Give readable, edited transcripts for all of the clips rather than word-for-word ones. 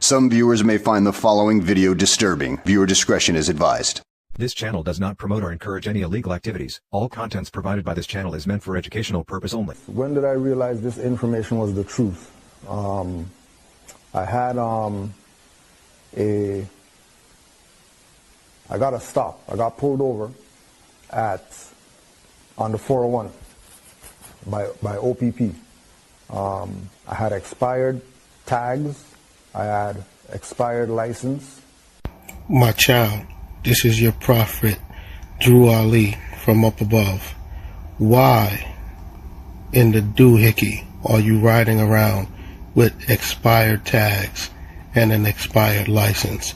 Some viewers may find the following video disturbing. Viewer discretion is advised. This channel does not promote or encourage any illegal activities. All contents provided by this channel is meant for educational purpose only. When did I realize this information was the truth? I got a stop. I got pulled over on the 401 by OPP. I had expired tags. I had expired license. My child, this is your prophet, Drew Ali, from up above. Why in the doohickey are you riding around with expired tags and an expired license?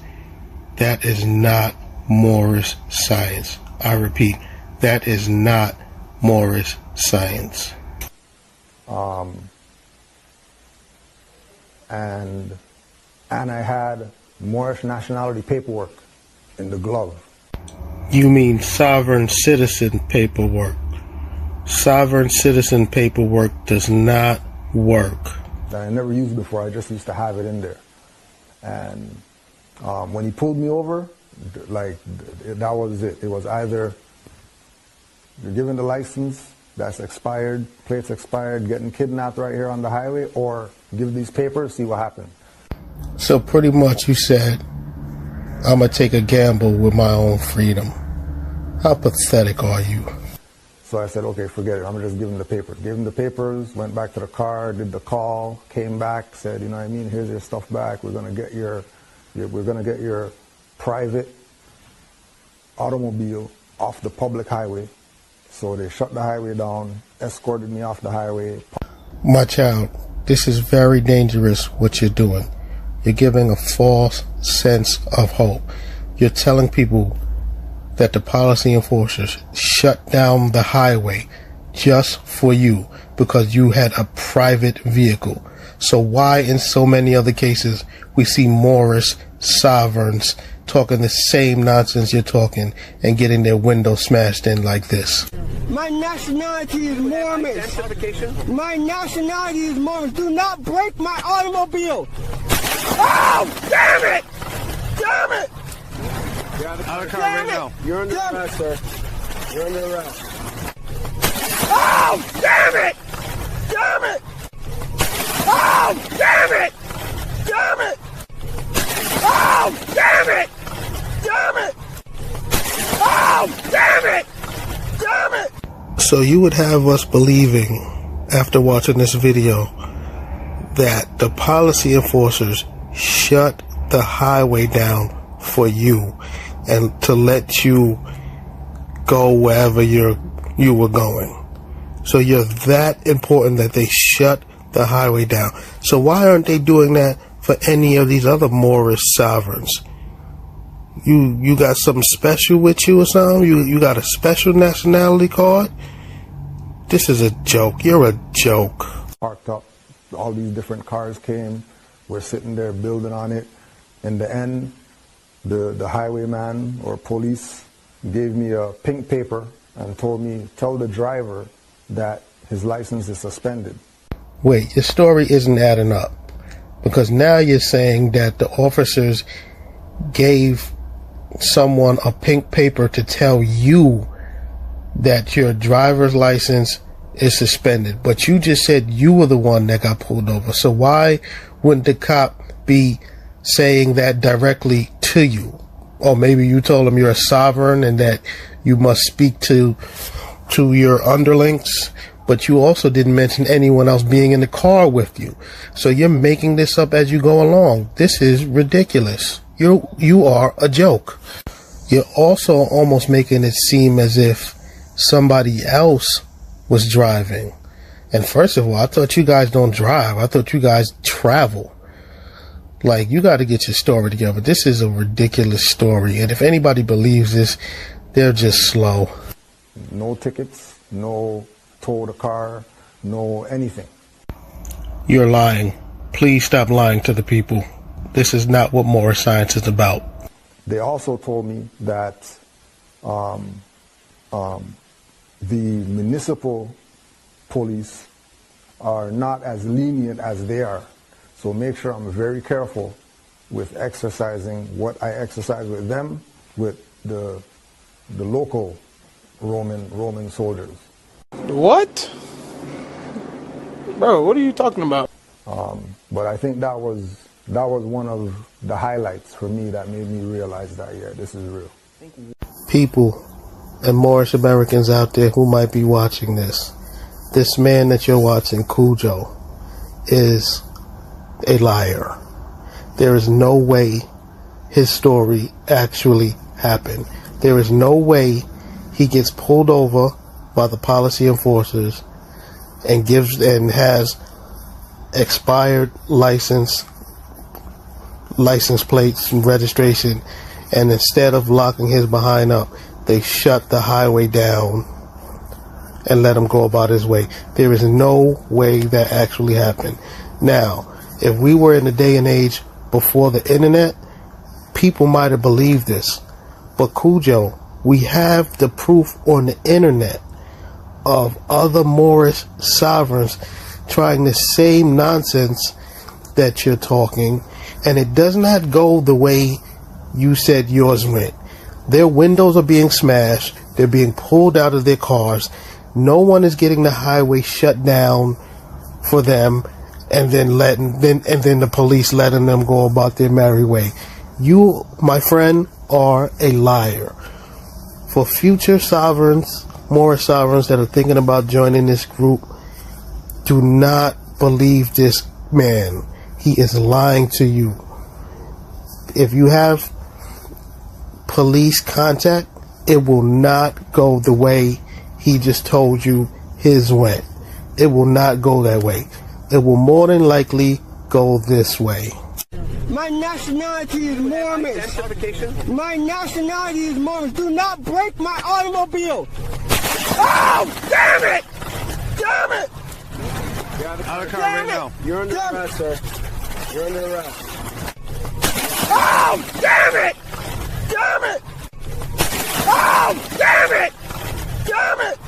That is not Moorish science. I repeat, that is not Moorish science. And I had Moorish nationality paperwork in the glove. You mean sovereign citizen paperwork? Sovereign citizen paperwork does not work. That I never used before. I just used to have it in there. And when he pulled me over, that was it. It was either you're given the license that's expired, plates expired, getting kidnapped right here on the highway, or give these papers, see what happens. So pretty much you said, I'm going to take a gamble with my own freedom. How pathetic are you? So I said, okay, forget it. I'm going to just give him the papers. Gave him the papers, went back to the car, did the call, came back, said, you know what I mean, here's your stuff back. We're going to get your private automobile off the public highway. So they shut the highway down, escorted me off the highway. My child, this is very dangerous what you're doing. You're giving a false sense of hope. You're telling people that the policy enforcers shut down the highway just for you because you had a private vehicle. So why in so many other cases we see Moorish sovereigns talking the same nonsense you're talking and getting their windows smashed in like this? My nationality is Moorish. My nationality is Moorish. Do not break my automobile. Oh, damn it! Damn it! You're out of the car right now. You're under arrest, sir. You're under arrest. Oh, damn it! Damn it! Oh, damn it! Damn it! Oh, damn it! Damn it! Oh, damn it! Damn it! So you would have us believing, after watching this video, that the policy enforcers shut the highway down for you and to let you go wherever you were going. So you're that important that they shut the highway down. So why aren't they doing that for any of these other Moorish sovereigns? You got something special with you or something? You got a special nationality card? This is a joke. You're a joke. Parked up. All these different cars came. We're sitting there building on it. In the end, the highwayman or police gave me a pink paper and told me, tell the driver that his license is suspended. Wait, your story isn't adding up. Because now you're saying that the officers gave someone a pink paper to tell you that your driver's license is suspended, but you just said you were the one that got pulled over. So why wouldn't the cop be saying that directly to you? Or maybe you told him you're a sovereign and that you must speak to your underlings, but you also didn't mention anyone else being in the car with you. So you're making this up as you go along. This is ridiculous. You are a joke. You're also almost making it seem as if somebody else was driving. And first of all, I thought you guys don't drive. I thought you guys travel. Like, you got to get your story together. This is a ridiculous story. And if anybody believes this, they're just slow. No tickets, no tow the car, no anything. You're lying. Please stop lying to the people. This is not what Moorish science is about. They also told me that the municipal police are not as lenient as they are. So make sure I'm very careful with exercising what I exercise with them, with the local Roman soldiers. What? Bro, what are you talking about? But I think that was one of the highlights for me that made me realize that, yeah, this is real. People and Moorish Americans out there who might be watching this, this man that you're watching, Kudjo, is a liar. There is no way his story actually happened. There is no way he gets pulled over by the policy enforcers and has expired license plates and registration, and instead of locking his behind up, they shut the highway down and let him go about his way. There is no way that actually happened. Now, if we were in the day and age before the internet, people might have believed this. But Kudjo, we have the proof on the internet of other Moorish sovereigns trying the same nonsense that you're talking, and it does not go the way you said yours went. Their windows are being smashed, they're being pulled out of their cars, no one is getting the highway shut down for them, and then the police letting them go about their merry way. You, my friend, are a liar. For future sovereigns, Moorish sovereigns that are thinking about joining this group, do not believe this man. He is lying to you. If you have police contact, it will not go the way he just told you his went. It will not go that way. It will more than likely go this way. My nationality is Mormon. My nationality is Mormon. Do not break my automobile. Oh, damn it! Damn it! Out of the car right now. You're under arrest, sir. You're under arrest. Oh, damn it! Damn it! Oh, damn it! Damn it!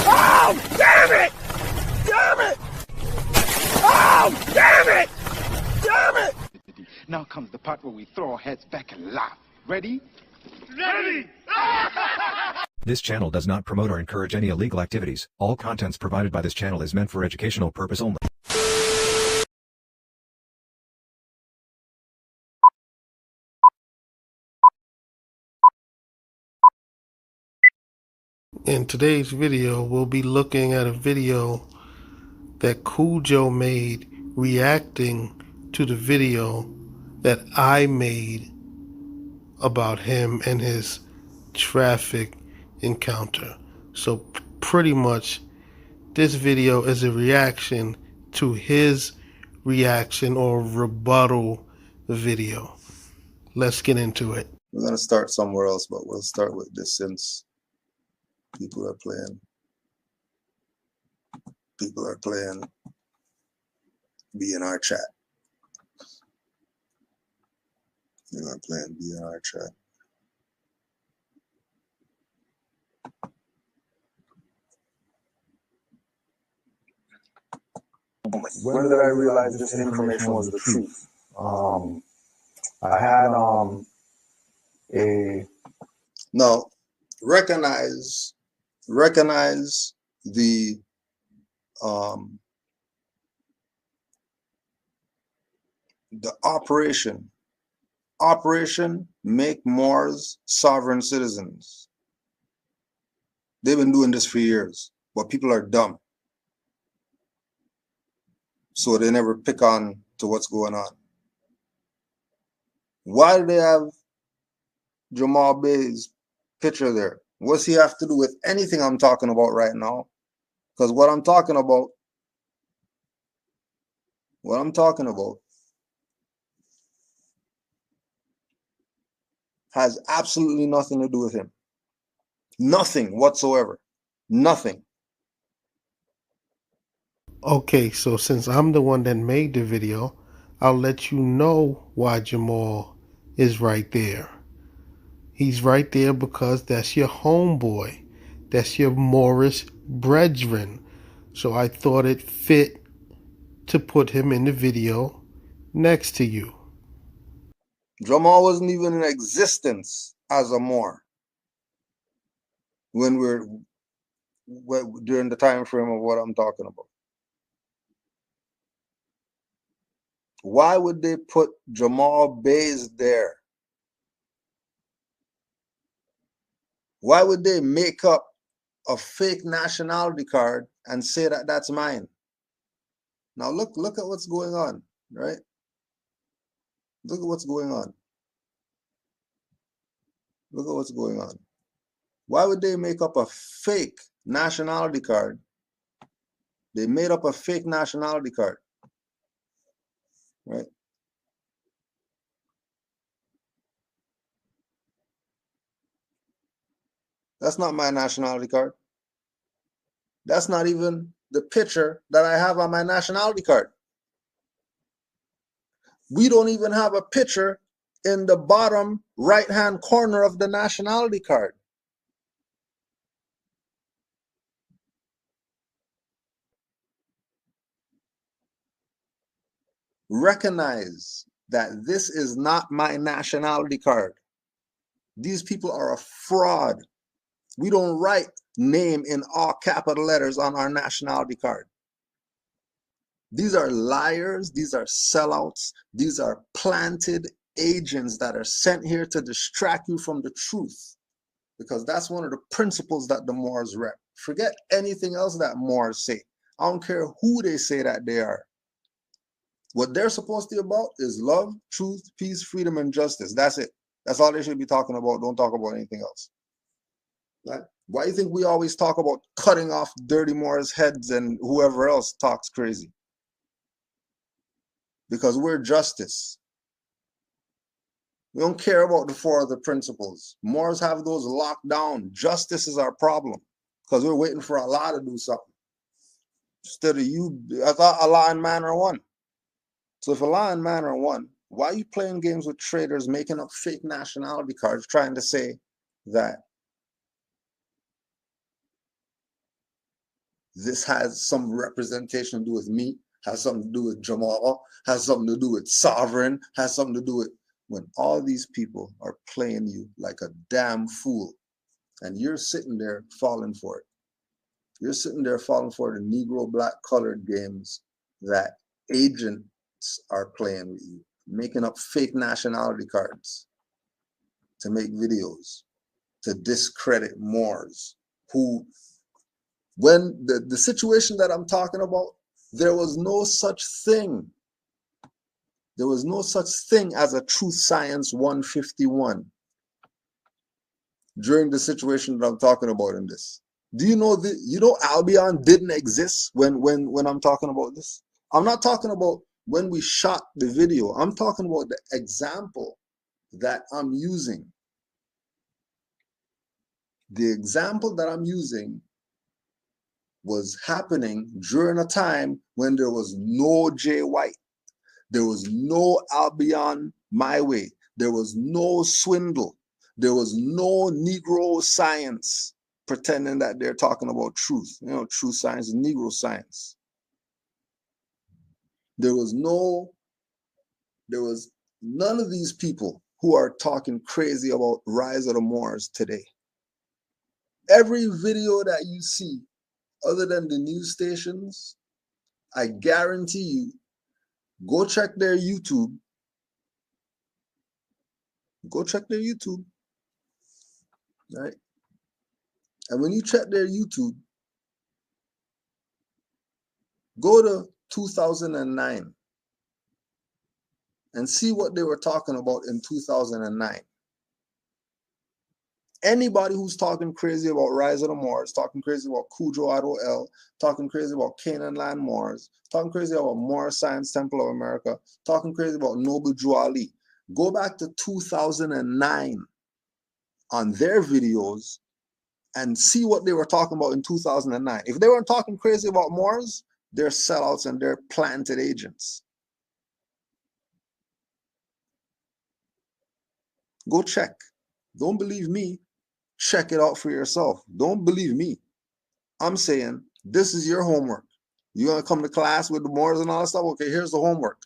Oh, damn it! Damn it! Oh, damn it! Damn it! Now comes the part where we throw our heads back and laugh. Ready? Ready! This channel does not promote or encourage any illegal activities. All contents provided by this channel is meant for educational purpose only. In today's video, we'll be looking at a video that Kudjo made reacting to the video that I made about him and his traffic encounter. So pretty much this video is a reaction to his reaction or rebuttal video. Let's get into it. We're going to start somewhere else, but we'll start with this since people are playing be in our chat. They're not playing be in our chat. When did I realize this information was the truth? I had Now, recognize the operation make Moors sovereign citizens. They've been doing this for years, but people are dumb, so they never pick on to what's going on. Why do they have Jamal Bay's picture there? What's he have to do with anything I'm talking about right now? Because what I'm talking about has absolutely nothing to do with him. Nothing whatsoever. Nothing. Okay, so since I'm the one that made the video, I'll let you know why Jamal is right there. He's right there because that's your homeboy. That's your Moorish brethren. So I thought it fit to put him in the video next to you. Jamal wasn't even in existence as a Moor when during the time frame of what I'm talking about. Why would they put Jamal Bays there? Why would they make up a fake nationality card and say that that's mine? Now look at what's going on, right? Look at what's going on. Look at what's going on. Why would they make up a fake nationality card? They made up a fake nationality card, right? That's not my nationality card. That's not even the picture that I have on my nationality card. We don't even have a picture in the bottom right-hand corner of the nationality card. Recognize that this is not my nationality card. These people are a fraud. We don't write name in all capital letters on our nationality card. These are liars. These are sellouts. These are planted agents that are sent here to distract you from the truth, because that's one of the principles that the Moors rep. Forget anything else that Moors say. I don't care who they say that they are. What they're supposed to be about is love, truth, peace, freedom, and justice. That's it. That's all they should be talking about. Don't talk about anything else. Right? Why do you think we always talk about cutting off dirty Moors' heads and whoever else talks crazy? Because we're justice. We don't care about the four other principles. Moors have those locked down. Justice is our problem because we're waiting for Allah to do something. Instead of you, I thought Allah and man are one. So if Allah and man are one, why are you playing games with traders, making up fake nationality cards, trying to say that this has some representation to do with me, has something to do with Jamal, has something to do with sovereign, has something to do with, when all these people are playing you like a damn fool and you're sitting there falling for it. You're sitting there falling for the Negro black colored games that agents are playing with you, making up fake nationality cards to make videos, to discredit Moors, who, when the situation that I'm talking about, there was no such thing. There was no such thing as a Truth Science 151 during the situation that I'm talking about in this. Do you know that, you know, Albion didn't exist when I'm talking about this? I'm not talking about when we shot the video. I'm talking about the example that I'm using. The example that I'm using was happening during a time when there was no Jay White. There was no Albion My Way. There was no swindle. There was no Negro science pretending that they're talking about truth. You know, true science is Negro science. There was none of these people who are talking crazy about Rise of the Moors today. Every video that you see, other than the news stations, I guarantee you, go check their YouTube. Go check their YouTube, right? And when you check their YouTube, go to 2009 and see what they were talking about in 2009. Anybody who's talking crazy about Rise of the Moors, talking crazy about Kudjo Adwo, talking crazy about Canaan Land Moors, talking crazy about Moorish Science Temple of America, talking crazy about Noble Drew Ali, go back to 2009 on their videos and see what they were talking about in 2009. If they weren't talking crazy about Moors, they're sellouts and they're planted agents. Go check. Don't believe me. Check it out for yourself. Don't believe me. I'm saying this is your homework. You're going to come to class with the Moors and all that stuff? Okay, here's the homework.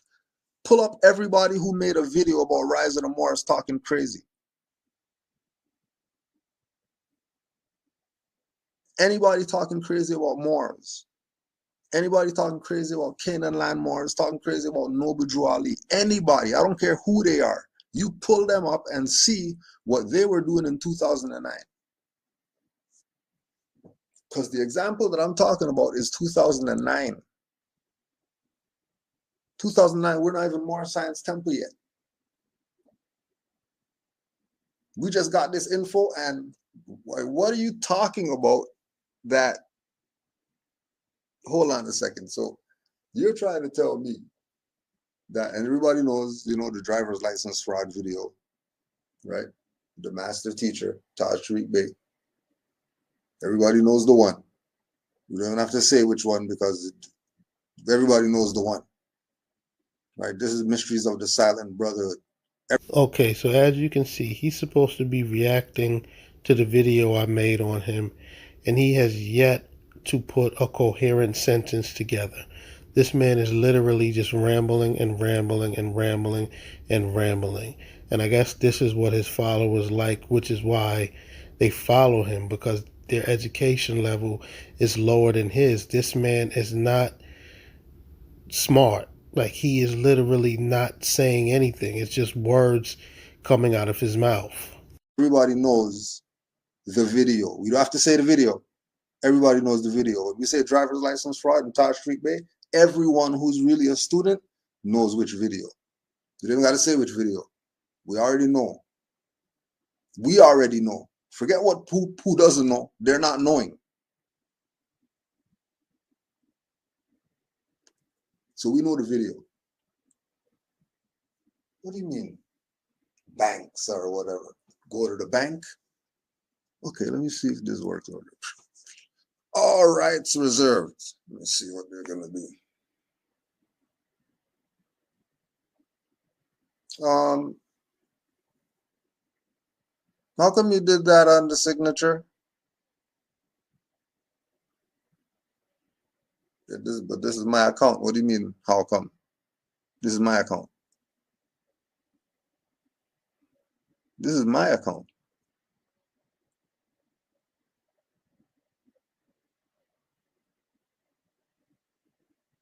Pull up everybody who made a video about Rise of the Moors talking crazy. Anybody talking crazy about Moors? Anybody talking crazy about Canaan land Moors, talking crazy about Noble Drew Ali? Anybody, I don't care who they are. You pull them up and see what they were doing in 2009. Because the example that I'm talking about is 2009. 2009, we're not even Moor Science Temple yet. We just got this info, and what are you talking about that? Hold on a second. So you're trying to tell me that, and everybody knows, you know, the driver's license fraud video, right? The master teacher, Taj Tariq Bey. Everybody knows the one. We don't have to say which one because everybody knows the one, right? This is Mysteries of the Silent Brotherhood. Okay, so as you can see, he's supposed to be reacting to the video I made on him, and he has yet to put a coherent sentence together. This man is literally just rambling and rambling and rambling and rambling. And I guess this is what his followers like, which is why they follow him, because their education level is lower than his. This man is not smart. Like, he is literally not saying anything. It's just words coming out of his mouth. Everybody knows the video. We don't have to say the video. Everybody knows the video. When we say driver's license fraud in Taj Tariq Bey, everyone who's really a student knows which video. You don't got to say which video. We already know. We already know. Forget what who doesn't know. They're not knowing. So we know the video. What do you mean? Banks or whatever. Go to the bank. Okay, let me see if this works. All rights reserved. Let's see what they're gonna do. How come you did that on the signature? But this is my account. What do you mean, how come? This is my account. This is my account.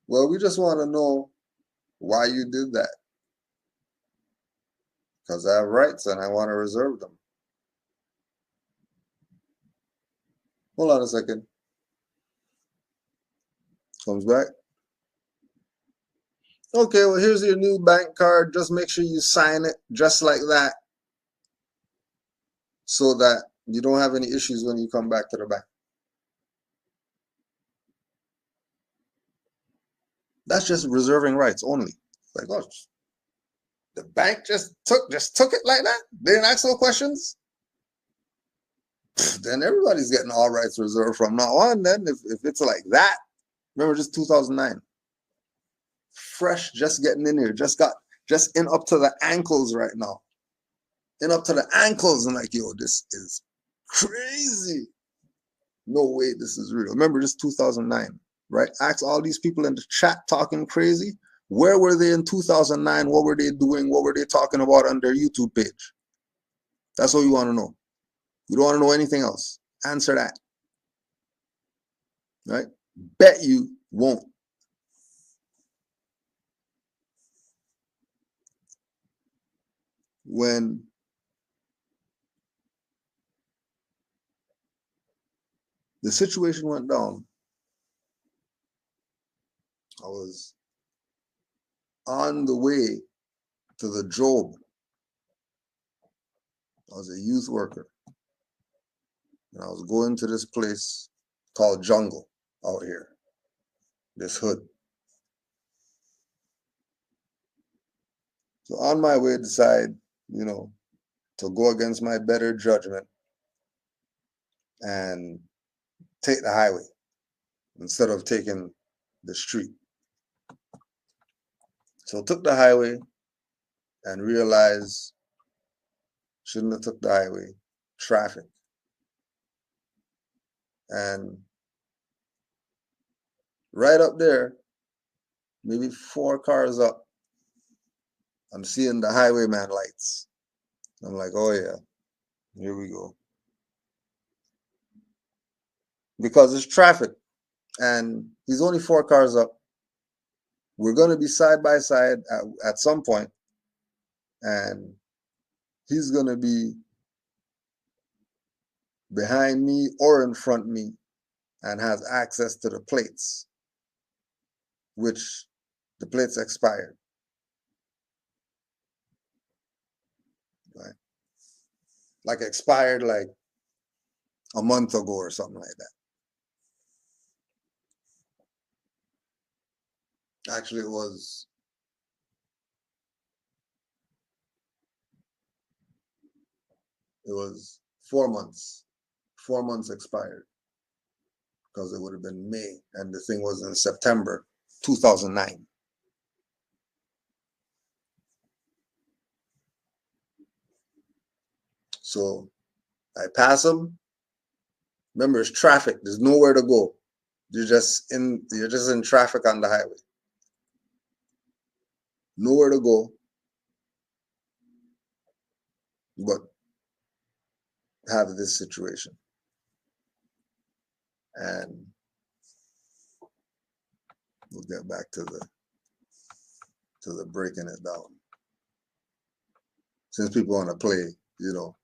Well, we just want to know why you did that. Because I have rights and I want to reserve them. Hold on a second. Comes back. Okay, well, here's your new bank card. Just make sure you sign it just like that so that you don't have any issues when you come back to the bank. That's just reserving rights only. Like, oh, the bank just took it like that? They didn't ask no questions? Then everybody's getting all rights reserved from now on then, if it's like that. Remember, just 2009. Fresh, just getting in here, just in up to the ankles right now. In up to the ankles, and like, yo, this is crazy. No way this is real. Remember, just 2009, right? Ask all these people in the chat talking crazy. Where were they in 2009? What were they doing? What were they talking about on their YouTube page? That's what you want to know. You don't want to know anything else. Answer that. Right? Bet you won't. When the situation went down, I was on the way to the job. I was a youth worker. And I was going to this place called Jungle out here, this hood. So on my way, decide, you know, to go against my better judgment and take the highway instead of taking the street. So took the highway and realized shouldn't have took the highway, traffic. And right up there, maybe 4 cars up, I'm seeing the highwayman lights. I'm like, oh yeah, here we go. Because it's traffic and he's only 4 cars up. We're going to be side by side at some point, and he's going to be behind me or in front of me and has access to the plates, which the plates expired. Right? Like expired like a month ago or something like that. Actually, it was It was 4 months. 4 months expired because it would have been May, and the thing was in September 2009. So I pass him. Remember, it's traffic. There's nowhere to go. You're just in traffic on the highway. Nowhere to go but have this situation. And we'll get back to the breaking it down. Since people want to play, you know,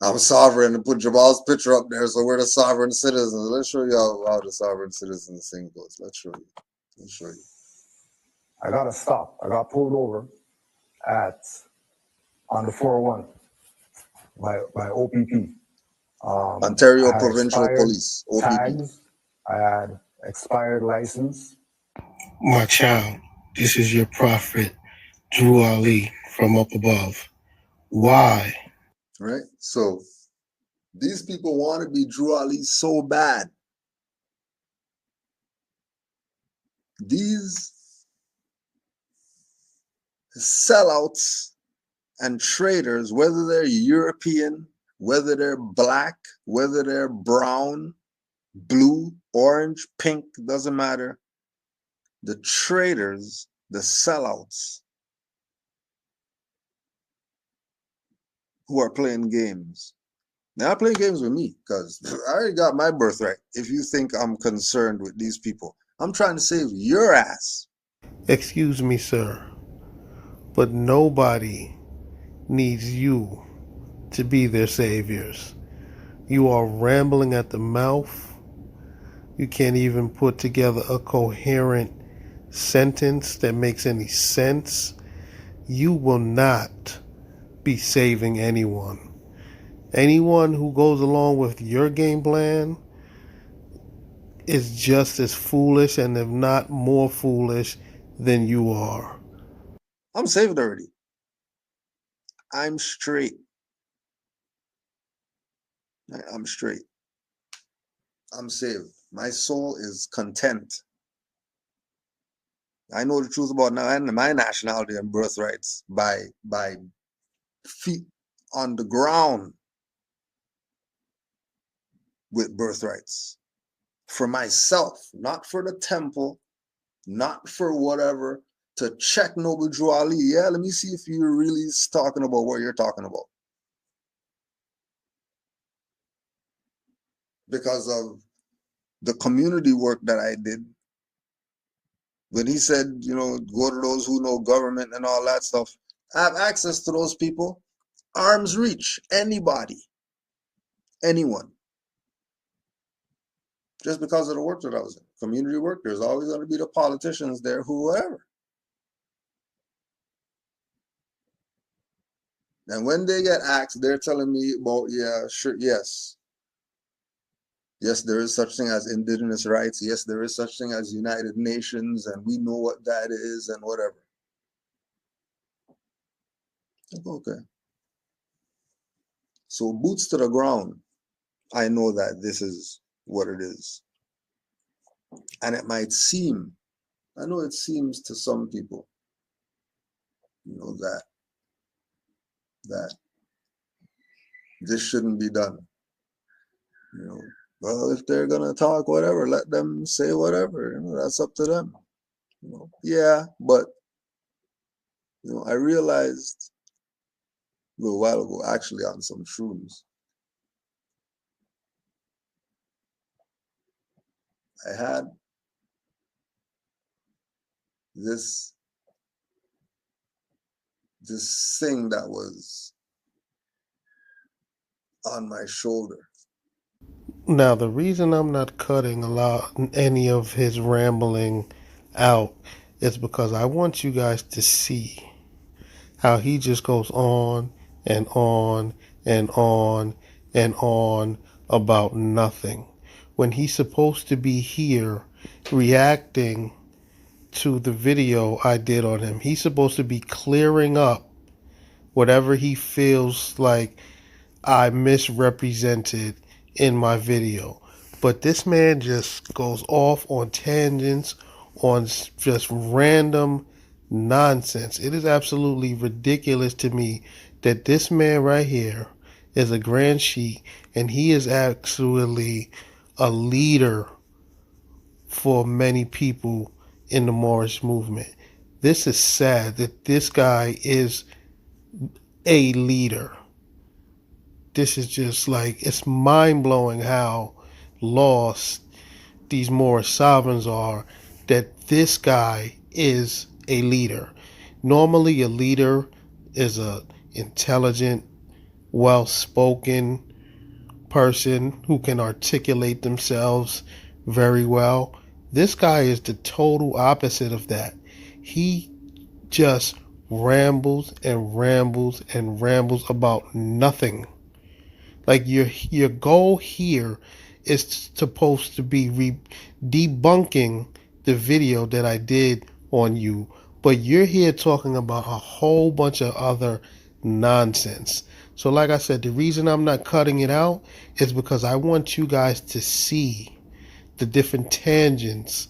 I'm sovereign and put Jamal's picture up there, so we're the sovereign citizens. Let's show you how the sovereign citizens thing goes. Let's show you. Let's show you. I got to stop. I got pulled over on the 401 by OPP. Ontario Provincial Police, OPP. Tags. I had expired license. My child, this is your prophet, Drew Ali, from up above. Why? Right? So these people want to be Drew Ali so bad. These sellouts and traitors, whether they're European, whether they're black, whether they're brown, blue, orange, pink, doesn't matter. The traitors, the sellouts who are playing games. They're not playing games with me because I already got my birthright. If you think I'm concerned with these people, I'm trying to save your ass. Excuse me, sir, but nobody needs you to be their saviors. You are rambling at the mouth. You can't even put together a coherent sentence that makes any sense. You will not be saving anyone. Anyone who goes along with your game plan is just as foolish, and if not more foolish, than you are. I'm saved already. I'm straight. I'm straight. I'm saved. My soul is content. I know the truth about my nationality and birthrights by feet on the ground with birthrights. For myself, not for the temple, not for whatever, to check Noble Drew Ali. Yeah, let me see if you're really talking about what you're talking about. Because of the community work that I did, when he said, you know, go to those who know government and all that stuff, I have access to those people. Arm's reach, anybody, anyone. Just because of the work that I was in. Community work, there's always going to be the politicians there, whoever. And when they get asked, they're telling me about, yeah, sure, yes. Yes, there is such thing as indigenous rights. Yes, there is such thing as United Nations, and we know what that is and whatever. Okay. So boots to the ground, I know that this is what it is. And it might seem, I know it seems to some people, you know, that this shouldn't be done. You know, well, if they're gonna talk whatever, let them say whatever. You know, that's up to them. You know, yeah, but You know, I realized a little while ago, actually on some shrooms, I had this thing that was on my shoulder. Now, the reason I'm not cutting any of his rambling out is because I want you guys to see how he just goes on and on and on and on about nothing when he's supposed to be here reacting to the video I did on him. He's supposed to be clearing up whatever he feels like I misrepresented in my video. But this man just goes off on tangents, on just random nonsense. It is absolutely ridiculous to me that this man right here is a Grand Sheik and he is actually a leader for many people in the Moorish movement. This is sad that this guy is a leader. This is just like, it's mind-blowing how lost these Moorish sovereigns are, that this guy is a leader. Normally a leader is a intelligent, well-spoken person who can articulate themselves very well. This guy is the total opposite of that. He just rambles and rambles and rambles about nothing. Like your goal here is supposed to be debunking the video that I did on you, but you're here talking about a whole bunch of other nonsense. So like I said, the reason I'm not cutting it out is because I want you guys to see the different tangents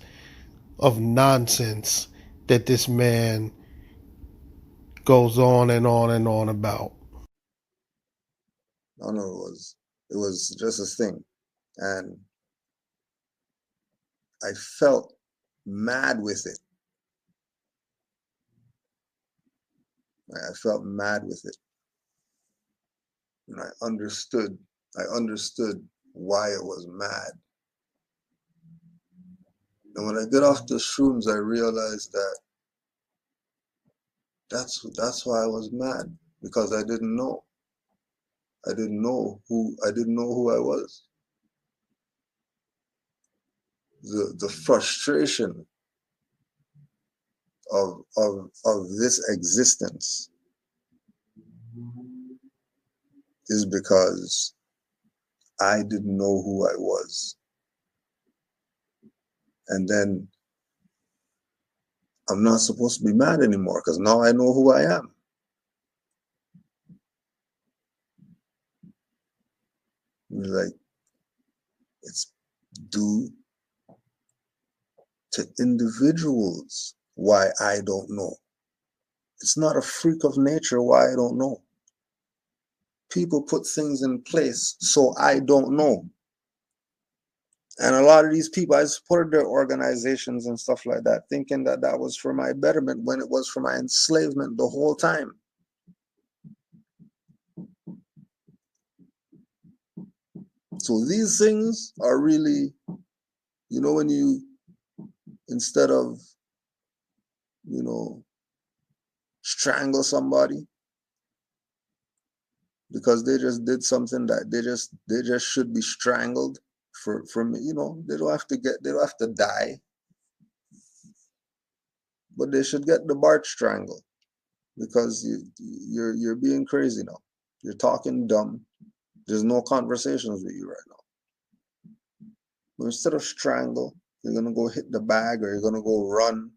of nonsense that this man goes on and on and on about. No, it was just a thing. And I felt mad with it. I felt mad with it. And I understood why it was mad. And when I get off the shrooms, I realized that that's why I was mad, because I didn't know. I didn't know who I was. The frustration of this existence is because I didn't know who I was. And then I'm not supposed to be mad anymore because now I know who I am. Like, it's due to individuals why I don't know. It's not a freak of nature why I don't know. People put things in place so I don't know. And a lot of these people, I supported their organizations and stuff like that, thinking that that was for my betterment when it was for my enslavement the whole time. So these things are really, you know, when you, instead of, you know, strangle somebody because they just did something that they just should be strangled for me, you know, they don't have to die, but they should get the Bart strangle because you're being crazy now. You're talking dumb. There's no conversations with you right now. But instead of strangle, you're gonna go hit the bag, or you're gonna go run,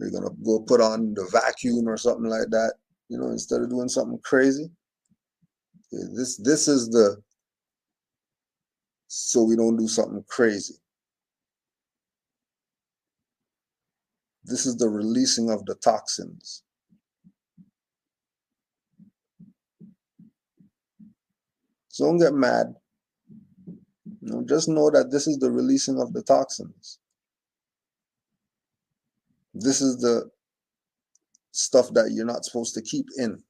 or you're gonna go put on the vacuum or something like that. You know, instead of doing something crazy. This is the, so we don't do something crazy. This is the releasing of the toxins. So don't get mad. You know, just know that this is the releasing of the toxins. This is the stuff that you're not supposed to keep in.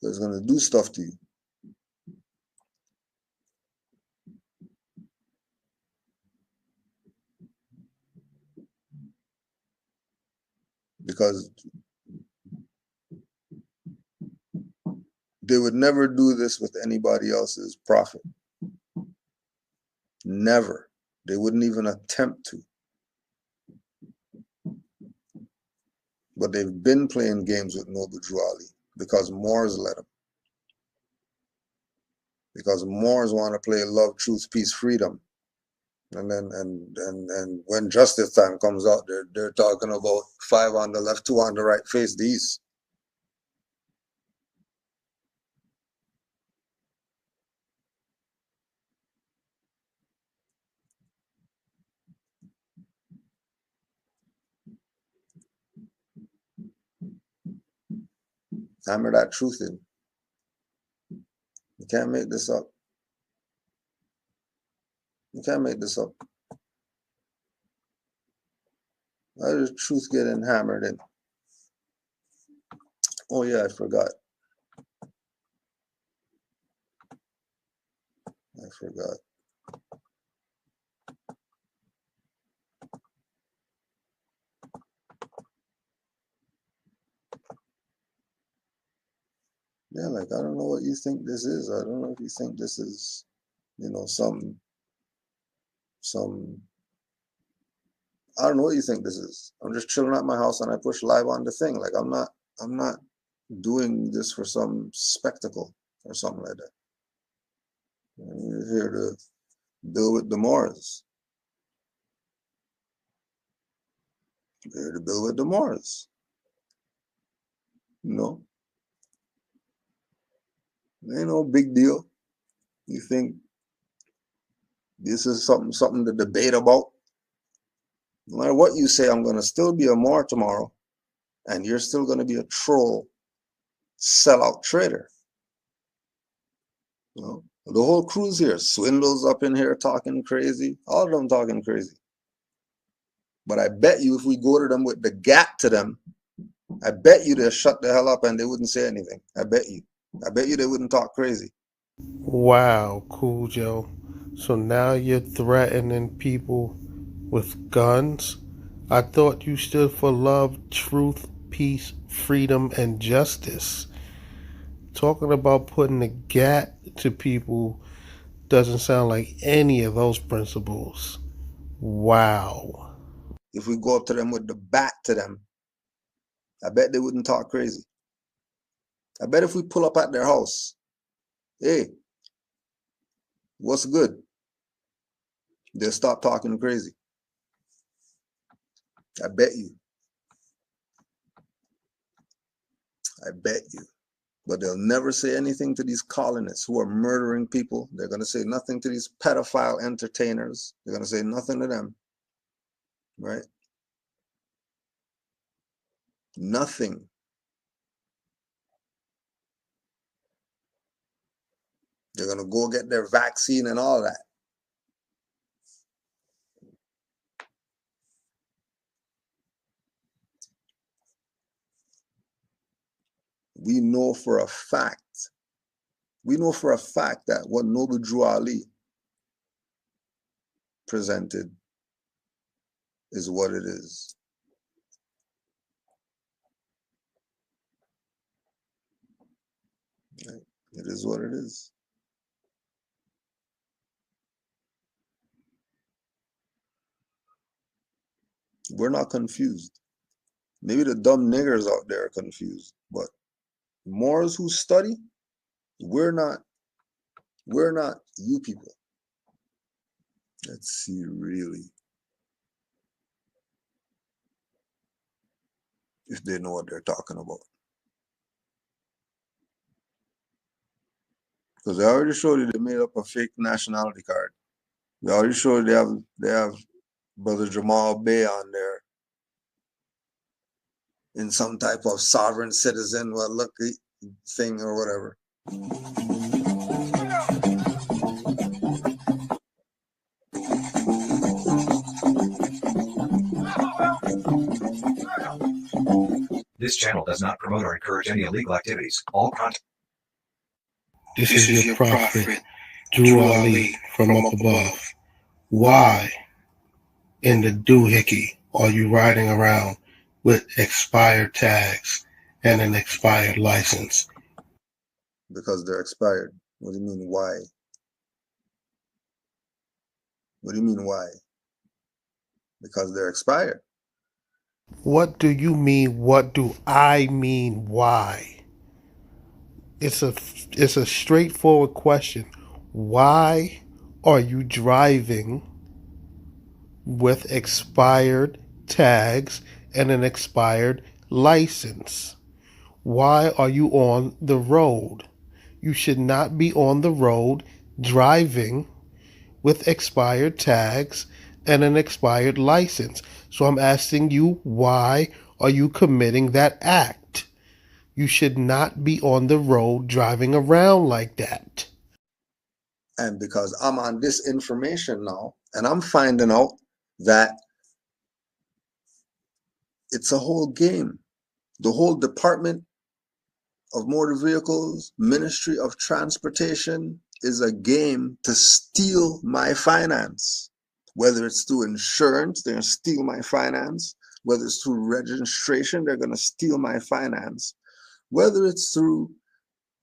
It's going to do stuff to you. Because they would never do this with anybody else's profit. Never. They wouldn't even attempt to. But they've been playing games with Noble Drew Ali because Moors let them. Because Moors want to play love, truth, peace, freedom. And then and when justice time comes out, they're talking about 5 on the left, 2 on the right, face the east. Hammer that truth in. You can't make this up. You can't make this up. How does truth getting hammered in? Oh yeah, I forgot. I forgot. Yeah, like, I don't know what you think this is. I don't know if you think this is, you know, some, I don't know what you think this is. I'm just chilling at my house and I push live on the thing. Like, I'm not doing this for some spectacle or something like that. I'm here to build with the Maures. Here to build with the Maures. You know? Ain't no big deal. You think this is something to debate about? No matter what you say, I'm going to still be a Moor tomorrow, and you're still going to be a troll, sellout trader. You know? The whole crew's here. Swindle's up in here talking crazy. All of them talking crazy. But I bet you if we go to them with the gap to them, I bet you they'll shut the hell up and they wouldn't say anything. I bet you. I bet you they wouldn't talk crazy. Wow, Kudjo. So now you're threatening people with guns? I thought you stood for love, truth, peace, freedom, and justice. Talking about putting a gap to people doesn't sound like any of those principles. Wow. If we go up to them with the bat to them, I bet they wouldn't talk crazy. I bet if we pull up at their house, hey, what's good? They'll stop talking crazy. I bet you. I bet you. But they'll never say anything to these colonists who are murdering people. They're going to say nothing to these pedophile entertainers. They're going to say nothing to them. Right? Nothing. They're going to go get their vaccine and all that. We know for a fact that what Noble Drew Ali presented is what it is. Right? It is what it is. We're not confused. Maybe the dumb niggers out there are confused, but Moors who study, we're not you people. Let's see really if they know what they're talking about. Because I already showed you they made up a fake nationality card. They already showed you they have Brother Jamal Bey on there in some type of sovereign citizen, well, lucky thing or whatever. This channel does not promote or encourage any illegal activities. All content. This is your prophet, Drew Ali, from up above. Why in the doohickey are you riding around with expired tags and an expired license? Because they're expired. What do you mean, why? What do you mean, why? Because they're expired. What do you mean? What do I mean? Why? It's a straightforward question. Why are you driving with expired tags and an expired license? Why are you on the road? You should not be on the road driving with expired tags and an expired license. So I'm asking you, why are you committing that act? You should not be on the road driving around like that. And because I'm on this information now, and I'm finding out that it's a whole game. The whole Department of Motor Vehicles, Ministry of Transportation is a game to steal my finance. Whether it's through insurance, they're going to steal my finance. Whether it's through registration, they're going to steal my finance. Whether it's through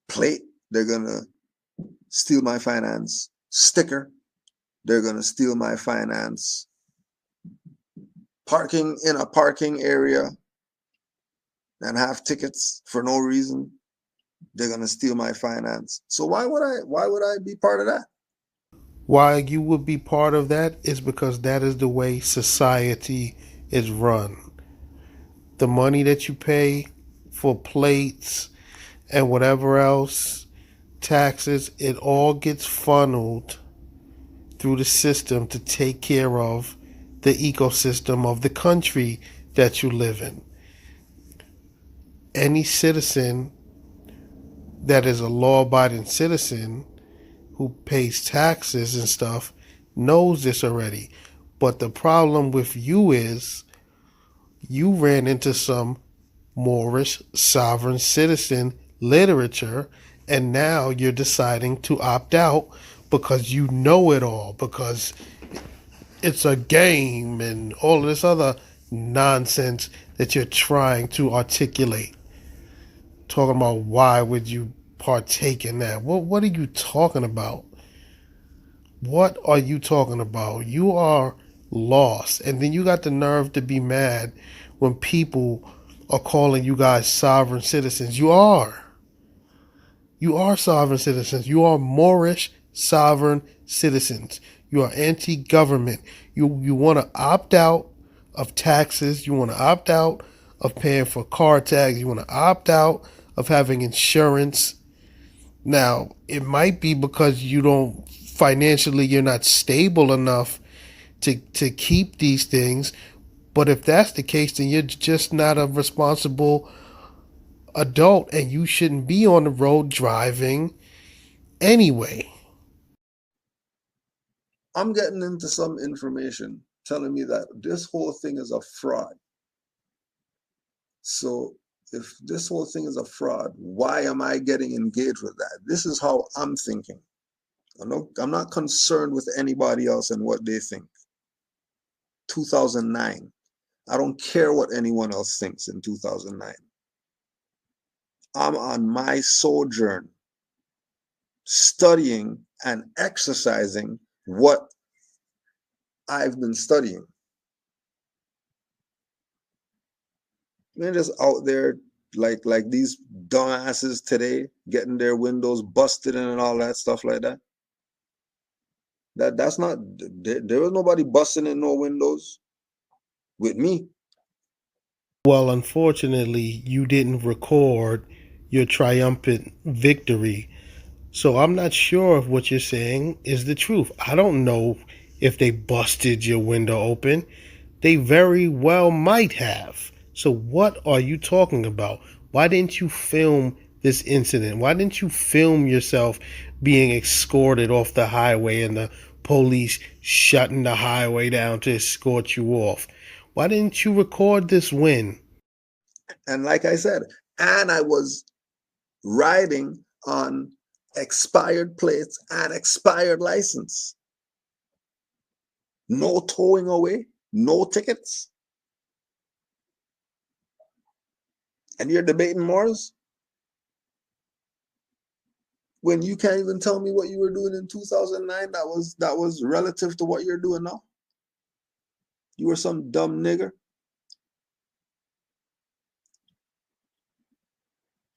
plate, they're going to steal my finance. Sticker, they're going to steal my finance. Parking in a parking area and have tickets for no reason, they're going to steal my finance. So why would I be part of that? Why you would be part of that is because that is the way society is run. The money that you pay for plates and whatever else, taxes, it all gets funneled through the system to take care of the ecosystem of the country that you live in. Any citizen that is a law-abiding citizen who pays taxes and stuff knows this already. But the problem with you is you ran into some Moorish sovereign citizen literature, and now you're deciding to opt out because you know it all, because it's a game and all of this other nonsense that you're trying to articulate. Talking about why would you partake in that? What are you talking about? What are you talking about? You are lost. And then you got the nerve to be mad when people are calling you guys sovereign citizens. You are. You are sovereign citizens. You are Moorish sovereign citizens. You are anti-government. You want to opt out of taxes. You want to opt out of paying for car tags. You want to opt out of having insurance. Now, it might be because you don't financially, you're not stable enough to keep these things. But if that's the case, then you're just not a responsible adult, and you shouldn't be on the road driving anyway. I'm getting into some information telling me that this whole thing is a fraud. So if this whole thing is a fraud, why am I getting engaged with that? This is how I'm thinking. I'm not concerned with anybody else and what they think. 2009. I don't care what anyone else thinks in 2009. I'm on my sojourn, studying and exercising what I've been studying. They're just out there like these dumbasses today, getting their windows busted in and all that stuff like that. That's not, there was nobody busting in no windows with me. Well, unfortunately, you didn't record your triumphant victory. So I'm not sure if what you're saying is the truth. I don't know if they busted your window open. They very well might have. So what are you talking about? Why didn't you film this incident? Why didn't you film yourself being escorted off the highway and the police shutting the highway down to escort you off? Why didn't you record this win? And like I said, and I was riding on expired plates and expired license. No towing away, no tickets. And you're debating Moors? When you can't even tell me what you were doing in 2009 that was relative to what you're doing now? You were some dumb nigger?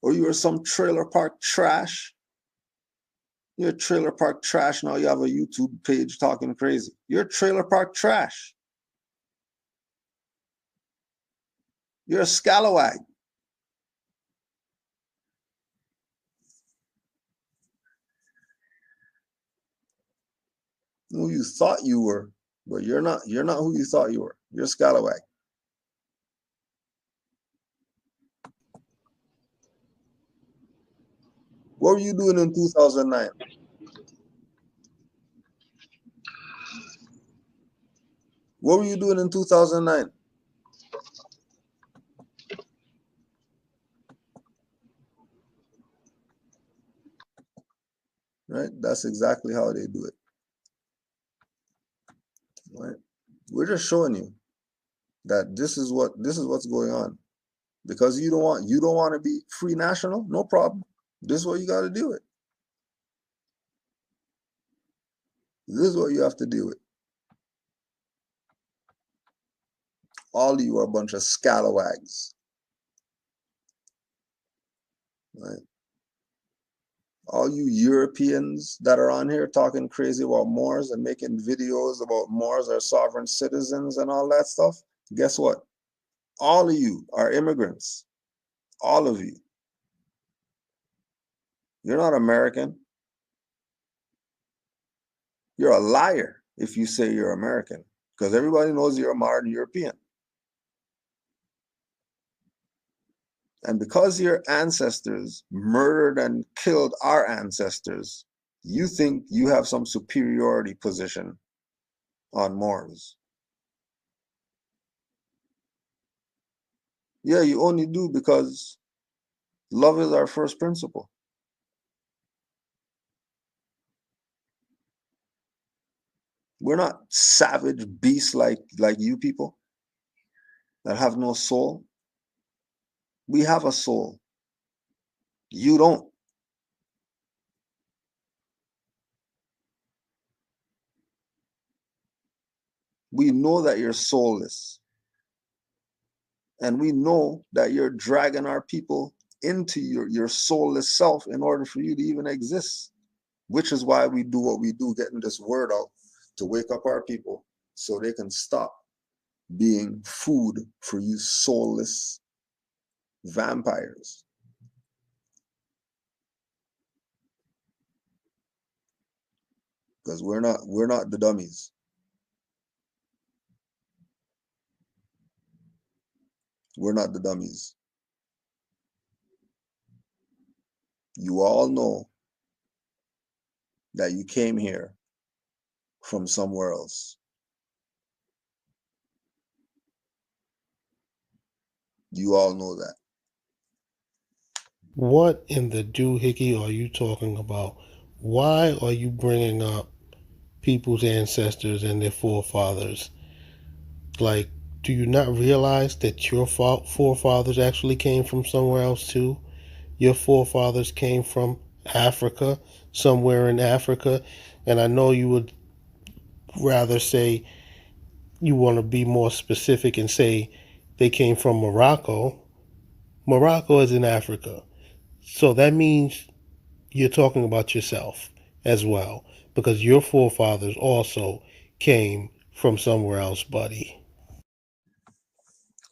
Or you were some trailer park trash? You're a trailer park trash now. You have a YouTube page talking crazy. You're trailer park trash. You're a scalawag. Who you thought you were, but you're not who you thought you were. You're a scalawag. What were you doing in 2009? What were you doing in 2009? Right? That's exactly how they do it. Right? We're just showing you that this is what's going on. Because you don't want to be free national, no problem. This is what you got to deal with. This is what you have to deal with. All of you are a bunch of scalawags. Right? All you Europeans that are on here talking crazy about Moors and making videos about Moors are sovereign citizens and all that stuff, guess what? All of you are immigrants. All of you. You're not American. You're a liar if you say you're American, because everybody knows you're a modern European. And because your ancestors murdered and killed our ancestors, you think you have some superiority position on Moors. Yeah, you only do because love is our first principle. We're not savage beasts like you people that have no soul. We have a soul. You don't. We know that you're soulless. And we know that you're dragging our people into your soulless self in order for you to even exist, which is why we do what we do, getting this word out to wake up our people so they can stop being food for you soulless vampires. Because we're not the dummies. We're not the dummies. You all know that you came here from somewhere else. You all know that. What in the doohickey are you talking about? Why are you bringing up people's ancestors and their forefathers? Like, do you not realize that your forefathers actually came from somewhere else too? Your forefathers came from Africa, somewhere in Africa, and I know you would rather say you want to be more specific and say they came from Morocco. Morocco is in Africa. So that means you're talking about yourself as well, because your forefathers also came from somewhere else, buddy.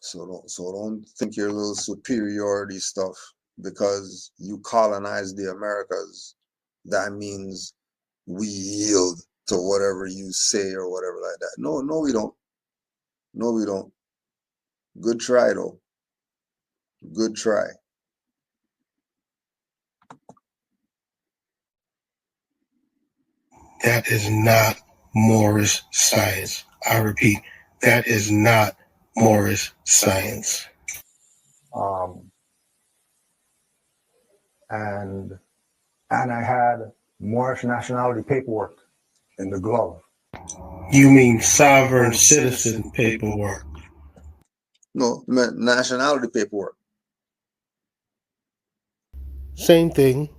So don't think your little superiority stuff because you colonized the Americas. That means we yield to whatever you say or whatever like that. No, we don't. No, we don't. Good try though. Good try. That is not Moorish science. I repeat, that is not Moorish science. and I had Moorish nationality paperwork in the glove. You mean sovereign citizen paperwork? No, nationality paperwork. Same thing.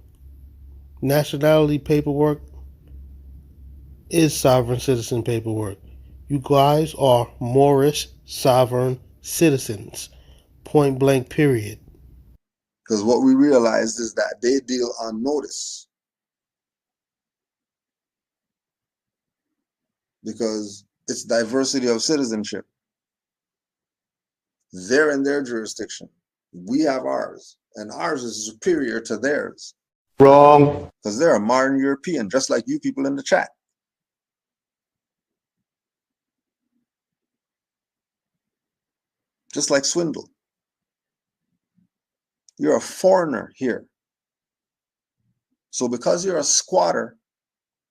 Nationality paperwork is sovereign citizen paperwork. You guys are Moorish sovereign citizens. Point blank, period. Because what we realized is that they deal on notice. Because it's diversity of citizenship. They're in their jurisdiction. We have ours. And ours is superior to theirs. Wrong. Because they're a modern European, just like you people in the chat. Just like Swindle. You're a foreigner here. So because you're a squatter,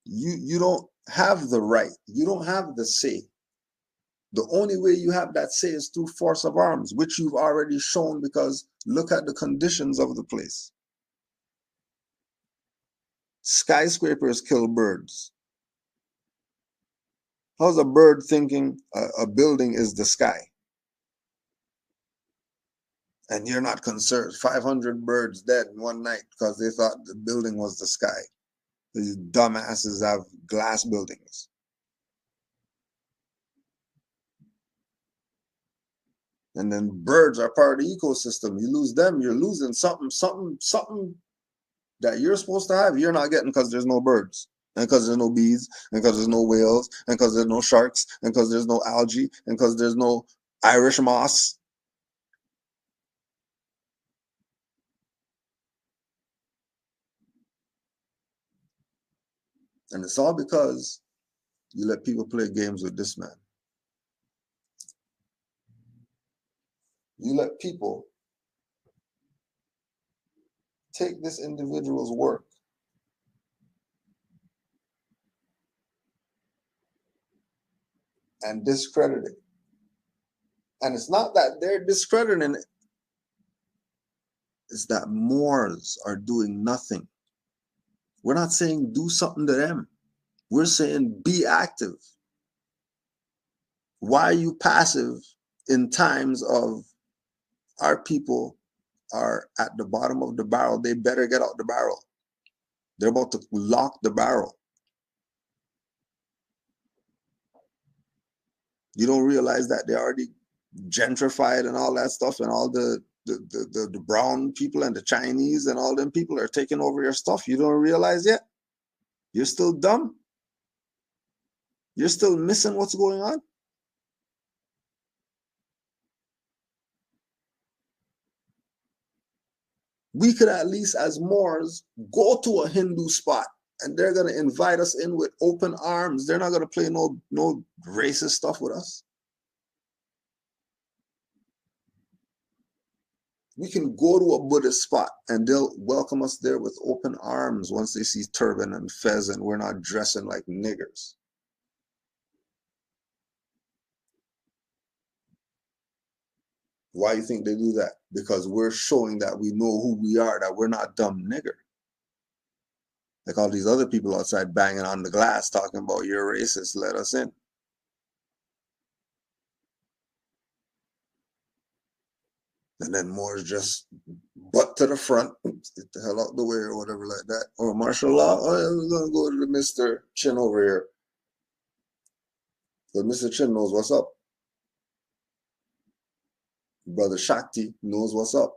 you don't have the right. You don't have the say. The only way you have that say is through force of arms, which you've already shown, because look at the conditions of the place. Skyscrapers kill birds. How's a bird thinking a building is the sky? And you're not concerned. 500 birds dead in one night because they thought the building was the sky. These dumbasses have glass buildings. And then birds are part of the ecosystem. You lose them, you're losing something that you're supposed to have. You're not getting because there's no birds, and because there's no bees, and because there's no whales, and because there's no sharks, and because there's no algae, and because there's no Irish moss. And it's all because you let people play games with this man. You let people take this individual's work and discredit it. And it's not that they're discrediting it. It's that Moors are doing nothing. We're not saying do something to them. We're saying be active. Why are you passive in times of our people are at the bottom of the barrel? They better get out the barrel. They're about to lock the barrel. You don't realize that they already gentrified and all that stuff, and all the brown people and the Chinese and all them people are taking over your stuff. You don't realize yet? You're still dumb? You're still missing what's going on? We could at least, as Moors, go to a Hindu spot and they're going to invite us in with open arms. They're not going to play no racist stuff with us. We can go to a Buddhist spot and they'll welcome us there with open arms once they see turban and fez and we're not dressing like niggers. Why do you think they do that? Because we're showing that we know who we are, that we're not dumb nigger. Like all these other people outside banging on the glass talking about you're racist, let us in. And then Moors just butt to the front, get the hell out the way or whatever like that. Or martial law, oh yeah, we're gonna go to the Mr. Chin over here. But Mr. Chin knows what's up. Brother Shakti knows what's up.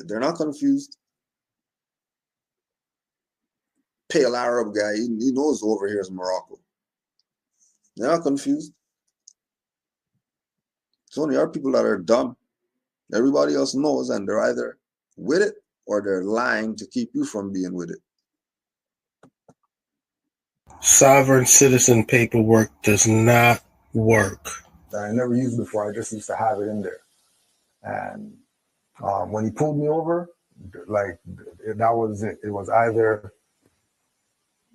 They're not confused. Pale Arab guy, he knows over here is Morocco. They're not confused. It's only our people that are dumb. Everybody else knows, and they're either with it or they're lying to keep you from being with it. Sovereign citizen paperwork does not work. That I never used before. I just used to have it in there. And when he pulled me over, like that was it. It was either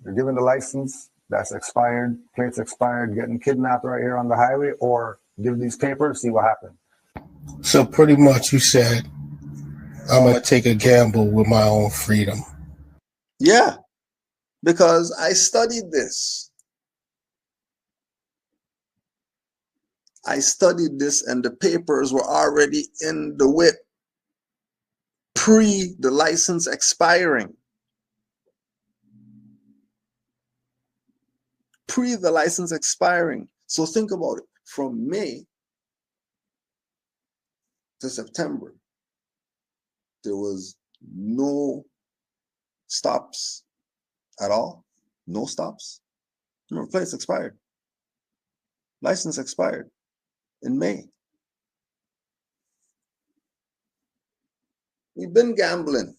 you're given the license that's expired, plates expired, getting kidnapped right here on the highway, or give these papers, see what happens. So pretty much you said I'm going to take a gamble with my own freedom. Yeah, because I studied this. I studied this, and the papers were already in the whip pre the license expiring. Pre the license expiring. So think about it. From May to September, there was no stops at all. No stops. Remember, place expired. License expired in May. We've been gambling.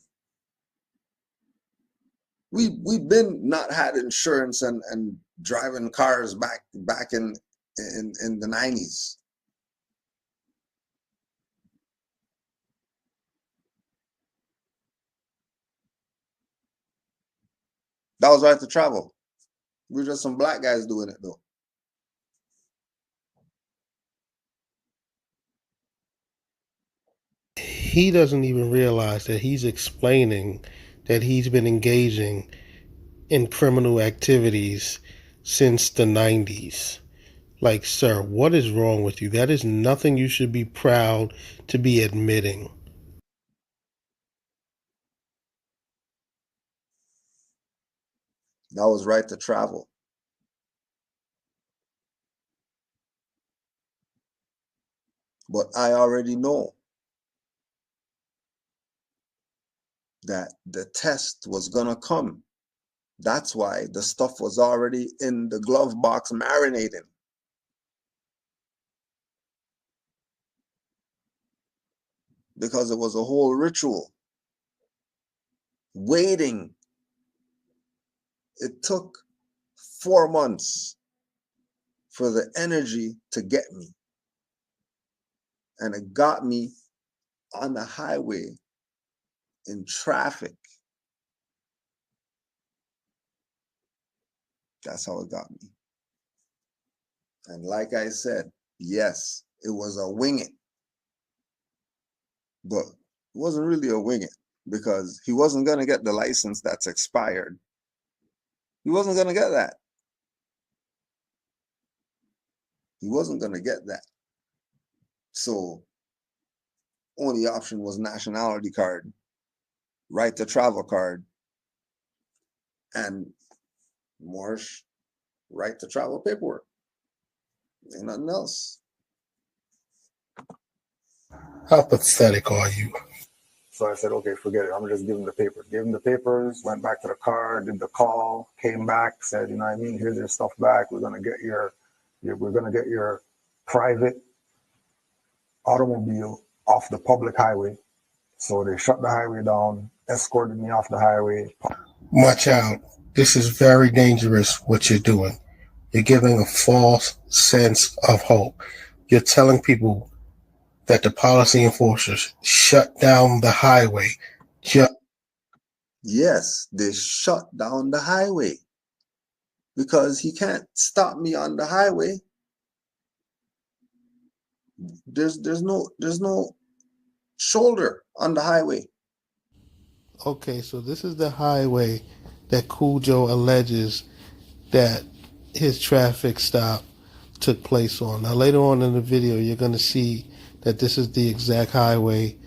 We've been not had insurance and driving cars back in the 90s. That was right to travel. We're just some black guys doing it though. He doesn't even realize that he's explaining that he's been engaging in criminal activities since the 90s. Like, sir, what is wrong with you? That is nothing you should be proud to be admitting. That was right to travel. But I already know that the test was gonna come. That's why the stuff was already in the glove box marinating. Because it was a whole ritual. Waiting. It took 4 months for the energy to get me. And it got me on the highway in traffic. That's how it got me. And like I said, yes, it was a wing it. But it wasn't really a wing it because he wasn't going to get the license that's expired. He wasn't going to get that. He wasn't going to get that. So only option was nationality card, right to travel card, and Moorish right to travel paperwork. Ain't nothing else. How pathetic are you? So I said, okay, forget it. I'm just giving the papers. Gave him the papers, went back to the car, did the call, came back, said, you know what I mean? Here's your stuff back. We're gonna get your private automobile off the public highway. So they shut the highway down, escorted me off the highway. Watch out. This is very dangerous what you're doing. You're giving a false sense of hope. You're telling people that the policy enforcers shut down the highway. Yes, they shut down the highway because he can't stop me on the highway. There's no shoulder on the highway. Okay, so this is the highway that Kudjo alleges that his traffic stop took place on. Now later on in the video, you're going to see that this is the exact highway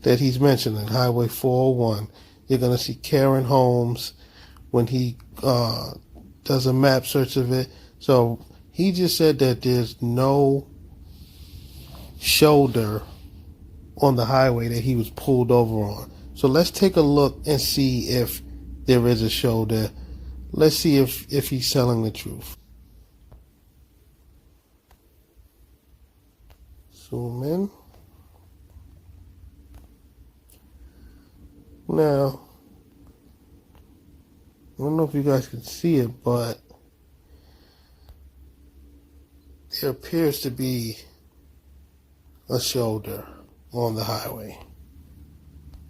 that he's mentioning, Highway 401. You're going to see Karen Holmes when he does a map search of it. So he just said that there's no shoulder on the highway that he was pulled over on. So let's take a look and see if there is a shoulder. Let's see if he's telling the truth. Zoom in. Now, I don't know if you guys can see it, but there appears to be a shoulder on the highway.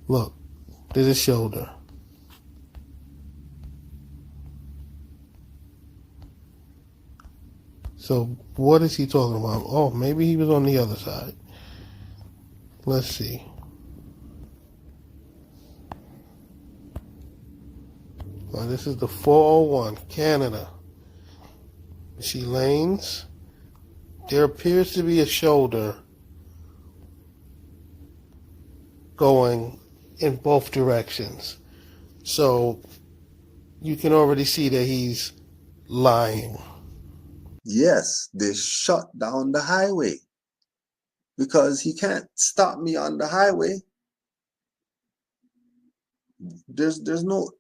Look, there's a shoulder. So what is he talking about? Oh, maybe he was on the other side. Let's see. Well, this is the 401, Canada. See lanes? There appears to be a shoulder going in both directions. So you can already see that he's lying. Yes, they shut down the highway because he can't stop me on the highway. There's no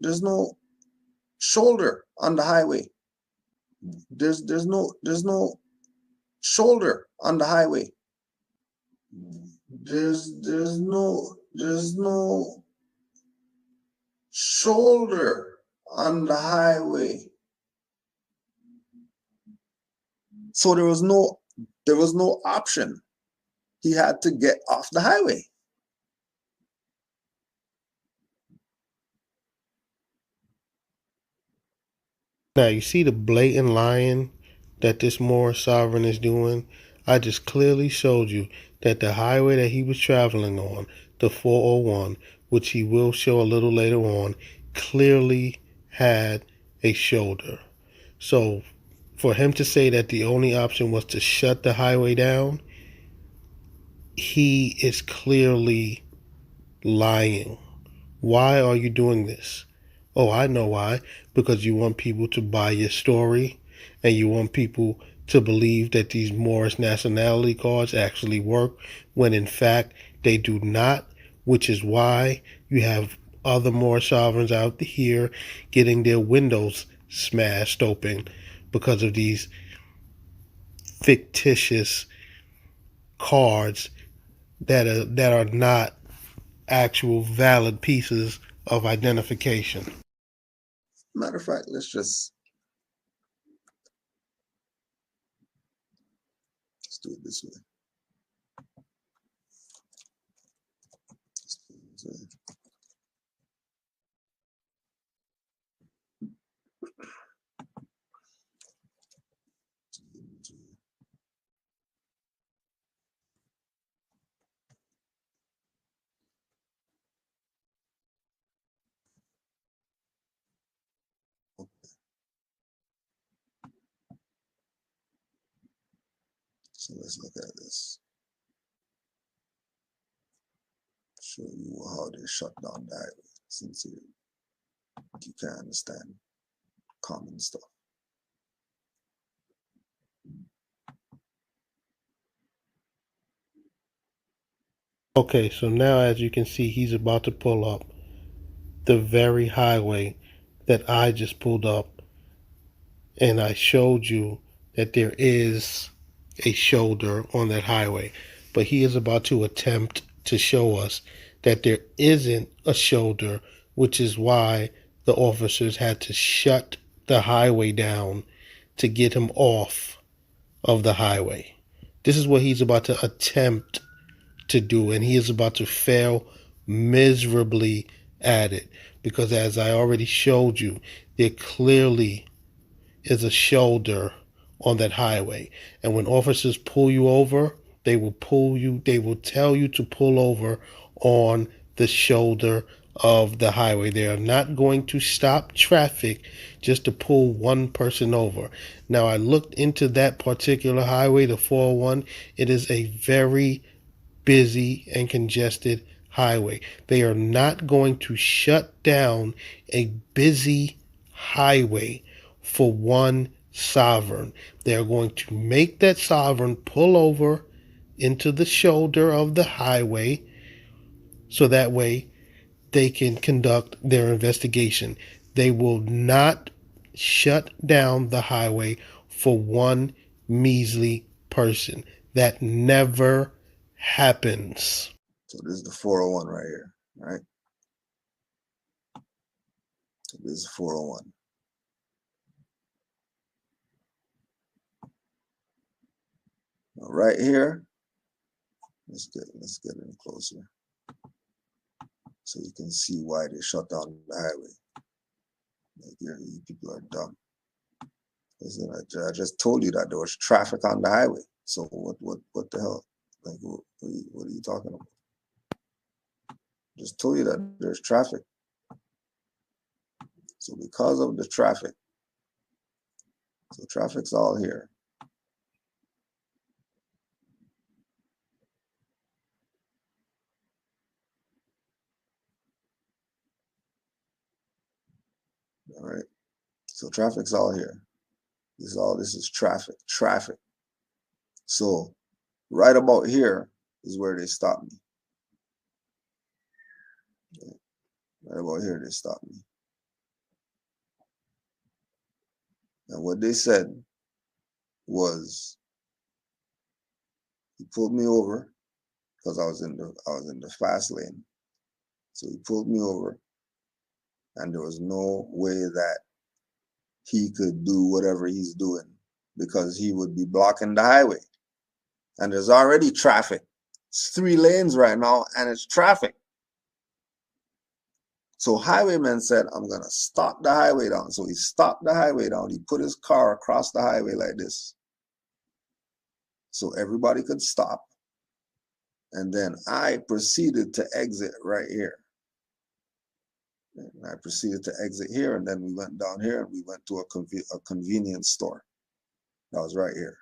shoulder on the highway. There's no shoulder on the highway. There's no shoulder on the highway. So there was no option. He had to get off the highway. Now, you see the blatant lying that this Moorish sovereign is doing? I just clearly showed you that the highway that he was traveling on, the 401, which he will show a little later on, clearly had a shoulder. So for him to say that the only option was to shut the highway down, he is clearly lying. Why are you doing this? Oh, I know why. Because you want people to buy your story and you want people to believe that these Moorish nationality cards actually work when in fact they do not, which is why you have other Moorish sovereigns out here getting their windows smashed open because of these fictitious cards that are not actual valid pieces of identification. Matter of fact, let's do it this way. So let's look at this. Show you how they shut down the highway, since you can't understand common stuff. Okay, so now as you can see, he's about to pull up the very highway that I just pulled up, and I showed you that there is a shoulder on that highway, but he is about to attempt to show us that there isn't a shoulder, which is why the officers had to shut the highway down to get him off of the highway. This is what he's about to attempt to do, and he is about to fail miserably at it, because as I already showed you, there clearly is a shoulder on that highway. And when officers pull you over, they will tell you to pull over on the shoulder of the highway. They are not going to stop traffic just to pull one person over. Now, I looked into that particular highway, the 401. It is a very busy and congested highway. They are not going to shut down a busy highway for one sovereign. They are going to make that sovereign pull over into the shoulder of the highway so that way they can conduct their investigation. They will not shut down the highway for one measly person. That never happens. So this is the 401 right here, right? So this is 401. Now right here, let's get in closer so you can see why they shut down the highway. Like, you people are dumb. Listen, I just told you that there was traffic on the highway. So what the hell? Like, what are you talking about? Just told you that there's traffic. So because of the traffic, so traffic's all here. All right. So traffic's all here. This is traffic. So right about here is where they stopped me. Okay. Right about here they stopped me. And what they said was, he pulled me over because I was in the fast lane. So he pulled me over, and there was no way that he could do whatever he's doing because he would be blocking the highway. And there's already traffic. It's 3 lanes right now, and it's traffic. So highwayman said, I'm gonna stop the highway down. So he stopped the highway down. He put his car across the highway like this, so everybody could stop. And then I proceeded to exit right here. And I proceeded to exit here, and then we went down here and we went to a convenience store. That was right here.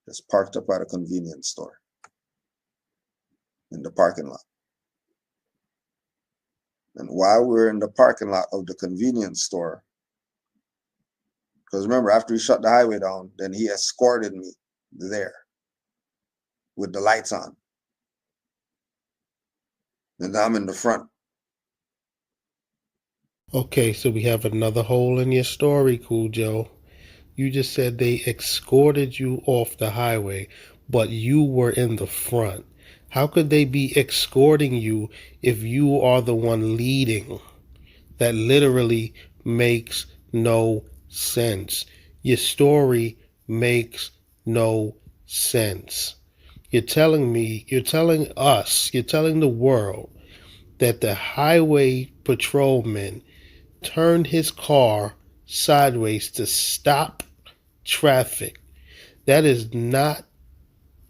Just parked up at a convenience store in the parking lot. And while we were in the parking lot of the convenience store, because remember, after he shut the highway down, then he escorted me there with the lights on. And I'm in the front. Okay, so we have another hole in your story, Kudjo. You just said they escorted you off the highway, but you were in the front. How could they be escorting you if you are the one leading? That literally makes no sense. Your story makes no sense. You're telling the world that the highway patrolman turned his car sideways to stop traffic. That is not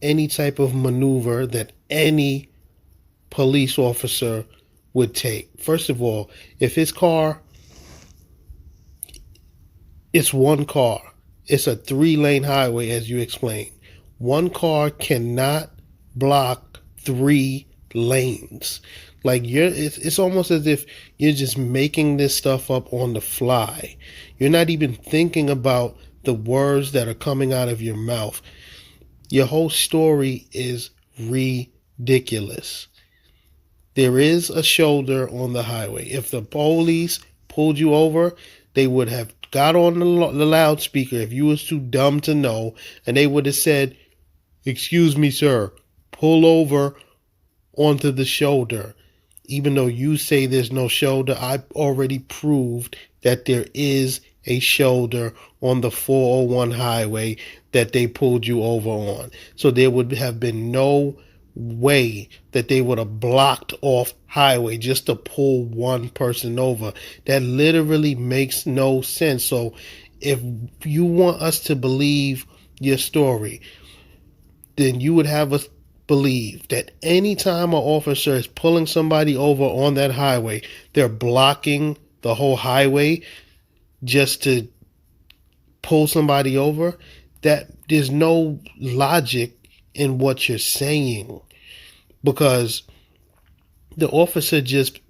any type of maneuver that any police officer would take. First of all, if his car, it's one car, it's a 3-lane highway, as you explained. One car cannot block 3 lanes. Like it's almost as if you're just making this stuff up on the fly. You're not even thinking about the words that are coming out of your mouth. Your whole story is ridiculous. There is a shoulder on the highway. If the police pulled you over, they would have got on the loudspeaker if you was too dumb to know, and they would have said, "Excuse me, sir, pull over onto the shoulder." Even though you say there's no shoulder, I already proved that there is a shoulder on the 401 highway that they pulled you over on. So there would have been no way that they would have blocked off highway just to pull one person over. That literally makes no sense. So if you want us to believe your story, then you would have us believe that anytime an officer is pulling somebody over on that highway, they're blocking the whole highway just to pull somebody over. That there's no logic in what you're saying, because the officer just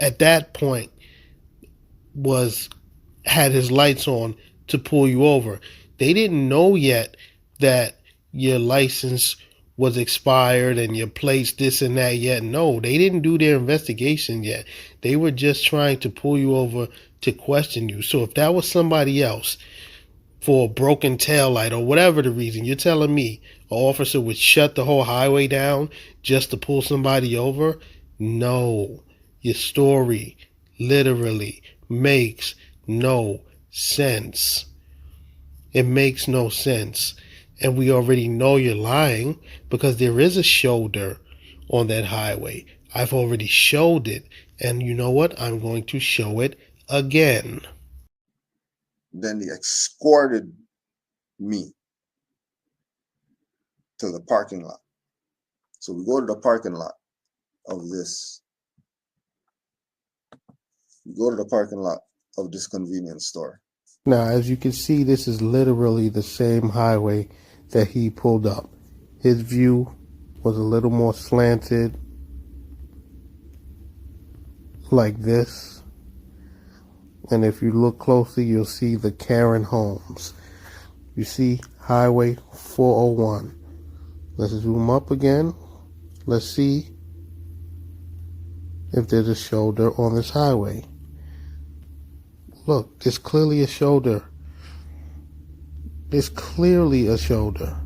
at that point had his lights on to pull you over. They didn't know yet that your license was expired and your plates this and that yet. No, they didn't do their investigation yet. They were just trying to pull you over to question you. So if that was somebody else for a broken tail light or whatever the reason, you're telling me an officer would shut the whole highway down just to pull somebody over? No. Your story literally makes no sense. It makes no sense. And we already know you're lying because there is a shoulder on that highway. I've already showed it. And you know what? I'm going to show it again. Then they escorted me to the parking lot. So we go to the parking lot of this We go to the parking lot of this convenience store. Now, as you can see, this is literally the same highway that he pulled up. His view was a little more slanted, like this. And if you look closely, you'll see the Karen homes. You see Highway 401. Let's zoom up again. Let's see if there's a shoulder on this highway. Look, there's clearly a shoulder. There's clearly a shoulder.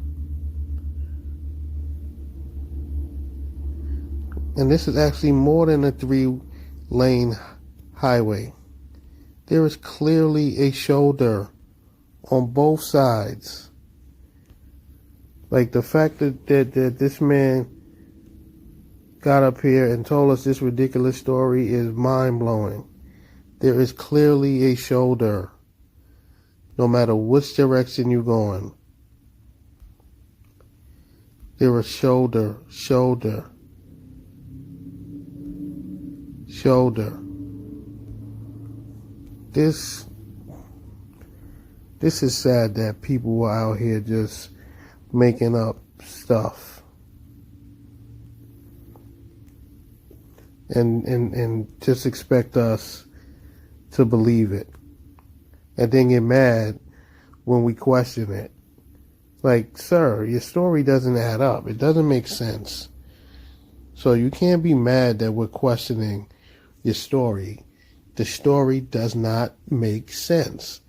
And this is actually more than a 3-lane highway. There is clearly a shoulder on both sides. Like the fact that this man got up here and told us this ridiculous story is mind-blowing. There is clearly a shoulder, no matter which direction you're going. There is shoulder. This is sad that people are out here just making up stuff. And just expect us to believe it. And then get mad when we question it. Like, sir, your story doesn't add up. It doesn't make sense. So you can't be mad that we're questioning your story. The story does not make sense.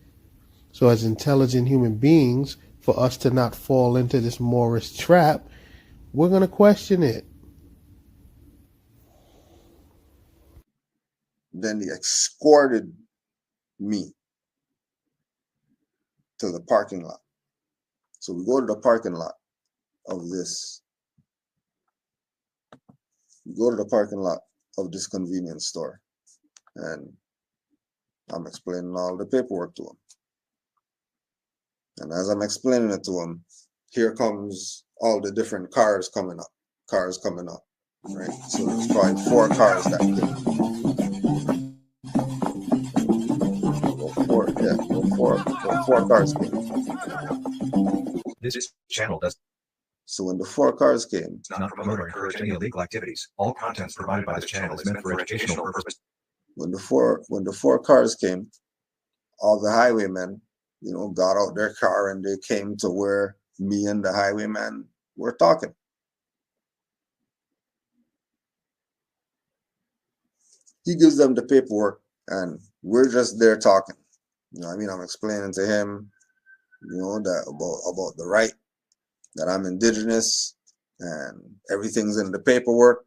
So as intelligent human beings, for us to not fall into this Moorish trap, we're going to question it. Then they escorted me to the parking lot. So we go to the parking lot of this. We go to the parking lot of this convenience store. And I'm explaining all the paperwork to him. And as I'm explaining it to him, here comes all the different cars coming up. Right? So there's probably 4 cars that came. Four cars came. This channel does. So when the 4 cars came, Does not promote or encourage any illegal activities. All contents provided by this channel is meant for educational purposes. When the four cars came, all the highwaymen, got out their car and they came to where me and the highwayman were talking. He gives them the paperwork and we're just there talking. I'm explaining to him, that about the right, that I'm indigenous and everything's in the paperwork.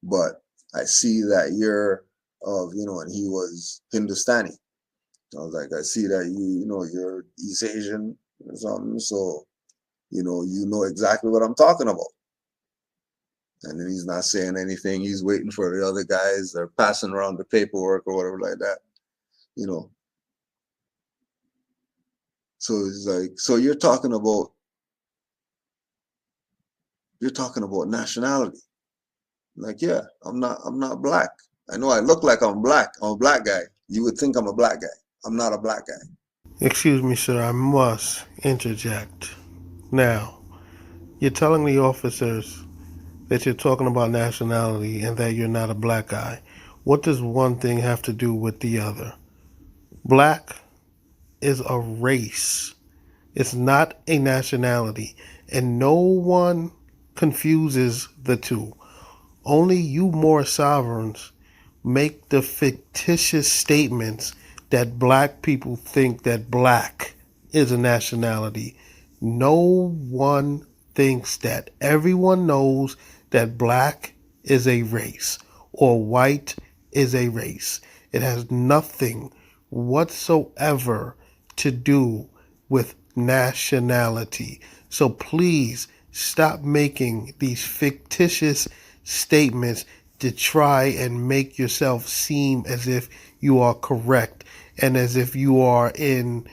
But I see that you're and he was Hindustani. I was like, I see that you're East Asian or something. So, you know exactly what I'm talking about. And then he's not saying anything. He's waiting for the other guys. They're passing around the paperwork or whatever like that, So it's like, so you're talking about nationality. Like, yeah, I'm not black. I know I look like I'm black. I'm a black guy. You would think I'm a black guy. I'm not a black guy. Excuse me, sir, I must interject. Now, you're telling the officers that you're talking about nationality and that you're not a black guy. What does one thing have to do with the other? Black is a race. It's not a nationality. And no one confuses the two. Only you more sovereigns make the fictitious statements that black people think that black is a nationality. No one thinks that. Everyone knows that black is a race or white is a race. It has nothing whatsoever to do with nationality. So please stop making these fictitious statements to try and make yourself seem as if you are correct and as if you are in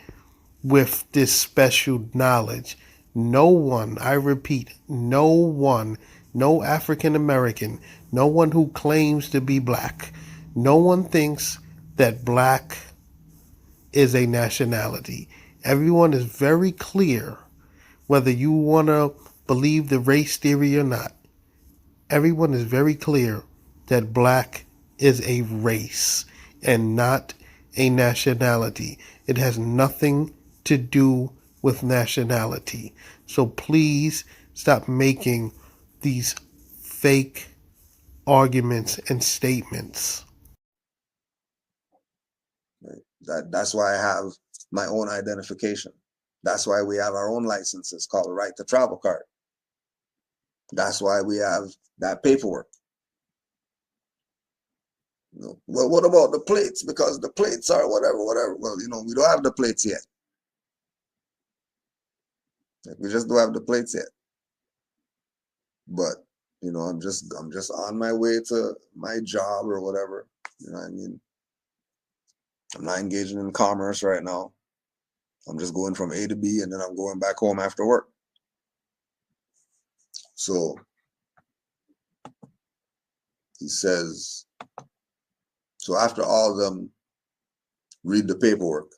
with this special knowledge. No one, I repeat, no one, no African American, no one who claims to be black, no one thinks that black is a nationality. Everyone is very clear, whether you want to believe the race theory or not. Everyone is very clear that black is a race and not a nationality. It has nothing to do with nationality. So please stop making these fake arguments and statements. That's why I have my own identification. That's why we have our own licenses called right to travel card. That's why we have that paperwork. Well, what about the plates? Because the plates are whatever. Well, we don't have the plates yet. We just don't have the plates yet. But I'm just on my way to my job or whatever. You know what I mean? I'm not engaging in commerce right now. I'm just going from A to B, and then I'm going back home after work. So he says, so after all of them read the paperwork,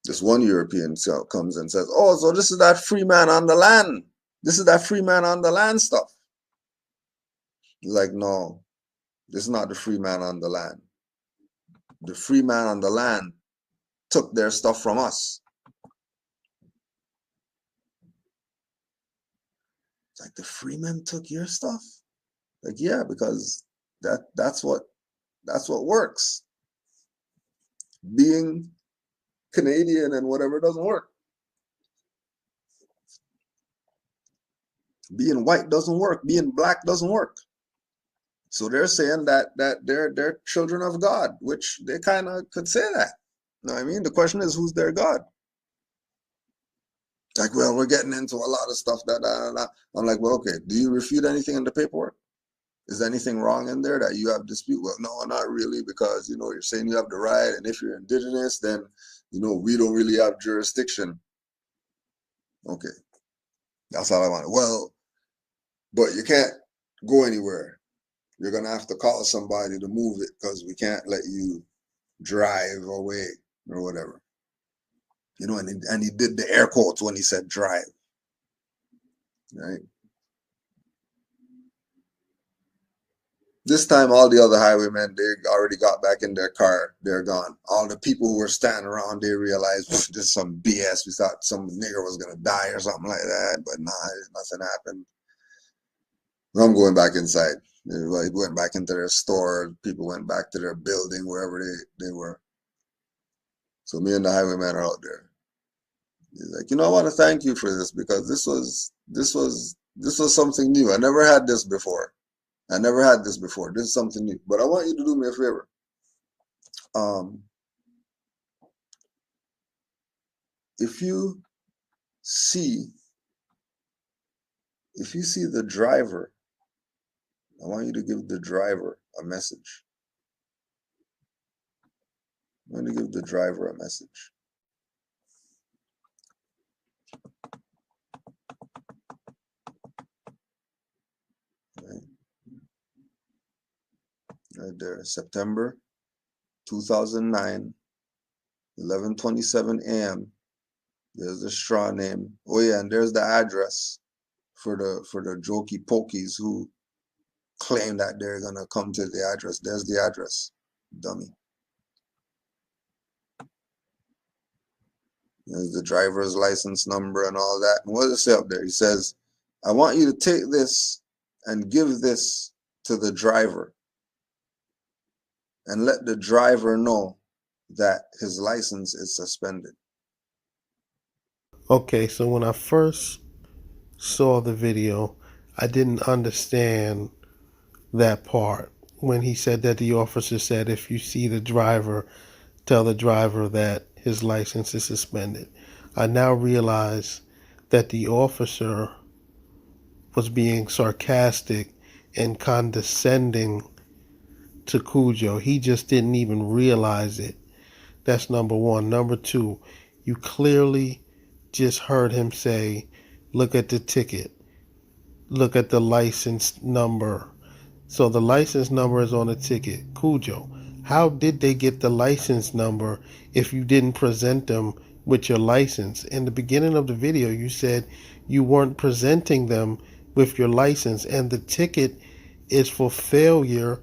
this one European comes and says, oh, so this is that free man on the land. This is that free man on the land stuff. He's like, no, this is not the free man on the land. The free man on the land took their stuff from us. It's like, the freemen took your stuff? Like, yeah, because that's what works. Being Canadian and whatever doesn't work. Being white doesn't work. Being black doesn't work. So they're saying that they're children of God, which they kind of could say that. You know what I mean? The question is, who's their God? Like, well, we're getting into a lot of stuff that I'm like, well, okay, do you refute anything in the paperwork? Is there anything wrong in there that you have dispute? Well, no, not really, because you're saying you have the right, and if you're indigenous, then we don't really have jurisdiction. Okay, that's all I want. Well, but you can't go anywhere. You're gonna have to call somebody to move it because we can't let you drive away or whatever. And he did the air quotes when he said drive. Right? This time, all the other highwaymen, they already got back in their car. They're gone. All the people who were standing around, they realized this is some BS. We thought some nigger was gonna die or something like that, but nah, nothing happened. I'm going back inside. Everybody went back into their store. People went back to their building, wherever they were. So me and the highwayman are out there. He's like, I want to thank you for this, because this was something new. I never had this before. This is something new. But I want you to do me a favor. If you see the driver, I want you to give the driver a message. I'm going to give the driver a message. Right there, September 2009, 11:27 a.m. There's the straw name. Oh yeah, and there's the address for the jokey pokies who claim that they're gonna come to the address. There's the address, dummy. There's the driver's license number and all that. And what does it say up there? He says, I want you to take this and give this to the driver and let the driver know that his license is suspended. Okay, so when I first saw the video, I didn't understand that part when he said that the officer said, if you see the driver, tell the driver that his license is suspended. I now realize that the officer was being sarcastic and condescending to Kudjo. He just didn't even realize it. That's number one. Number two, you clearly just heard him say, look at the ticket. Look at the license number. So the license number is on the ticket. Kudjo, How did they get the license number if you didn't present them with your license? In the beginning of the video, you said you weren't presenting them with your license, and the ticket is for failure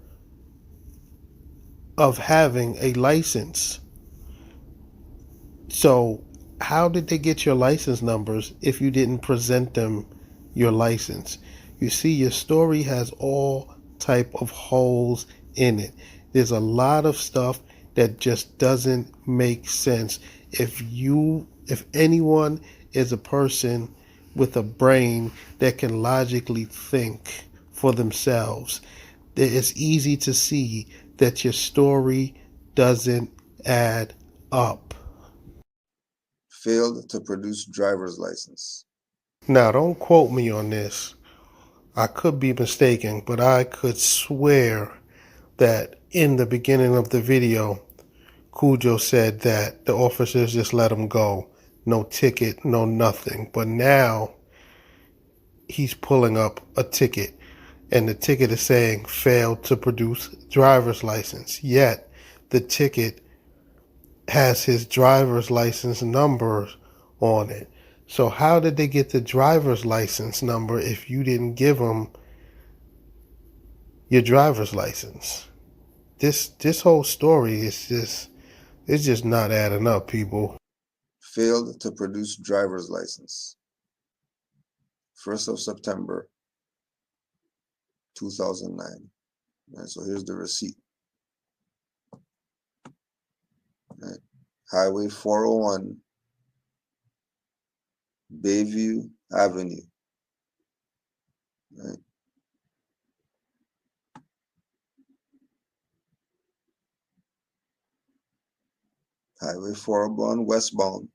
of having a license. So how did they get your license numbers if you didn't present them your license? You see, your story has all type of holes in it. There's a lot of stuff that just doesn't make sense. If anyone is a person with a brain that can logically think for themselves, it's easy to see that your story doesn't add up. Failed to produce driver's license. Now, don't quote me on this. I could be mistaken, but I could swear that in the beginning of the video, Kudjo said that the officers just let him go. No ticket, no nothing. But now he's pulling up a ticket, and the ticket is saying failed to produce driver's license. Yet the ticket has his driver's license number on it. So how did they get the driver's license number if you didn't give them your driver's license? This whole story is just not adding up, people. Failed to produce driver's license. 1st of September 2009. Right, so here's the receipt. Right. Highway 401, Bayview Avenue. Right. Highway 401 westbound.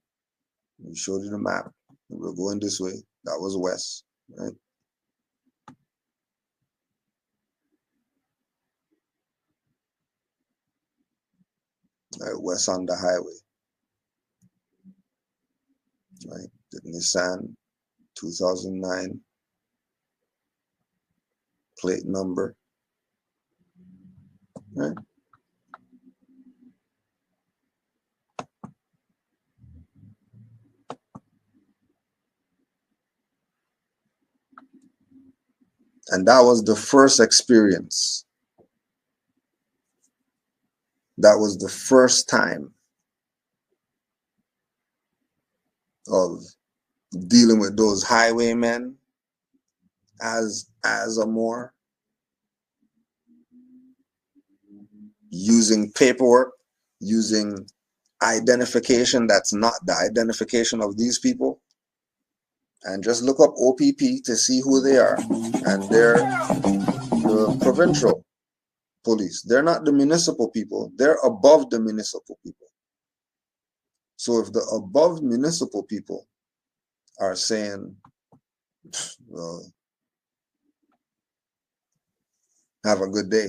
We showed you the map. We're going this way. That was west, right? Right, west on the highway. Right, the Nissan 2009 plate number. Right. And that was the first experience. That was the first time of dealing with those highwaymen as a Moor, using paperwork, using identification that's not the identification of these people. And just look up OPP to see who they are. And they're the provincial police. They're not the municipal people. They're above the municipal people. So if the above municipal people are saying, well, have a good day,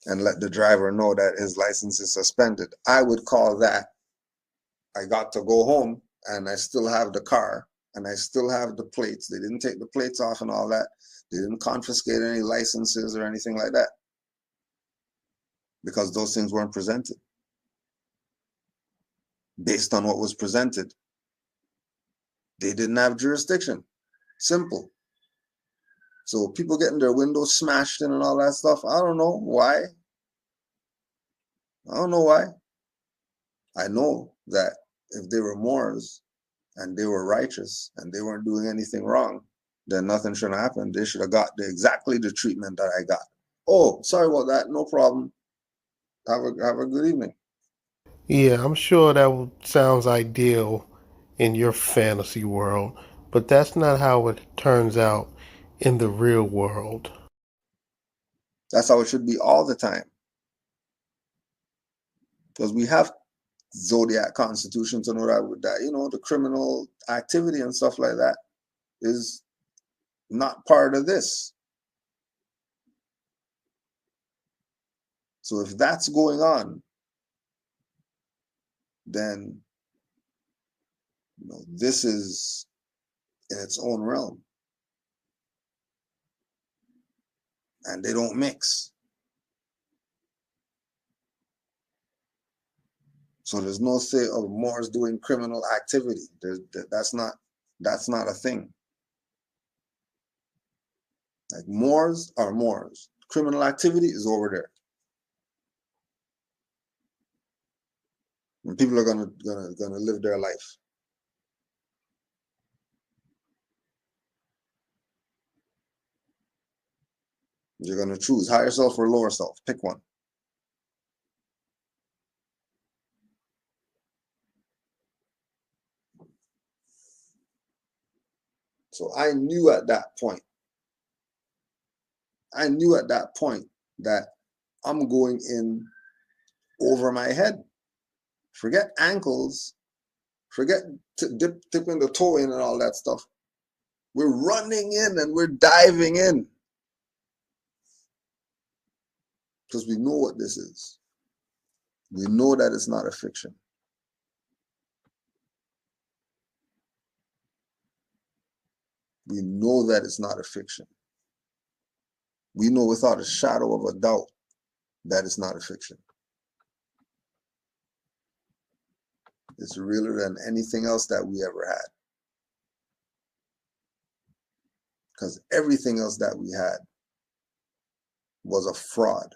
and let the driver know that his license is suspended, I would call that, I got to go home and I still have the car and I still have the plates. They didn't take the plates off and all that. They didn't confiscate any licenses or anything like that, because those things weren't presented. Based on what was presented, they didn't have jurisdiction. Simple. So people getting their windows smashed in and all that stuff, I don't know why. I don't know why. I know that if they were Moors and they were righteous and they weren't doing anything wrong, then nothing should happen. They should have got exactly the treatment that I got. Oh, sorry about that. No problem. Have a good evening. Yeah, I'm sure that sounds ideal in your fantasy world, but that's not how it turns out in the real world. That's how it should be all the time. Because we have Zodiac Constitution to know that with that, you know, the criminal activity and stuff like that is not part of this. So if that's going on, then this is in its own realm. And they don't mix. So there's no say of Moors doing criminal activity. That's not a thing. Like Moors are Moors. Criminal activity is over there. And people are gonna live their life. You're gonna choose higher self or lower self. Pick one. So I knew at that point that I'm going in over my head. Forget ankles, forget dipping the toe in and all that stuff. We're running in and we're diving in because we know what this is. We know that it's not a fiction. We know that it's not a fiction. We know without a shadow of a doubt that it's not a fiction. It's realer than anything else that we ever had. Because everything else that we had was a fraud.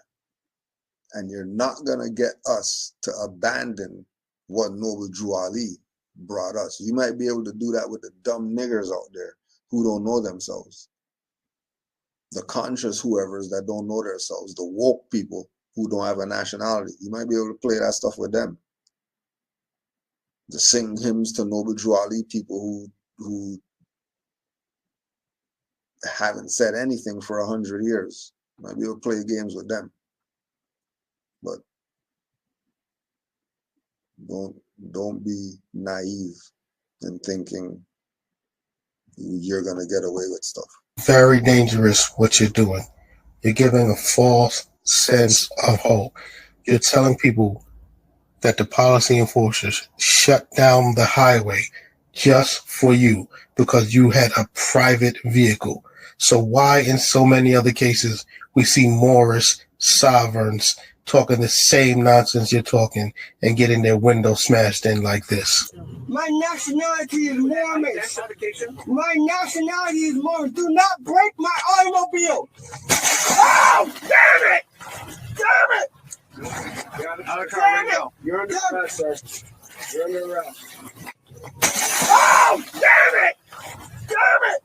And you're not going to get us to abandon what Noble Drew Ali brought us. You might be able to do that with the dumb niggers out there who don't know themselves. The conscious whoever's that don't know themselves. The woke people who don't have a nationality. You might be able to play that stuff with them. The sing hymns to Noble Drew Ali people who haven't said anything for 100 years. You might be able to play games with them. But don't be naive in thinking you're gonna get away with stuff. Very dangerous what you're doing. You're giving a false sense of hope. You're telling people that the policy enforcers shut down the highway just for you because you had a private vehicle. So why in so many other cases we see Moorish sovereigns talking the same nonsense you're talking and getting their window smashed in like this? My nationality is Moorish. My nationality is Moorish. Do not break my automobile. Oh, damn it! Damn it! You're out of car right now. You're under arrest, sir. You're under arrest. Oh, damn it! Damn it!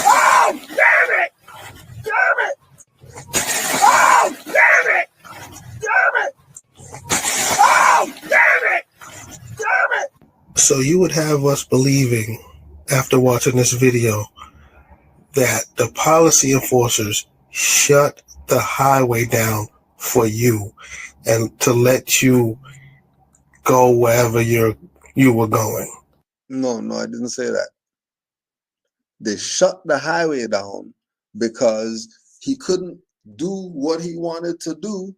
Oh, damn it! Damn it! Oh, damn it! Damn it! Oh, damn it! Damn it! So you would have us believing, after watching this video, that the policy enforcers shut the highway down for you and to let you go wherever you were going. No, I didn't say that. They shut the highway down because he couldn't do what he wanted to do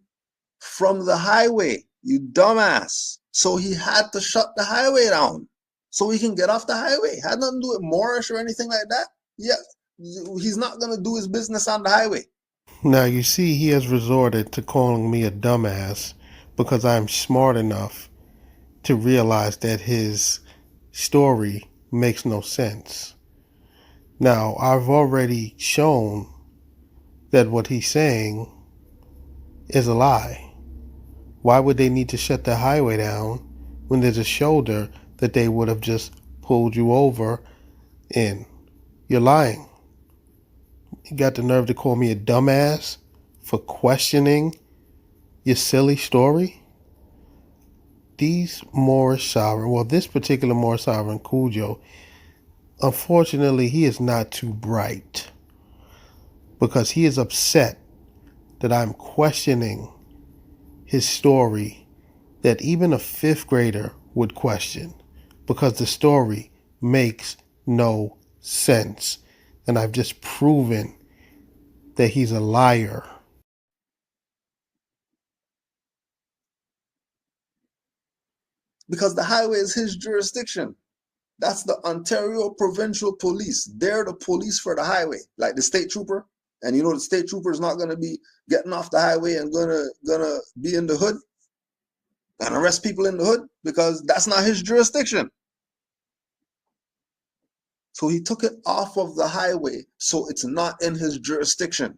from the highway, you dumbass. So he had to shut the highway down so he can get off the highway. Had nothing to do with Moorish or anything like that. Yeah, he's not going to do his business on the highway. Now you see he has resorted to calling me a dumbass because I'm smart enough to realize that his story makes no sense. Now, I've already shown that what he's saying is a lie. Why would they need to shut the highway down when there's a shoulder that they would have just pulled you over in? You're lying. You got the nerve to call me a dumbass for questioning your silly story? These Moorish sovereign, well, this particular Moorish sovereign, Kudjo, unfortunately, he is not too bright because he is upset that I'm questioning his story that even a fifth grader would question because the story makes no sense. And I've just proven that he's a liar. Because the highway is his jurisdiction. That's the Ontario Provincial Police. They're the police for the highway, like the state trooper. And you know the state trooper is not going to be getting off the highway and gonna be in the hood. and arrest people in the hood because that's not his jurisdiction. So he took it off of the highway, so it's not in his jurisdiction.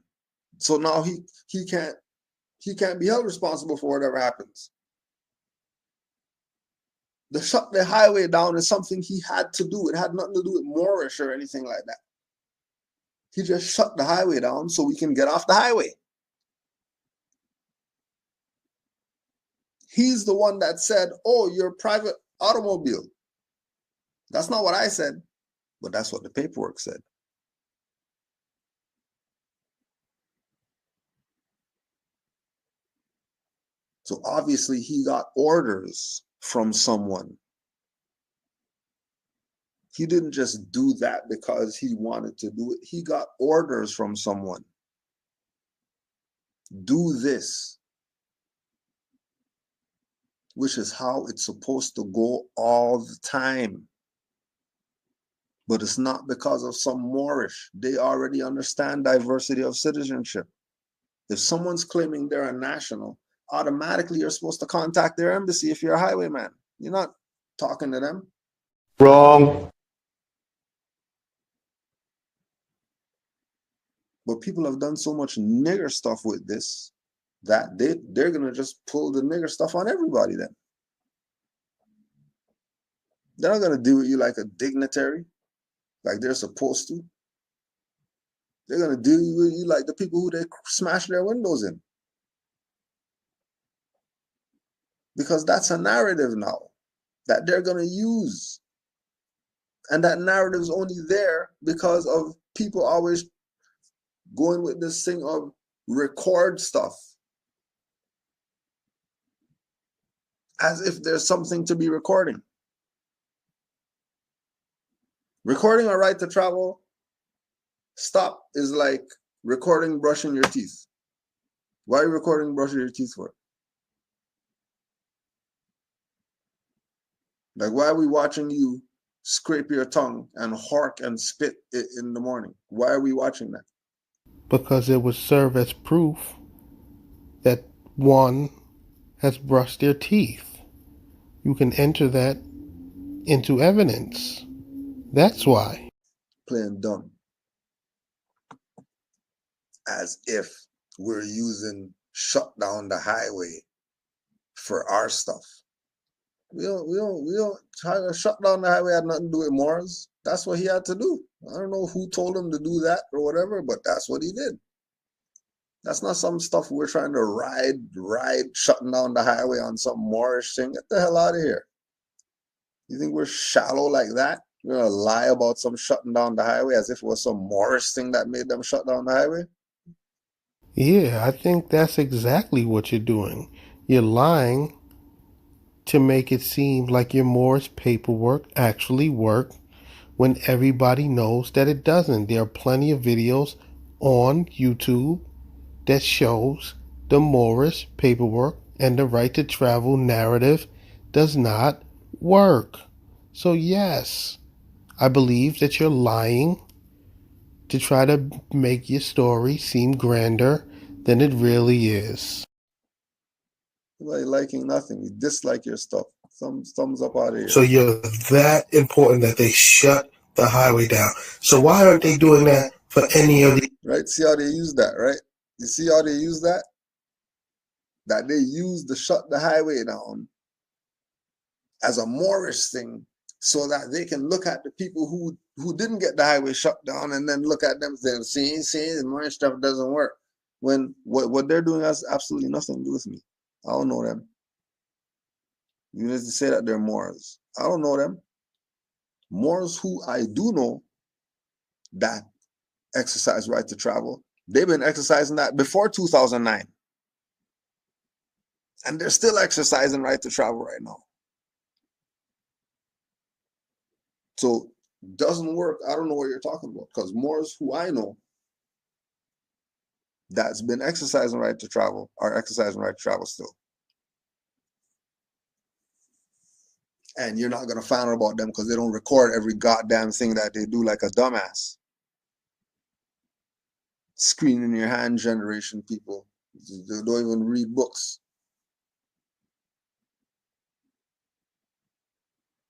So now he can't be held responsible for whatever happens. The shut the highway down is something he had to do. It had nothing to do with Moorish or anything like that. He just shut the highway down so we can get off the highway. He's the one that said, oh, your private automobile. That's not what I said, but that's what the paperwork said. So obviously he got orders from someone. He didn't just do that because he wanted to do it. He got orders from someone. Do this, which is how it's supposed to go all the time. But it's not because of some Moorish. They already understand diversity of citizenship. If someone's claiming they're a national, automatically you're supposed to contact their embassy if you're a highwayman. You're not talking to them. Wrong. But people have done so much nigger stuff with this that they're going to just pull the nigger stuff on everybody then. They're not going to deal with you like a dignitary, like they're supposed to. They're going to deal with you like the people who they smash their windows in. Because that's a narrative now that they're going to use. And that narrative is only there because of people always going with this thing of record stuff as if there's something to be recording. Recording a right to travel stop is like recording brushing your teeth. Why are you recording brushing your teeth for? Like, why are we watching you scrape your tongue and hark and spit it in the morning? Why are we watching that? Because it would serve as proof that one has brushed their teeth. You can enter that into evidence. That's why. Playing dumb. As if we're using shut down the highway for our stuff. We don't try to shut down the highway had nothing to do with Maures. That's what he had to do. I don't know who told him to do that or whatever, but that's what he did. That's not some stuff we're trying to ride, shutting down the highway on some Moorish thing. Get the hell out of here. You think we're shallow like that? We're gonna lie about some shutting down the highway as if it was some Moorish thing that made them shut down the highway? Yeah, I think that's exactly what you're doing. You're lying to make it seem like your Moorish paperwork actually worked when everybody knows that it doesn't. There are plenty of videos on YouTube that shows the Moorish paperwork and the right to travel narrative does not work. So yes, I believe that you're lying to try to make your story seem grander than it really is. Like liking nothing. You dislike your stuff. Some thumbs up out of here. So you're that important that they shut the highway down. So why aren't they doing that for any of the... Right? See how they use that, right? You see how they use that? That they use the shut the highway down as a Moorish thing so that they can look at the people who didn't get the highway shut down and then look at them and say, see, the Moorish stuff doesn't work. When what they're doing has absolutely nothing to do with me. I don't know them. You need to say that they're Moors. I don't know them. Moors who I do know that exercise right to travel, they've been exercising that before 2009. And they're still exercising right to travel right now. So doesn't work. I don't know what you're talking about, because Moors who I know that's been exercising right to travel are exercising right to travel still. And you're not going to find out about them because they don't record every goddamn thing that they do like a dumbass. Screen in your hand generation people. They don't even read books.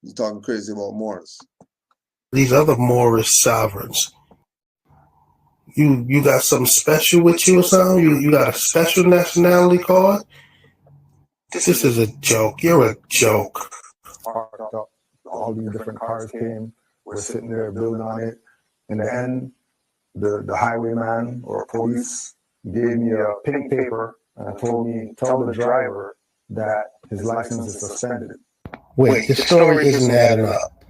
You talking crazy about Moors? These other Moorish sovereigns. You got something special with you or something? You got a special nationality card? This is a joke. You're a joke. Parked up. All these different cars came. We're sitting there building on it. In the end, the highwayman or police gave me a pink paper and told me, tell the driver that his license is suspended. Wait, the story isn't adding up.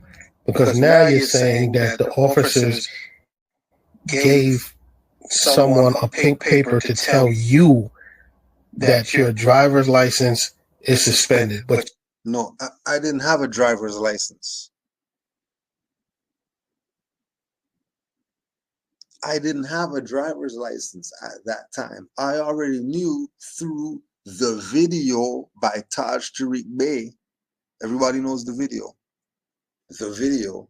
Because now you're saying that the officers gave someone a pink paper to tell you that your driver's license is suspended. But no, I didn't have a driver's license. I didn't have a driver's license at that time. I already knew through the video by Taj Tariq Bey. Everybody knows the video. The video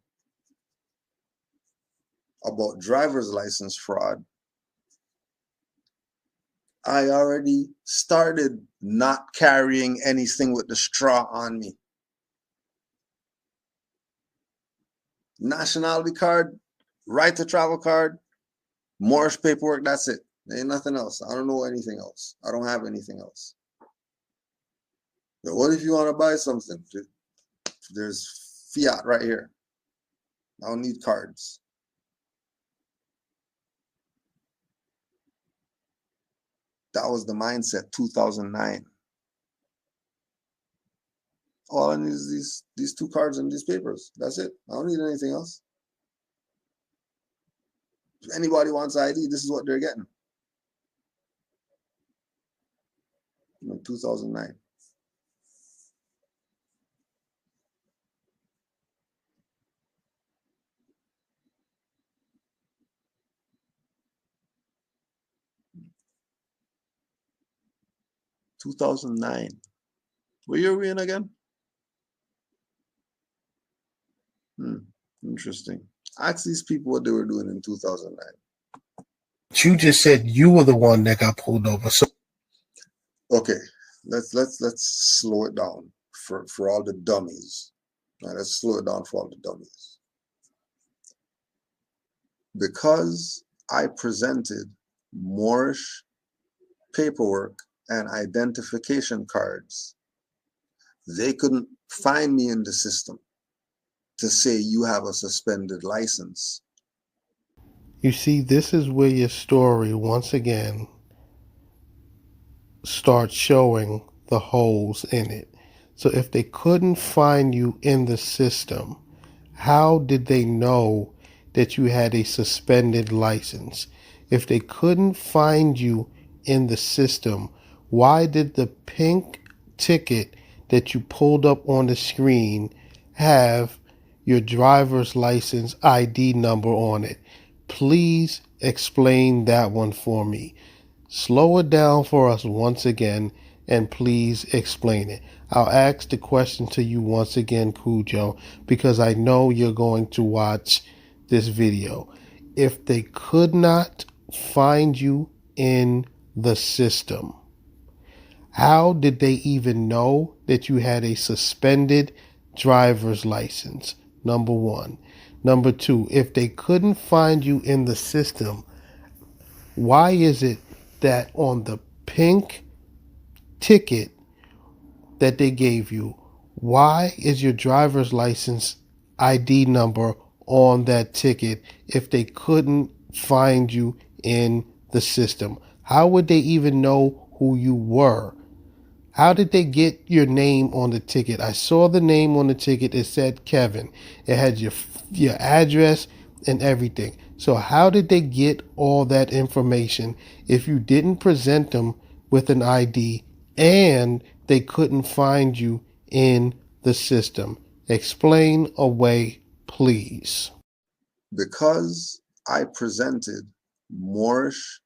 about driver's license fraud. I already started not carrying anything with the straw on me. Nationality card, right to travel card, Moorish paperwork, that's it. There ain't nothing else. I don't know anything else. I don't have anything else. But what if you want to buy something? There's fiat right here. I don't need cards. That was the mindset, 2009. All I need is these two cards and these papers. That's it. I don't need anything else. If anybody wants ID, this is what they're getting. In 2009. What year are we in again? Interesting. Ask these people what they were doing in 2009. you just said you were the one that got pulled over. So okay, let's slow it down for all the dummies. Right, let's slow it down for all the dummies. Because I presented Moorish paperwork and identification cards, they couldn't find me in the system to say you have a suspended license. you see, this is where your story once again starts showing the holes in it. So if they couldn't find you in the system, how did they know that you had a suspended license? If they couldn't find you in the system, why did the pink ticket that you pulled up on the screen have your driver's license ID number on it? Please explain that one for me. Slow it down for us once again, and please explain it. I'll ask the question to you once again, Kudjo, because I know you're going to watch this video. If they could not find you in the system, how did they even know that you had a suspended driver's license? Number one. Number two, if they couldn't find you in the system, why is it that on the pink ticket that they gave you, why is your driver's license ID number on that ticket if they couldn't find you in the system? How would they even know who you were? How did they get your name on the ticket? I saw the name on the ticket. It said Kevin. It had your address and everything. So how did they get all that information if you didn't present them with an ID and they couldn't find you in the system? Explain away, please. Because I presented Moorish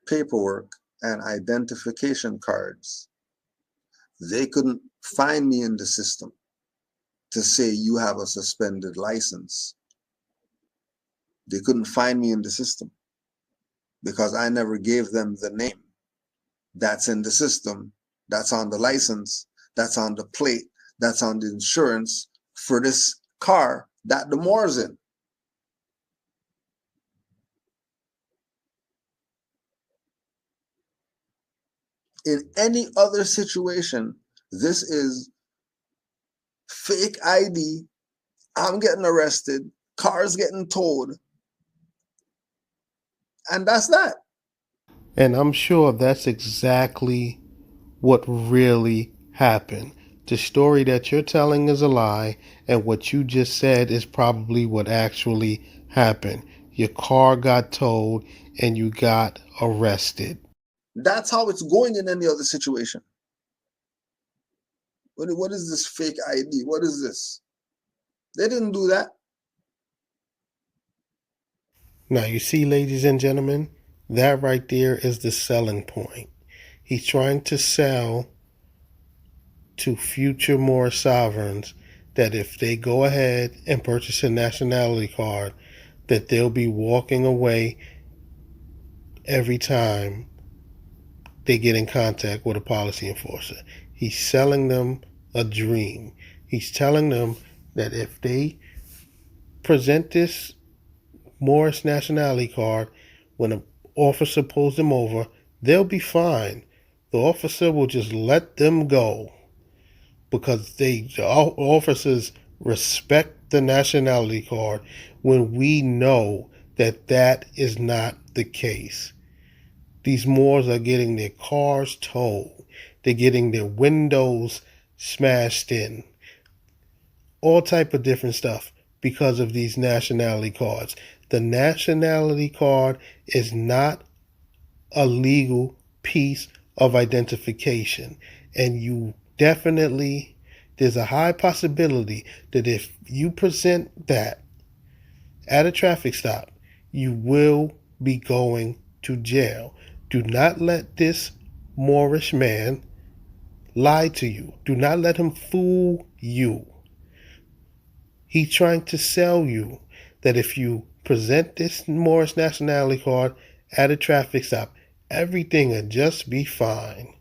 paperwork and identification cards, they couldn't find me in the system to say you have a suspended license. They couldn't find me in the system because I never gave them the name that's in the system, that's on the license, that's on the plate, that's on the insurance, for this car that the Moors in. In any other situation, this is fake ID, I'm getting arrested, cars getting towed, and that's that. And I'm sure that's exactly what really happened. The story that you're telling is a lie, and what you just said is probably what actually happened. Your car got towed and you got arrested. That's how it's going in any other situation. What is this fake ID? What is this? They didn't do that. Now, you see, ladies and gentlemen, that right there is the selling point. He's trying to sell to future Moor sovereigns that if they go ahead and purchase a nationality card, that they'll be walking away every time they get in contact with a policy enforcer. He's selling them a dream. He's telling them that if they present this Moorish nationality card, when an officer pulls them over, they'll be fine. The officer will just let them go because the officers respect the nationality card, when we know that that is not the case. These Moors are getting their cars towed. They're getting their windows smashed in. All type of different stuff because of these nationality cards. The nationality card is not a legal piece of identification. And you definitely, there's a high possibility that if you present that at a traffic stop, you will be going to jail. Do not let this Moorish man lie to you. Do not let him fool you. He's trying to sell you that if you present this Moorish nationality card at a traffic stop, everything will just be fine.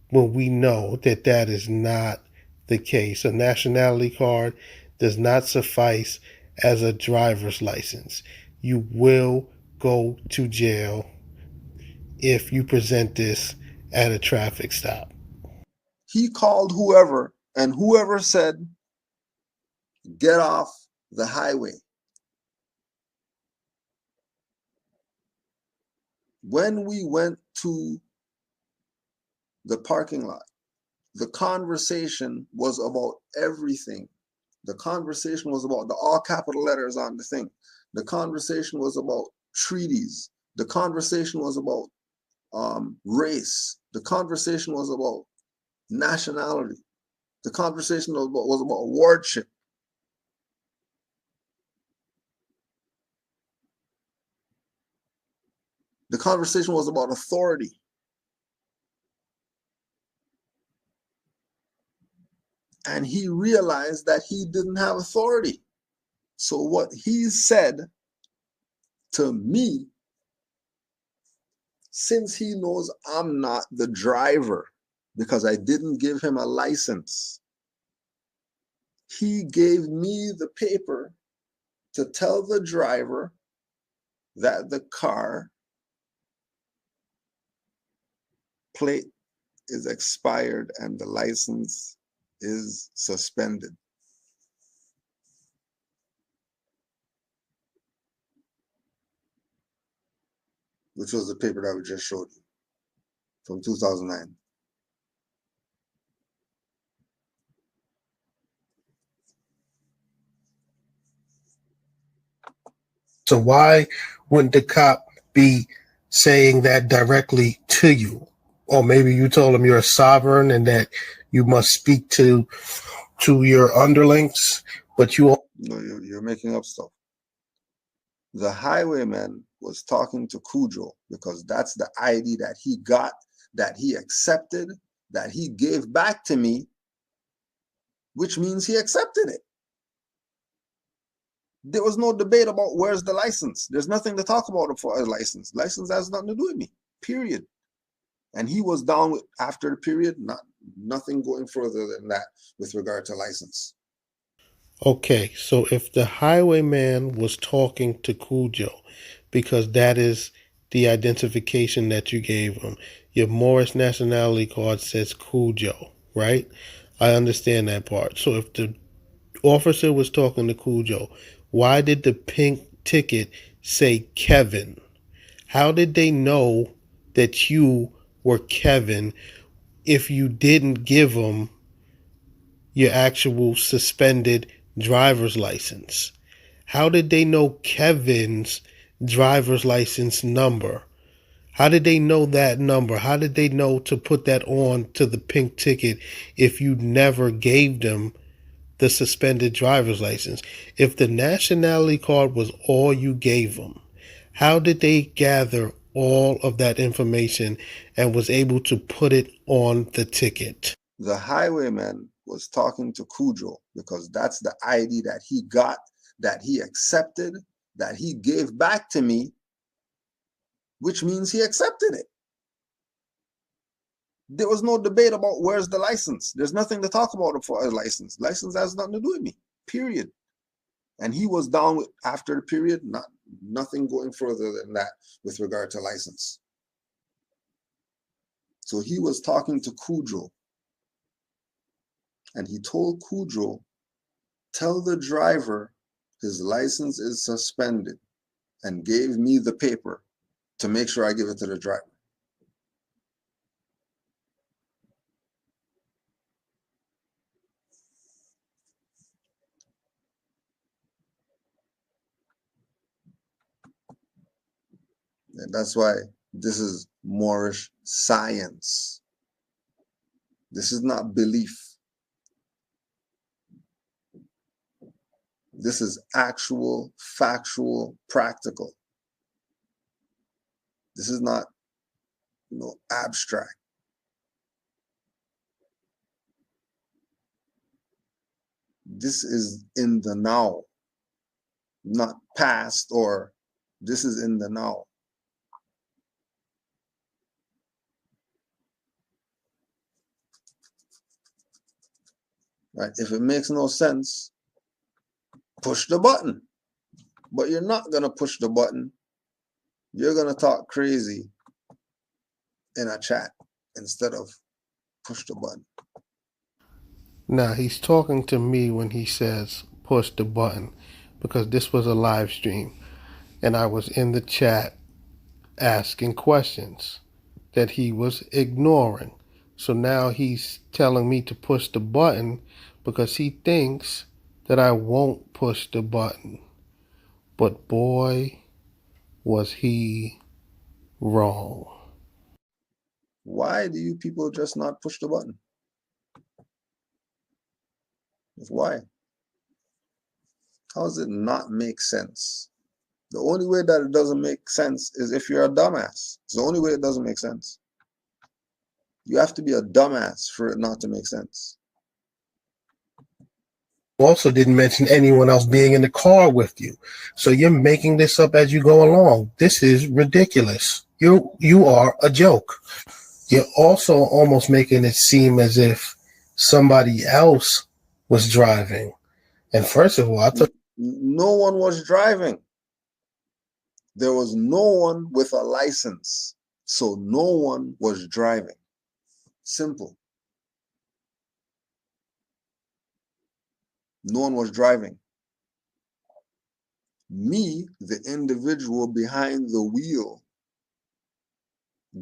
When we know that that is not the case. A nationality card does not suffice as a driver's license. You will go to jail if you present this at a traffic stop. He called whoever, and whoever said, get off the highway. When we went to the parking lot, the conversation was about everything. The conversation was about the all capital letters on the thing. The conversation was about treaties. The conversation was about race. The conversation was about nationality. The conversation was about wardship. The conversation was about authority. And he realized that he didn't have authority. So what he said to me, since he knows I'm not the driver because I didn't give him a license, he gave me the paper to tell the driver that the car plate is expired and the license is suspended. Which was the paper that we just showed you from 2009. So why wouldn't the cop be saying that directly to you? Or maybe you told him you're a sovereign and that you must speak to your underlings, but you... No, you're making up stuff. The highwayman was talking to Kudjo because that's the ID that he got, that he accepted, that he gave back to me, which means he accepted it. There was no debate about where's the license. There's nothing to talk about for a license. License has nothing to do with me, period. And he was down with, after the period, nothing going further than that with regard to license. Okay, so if the highwayman was talking to Kudjo, because that is the identification that you gave him, your Moorish nationality card says Kudjo, right? I understand that part. So if the officer was talking to Kudjo, why did the pink ticket say Kevin? How did they know that you were Kevin if you didn't give them your actual suspended driver's license? How did they know Kevin's driver's license number? How did they know that number? How did they know to put that on to the pink ticket if you never gave them the suspended driver's license? If the nationality card was all you gave them, how did they gather all of that information and was able to put it on the ticket? The highwayman was talking to Kudjo because that's the ID that he got, that he accepted, that he gave back to me, which means he accepted it. There was no debate about where's the license. There's nothing to talk about for a license. License has nothing to do with me, period. And he was down with, after the period, nothing going further than that with regard to license. So he was talking to Kudjo. And he told Kudjo, tell the driver his license is suspended, and gave me the paper to make sure I give it to the driver. And that's why this is Moorish science. This is not belief. This is actual, factual, practical. This is not, abstract. This is in the now, not past, or this is in the now. Right? If it makes no sense, push the button. But you're not going to push the button. You're going to talk crazy in a chat instead of push the button. Now, he's talking to me when he says push the button, because this was a live stream and I was in the chat asking questions that he was ignoring. So now he's telling me to push the button because he thinks that I won't push the button. But boy, was he wrong. Why do you people just not push the button? Why? How does it not make sense? The only way that it doesn't make sense is if you're a dumbass. It's the only way it doesn't make sense. You have to be a dumbass for it not to make sense. Also didn't mention anyone else being in the car with you. So you're making this up as you go along. This is ridiculous. You are a joke. You're also almost making it seem as if somebody else was driving. And first of all, I thought no one was driving. There was no one with a license. So no one was driving. Simple. No one was driving. Me, the individual behind the wheel,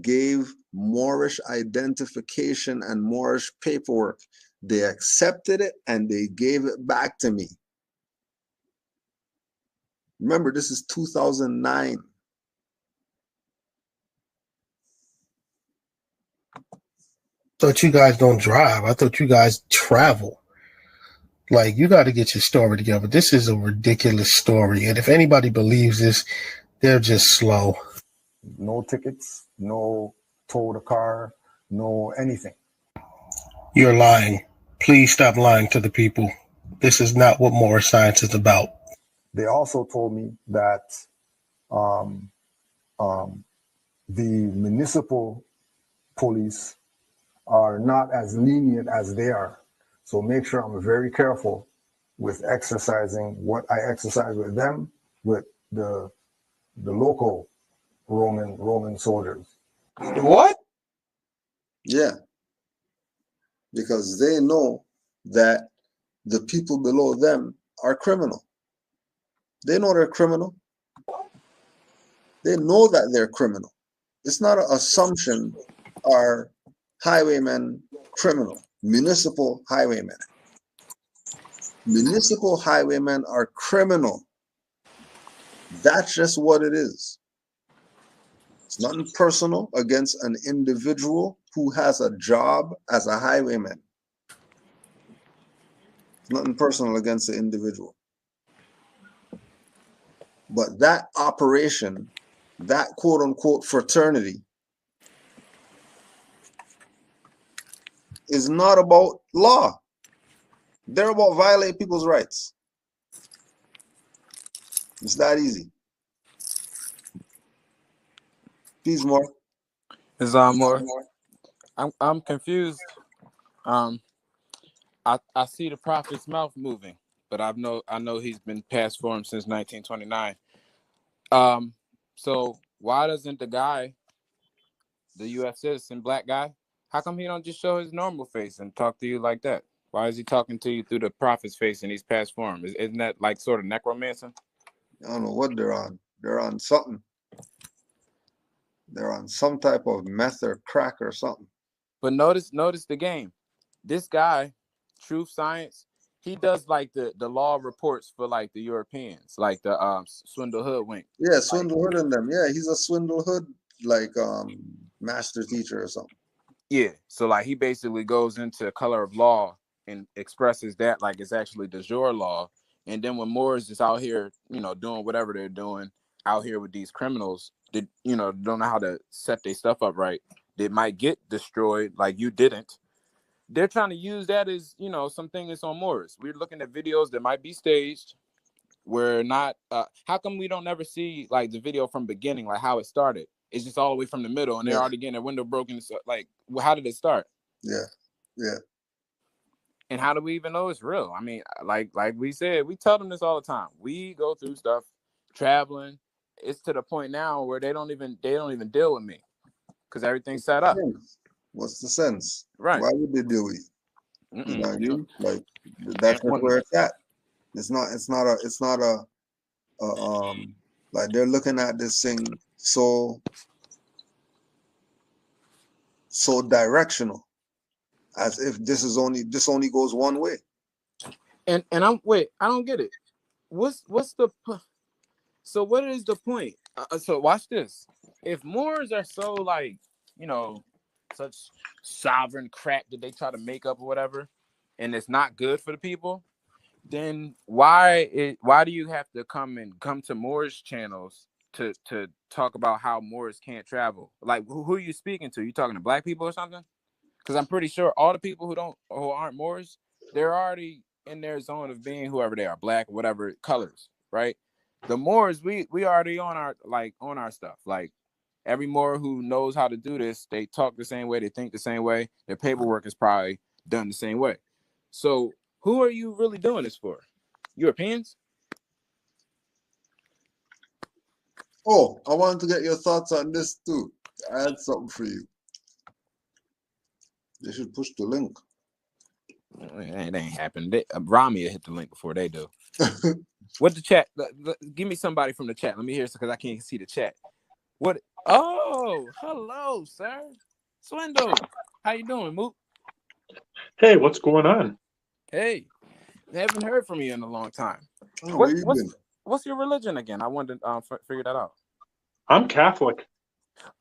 gave Moorish identification and Moorish paperwork. They accepted it and they gave it back to me. Remember, this is 2009. thought you guys don't drive. I thought you guys travel. Like, you got to get your story together. This is a ridiculous story. And if anybody believes this, they're just slow. No tickets, no tow the car, no anything. You're lying. Please stop lying to the people. This is not what Moorish science is about. They also told me that the municipal police are not as lenient as they are. So make sure I'm very careful with exercising what I exercise with them, with the local Roman soldiers. What? Yeah, because they know that the people below them are criminal. They know they're criminal. They know that they're criminal. It's not an assumption are highwaymen criminal. Municipal highwaymen. Municipal highwaymen are criminal. That's just what it is. It's nothing personal against an individual who has a job as a highwayman. It's nothing personal against the individual. But that operation, that quote unquote fraternity, is not about law. They're about violating people's rights. It's that easy. Please, more. Is more? I'm confused. I see the prophet's mouth moving, but I know he's been past form since 1929. So why doesn't the guy, the U.S. citizen, black guy, how come he don't just show his normal face and talk to you like that? Why is he talking to you through the prophet's face and he's past form? Isn't that like sort of necromancer? I don't know what they're on. They're on something. They're on some type of meth or crack or something. But notice the game. This guy, Truth Science, he does like the law reports for like the Europeans, like the Swindle Hoodwink. Yeah, Swindle Hood and them. Yeah, he's a Swindle Hood like master teacher or something. Yeah, so like he basically goes into color of law and expresses that like it's actually de jure law. And then when Moors is out here, doing whatever they're doing out here with these criminals that, don't know how to set their stuff up right, they might get destroyed like you didn't. They're trying to use that as, something that's on Moors. We're looking at videos that might be staged. We're not, how come we don't ever see like the video from beginning, like how it started? It's just all the way from the middle and they're already getting their window broken. So, like, how did it start? Yeah. And how do we even know it's real? I mean, like we said, we tell them this all the time. We go through stuff, traveling. It's to the point now where they don't even deal with me because everything's set up. What's the sense? Right? Why would they deal with you? You know what I mean? Like that's where it's at. It's not a like they're looking at this thing so directional, as if this only goes one way. And I don't get it. So what is the point? So watch this. If Moors are so like, such sovereign crap that they try to make up or whatever, and it's not good for the people, then why do you have to come to Moorish channels to talk about how Moors can't travel? Like who are you speaking to? You talking to black people or something? Because I'm pretty sure all the people who aren't Moors, they're already in their zone of being whoever they are, black, whatever colors, right? The Moors, we already on our stuff. Like every Moor who knows how to do this, they talk the same way, they think the same way, their paperwork is probably done the same way. So who are you really doing this for? Europeans? Oh, I wanted to get your thoughts on this too. I had something for you. They should push the link. It ain't happened. Rami hit the link before they do. What the chat? Give me somebody from the chat. Let me hear because I can't see the chat. What? Oh, hello, sir. Swindle. How you doing, Mook? Hey, what's going on? Hey, I haven't heard from you in a long time. Oh, what's your religion again? I wanted to figure that out. I'm Catholic.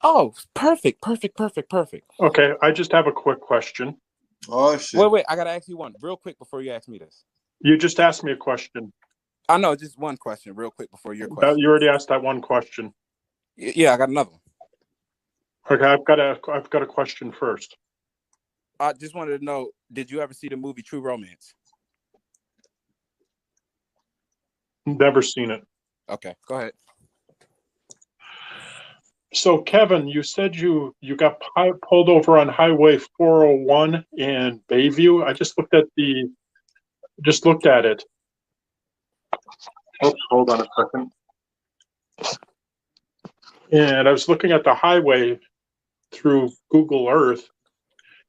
Oh, perfect. Okay, I just have a quick question. Oh, shit. Wait. I got to ask you one real quick before you ask me this. You just asked me a question. I know, just one question real quick before your question. You already asked that one question. Yeah, I got another one. Okay, I've got a question first. I just wanted to know, did you ever see the movie True Romance? Never seen it. Okay, go ahead. So, Kevin, you said you got pulled over on Highway 401 in Bayview. I just looked at it. Oops, hold on a second. And I was looking at the highway through Google Earth,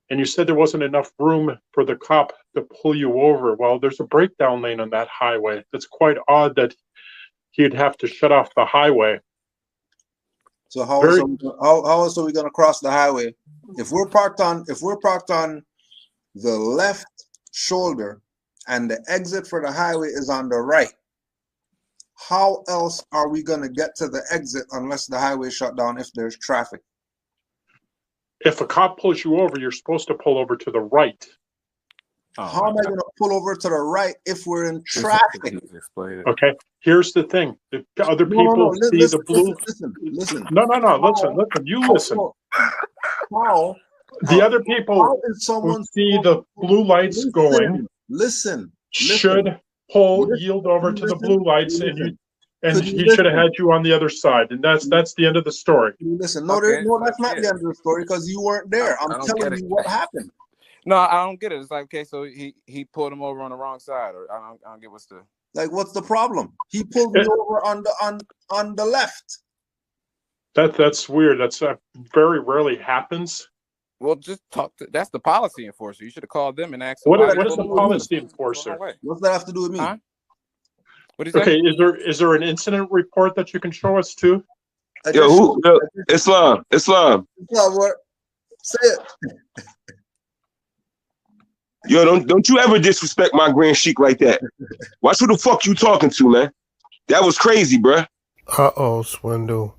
and you said there wasn't enough room for the cop to pull you over. Well, there's a breakdown lane on that highway. It's quite odd that he'd have to shut off the highway. So how else are we gonna cross the highway? If we're parked on the left shoulder and the exit for the highway is on the right, how else are we gonna get to the exit unless the highway is shut down if there's traffic? If a cop pulls you over, you're supposed to pull over to the right. How am I going to pull over to the right if we're in traffic? Okay, here's the thing. If other people see the blue... Listen. No, listen. You listen. The other people who see the blue lights going should yield over to the blue lights, and he should have had you on the other side, and that's the end of the story. Listen, no, that's not the end of the story because you weren't there. I'm telling you what happened. No, I don't get it. It's like, okay, so he pulled him over on the wrong side, or I don't get what's the problem. He pulled me over on the left. That's weird. That's very rarely happens. Well, just talk to. That's the policy enforcer. You should have called them and asked. What's the policy enforcer? What's that have to do with me? Huh? What do you say? Okay, is there an incident report that you can show us too? Yo, Islam. What? Say it. Yo, don't you ever disrespect my Grand Sheik like that. Watch who the fuck you talking to, man. That was crazy, bruh. Uh-oh, Swindle.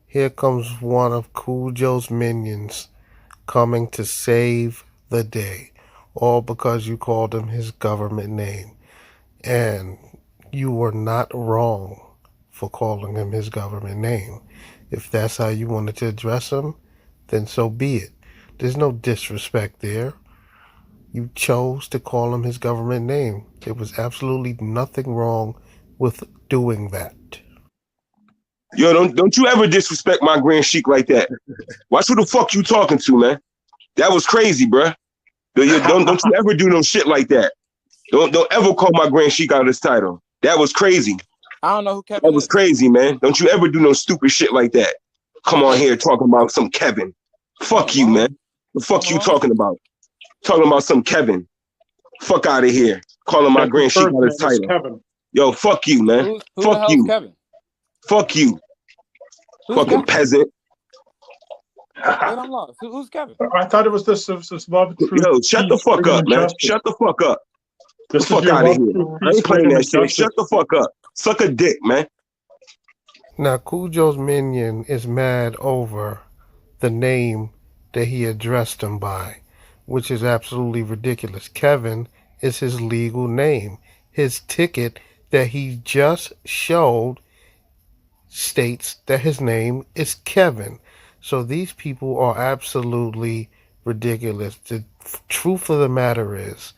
Here comes one of Kudjo's minions coming to save the day. All because you called him his government name. And you were not wrong for calling him his government name. If that's how you wanted to address him, then so be it. There's no disrespect there. You chose to call him his government name. There was absolutely nothing wrong with doing that. Yo, don't you ever disrespect my Grand Sheik like that. Watch who the fuck you talking to, man. That was crazy, bruh. Don't you ever do no shit like that. Don't ever call my Grand Sheik out of this title. That was crazy. I don't know who Kevin That was crazy, man. Don't you ever do no stupid shit like that. Come on here talking about some Kevin. Fuck you, man. The fuck you talking about? Talking about some Kevin. Fuck out of here. Calling my Grand Sheik out of his title. Kevin. Yo, fuck you, man. Fuck you. Kevin? Fuck you. Fucking Kevin? Peasant. Wait, I'm lost. Who's Kevin? I thought it was this love. Yo, shut the fuck up, man. Shut the fuck up. Get the fuck out of here. I ain't playing that shit. Shut the fuck up. Suck a dick, man. Now, Kudjo's minion is mad over the name that he addressed him by, which is absolutely ridiculous. Kevin is his legal name. His ticket that he just showed states that his name is Kevin. So these people are absolutely ridiculous. The truth of the matter is,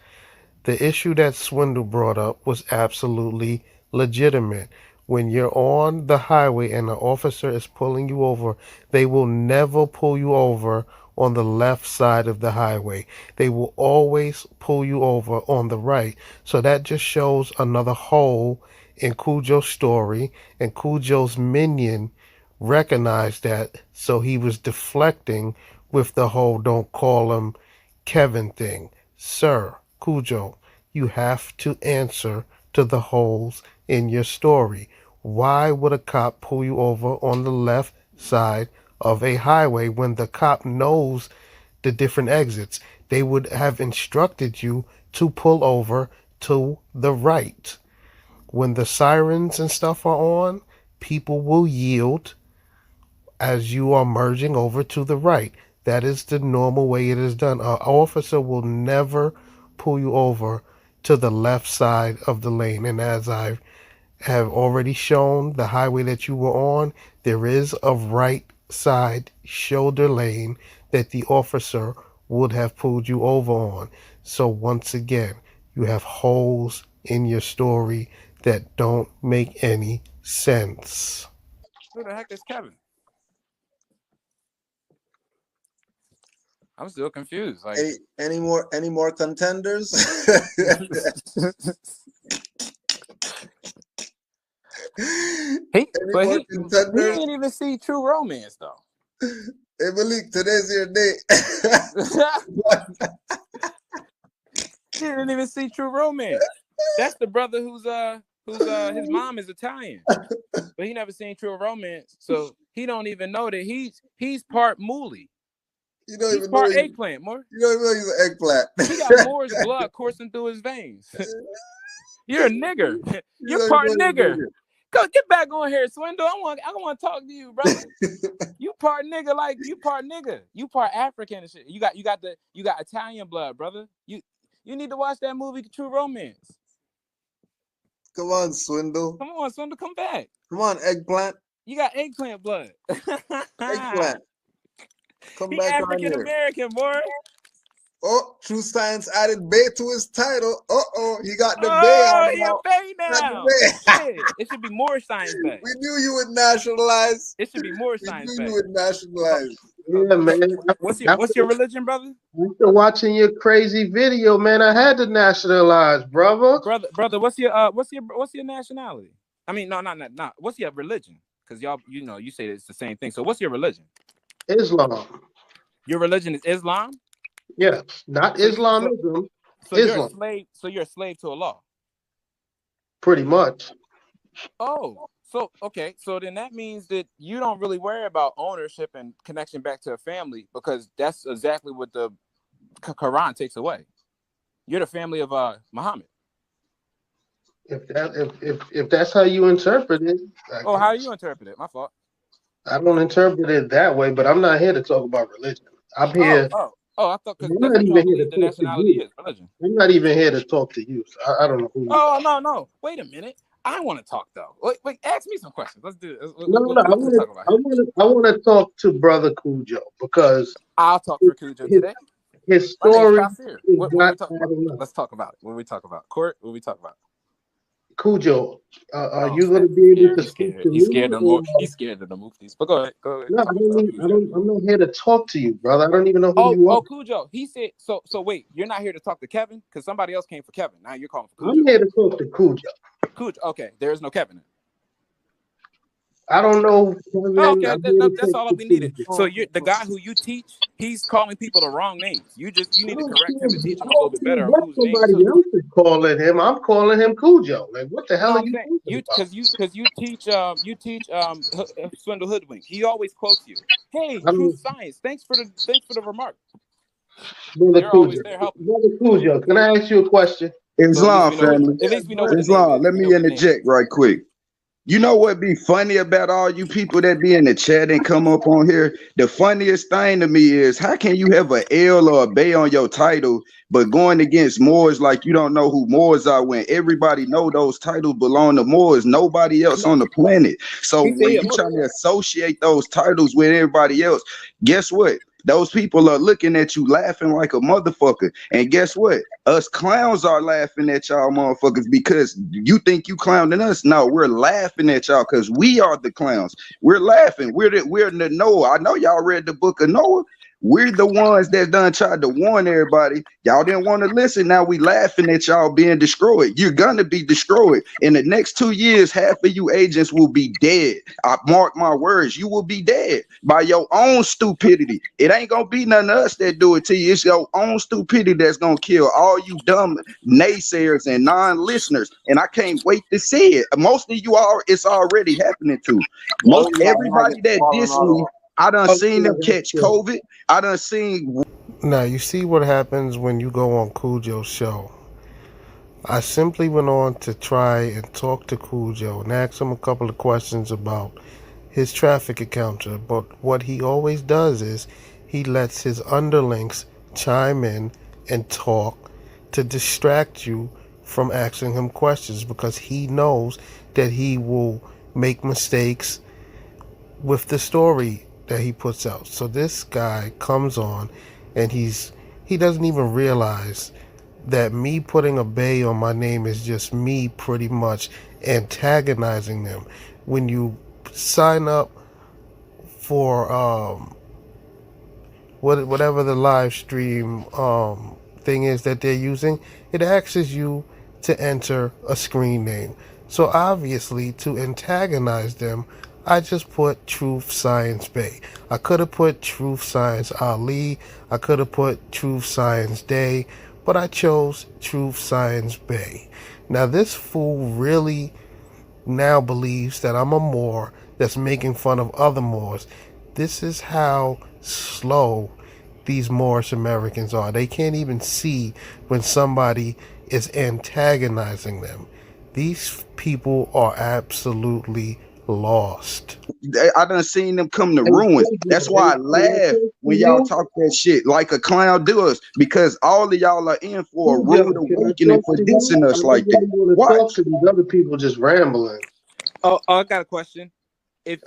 the issue that Swindle brought up was absolutely legitimate. When you're on the highway and an officer is pulling you over, they will never pull you over on the left side of the highway. They will always pull you over on the right. So that just shows another hole in Kudjo's story, and Kudjo's minion recognized that, so he was deflecting with the whole don't call him Kevin thing. Sir, Kudjo, you have to answer to the holes in your story. Why would a cop pull you over on the left side of a highway when the cop knows the different exits? They would have instructed you to pull over to the right. When the sirens and stuff are on, people will yield as you are merging over to the right. That is the normal way it is done. An officer will never pull you over to the left side of the lane. And as I have already shown, the highway that you were on, there is a right side shoulder lane that the officer would have pulled you over on. So once again, you have holes in your story that don't make any sense. Who the heck is Kevin? I'm still confused. Like, any more contenders? But Anyone he contenders? ain't even see True Romance though. Hey Malik, today's your day. He didn't even see True Romance. That's the brother who's his mom is Italian, but he never seen True Romance, so he don't even know that he's part mooly. You don't He's even part know eggplant, Moor. You don't even know he's an eggplant. He got Moorish blood coursing through his veins. You're a nigger. You're part nigger. Go get back on here, Swindle. I want to talk to you, brother. You part nigga, like you part nigga. You part African and shit. You got Italian blood, brother. You need to watch that movie True Romance. Come on, Swindle. Come on, Swindle, come back. Come on, eggplant. You got eggplant blood. Eggplant. Come he back African American, boy. Oh, True Science added Bay to his title. He got the Bay. Oh, he a Bay now. Shit. It should be Moorish Science Bay. We knew you would nationalize. It should be Moorish Science Bay. We knew you would nationalize. Yeah, man. What's your religion, brother? After watching your crazy video, man, I had to nationalize, brother. Brother, what's your nationality? I mean, no, not. What's your religion? Because y'all, you say it's the same thing. So what's your religion? Islam. Your religion is Islam? Yes, not Islamism. So Islam. You're a slave to Allah. Pretty much. Oh, so okay. So then that means that you don't really worry about ownership and connection back to a family, because that's exactly what the Quran takes away. You're the family of Muhammad. If that's how you interpret it. How do you interpret it? My fault. I don't interpret it that way, but I'm not here to talk about religion. I'm here. I thought I'm not even here to the nationality is religion. I'm not even here to talk to you. So I don't know who you are. No. Wait a minute. I want to talk though. Wait, ask me some questions. Let's do it. I want to talk to Brother Kudjo, because I'll talk to Kudjo today. His story is Let's talk about it. What we talk about? Court? What we talk about? Kudjo, are you going to be able to speak to me? He's scared of the movies. But go ahead. No, I'm not here to talk to you, brother. I don't even know who you are. Kudjo. He said, so wait, you're not here to talk to Kevin? Because somebody else came for Kevin. Now you're calling for Kudjo. I'm here to talk to Kudjo. Kudjo, okay. There is no Kevin. I don't know. Okay, that's all we needed. So you're the guy who you teach, he's calling people the wrong names. You need to correct him and teach him a little bit better. Somebody else is calling him. I'm calling him Kudjo. Like, what the hell are you? Because you teach Swindle Hoodwink. He always quotes you. Hey, True Science. Thanks for the remark. Brother Kudjo, can I ask you a question? Islam, family. At least we know Islam. Let me interject right quick. You know what be funny about all you people that be in the chat and come up on here? The funniest thing to me is, how can you have an L or a Bay on your title, but going against Moors like you don't know who Moors are, when everybody know those titles belong to Moors, nobody else on the planet. So when you trying to associate those titles with everybody else, guess what? Those people are looking at you laughing like a motherfucker. And guess what? Us clowns are laughing at y'all motherfuckers because you think you clowning us. No, we're laughing at y'all because we are the clowns. We're laughing. We're the Noah. I know y'all read the book of Noah. We're the ones that done tried to warn everybody. Y'all didn't want to listen. Now we laughing at y'all being destroyed. You're gonna be destroyed. In the next 2 years, half of you agents will be dead. I mark my words. You will be dead by your own stupidity. It ain't gonna be none of us that do it to you. It's your own stupidity that's gonna kill all you dumb naysayers and non-listeners. And I can't wait to see it. Most of you are. It's already happening to. Most everybody that diss me, I done seen them catch COVID. I done seen. Now, you see what happens when you go on Kudjo's show. I simply went on to try and talk to Kudjo and ask him a couple of questions about his traffic encounter. But what he always does is he lets his underlings chime in and talk to distract you from asking him questions, because he knows that he will make mistakes with the story that he puts out. So this guy comes on and he doesn't even realize that me putting a Bay on my name is just me pretty much antagonizing them. When you sign up for whatever the live stream thing is that they're using, it asks you to enter a screen name. So obviously, to antagonize them, I just put Truth Science Bay. I could have put Truth Science Ali. I could have put Truth Science Day, but I chose Truth Science Bay. Now this fool really now believes that I'm a Moor that's making fun of other Moors. This is how slow these Moorish Americans are. They can't even see when somebody is antagonizing them. These people are absolutely lost. I done seen them come to ruin. That's why I laugh when y'all talk that shit like a clown does, because all of y'all are in for a rude awakening for dissing us like that. Watch to these other people just rambling. Oh, I got a question. If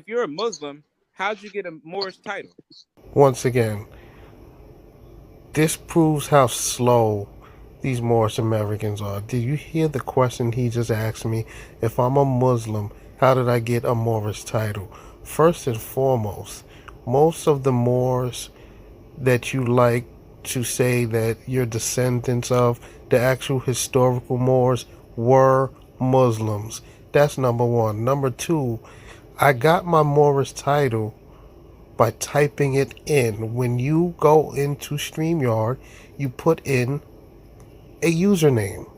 you're a Muslim, how'd you get a Moorish title? Once again, this proves how slow these Moorish Americans are. Did you hear the question he just asked me? If I'm a Muslim, how did I get a Moorish title? First and foremost, most of the Moors that you like to say that you're descendants of, the actual historical Moors, were Muslims. That's number one. Number two, I got my Moorish title by typing it in. When you go into StreamYard, you put in a username.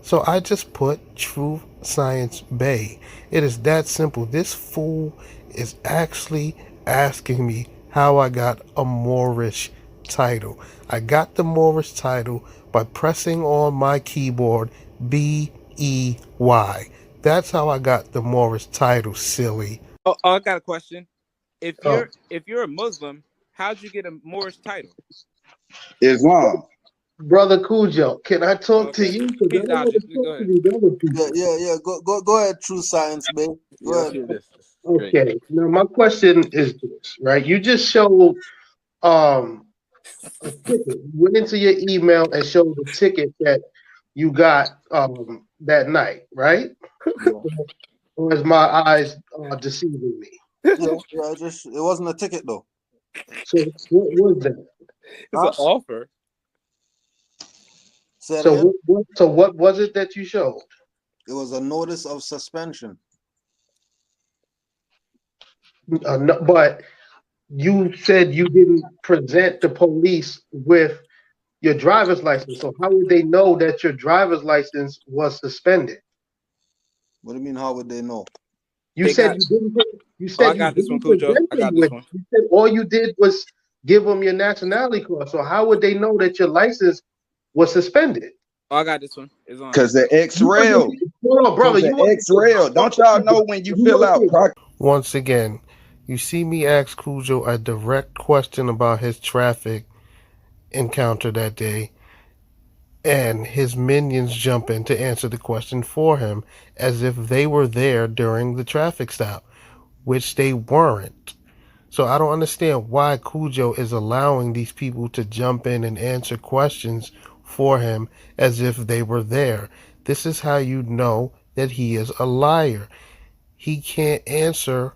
So I just put Truth Science Bay. It is that simple. This fool is actually asking me how I got a Moorish title. I got the Moorish title by pressing on my keyboard BEY. That's how I got the Moorish title, silly. Oh, I got a question. If you're a Muslim, how'd you get a Moorish title? Islam. Brother Kudjo, can I talk to you? Yeah. Go ahead, True Science, man. Go ahead. Okay. Now my question is this, right? You just showed a ticket. You went into your email and showed the ticket that you got that night, right? Or is my eyes deceiving me? It wasn't a ticket though. So what was that? It's an offer. So what was it that you showed? It was a notice of suspension. No, but you said you didn't present the police with your driver's license. So how would they know that your driver's license was suspended? What do you mean? How would they know? You said you didn't. You said I got this one, Kudjo. I got this one. You said all you did was give them your nationality card. So how would they know that your license was suspended? Oh, I got this one. It's on. Because the X-rail. Hold on, brother. You X-rail. Don't y'all know when you fill out? Once again, you see me ask Kudjo a direct question about his traffic encounter that day, and his minions jump in to answer the question for him as if they were there during the traffic stop, which they weren't. So I don't understand why Kudjo is allowing these people to jump in and answer questions for him as if they were there. This is how you know that he is a liar. He can't answer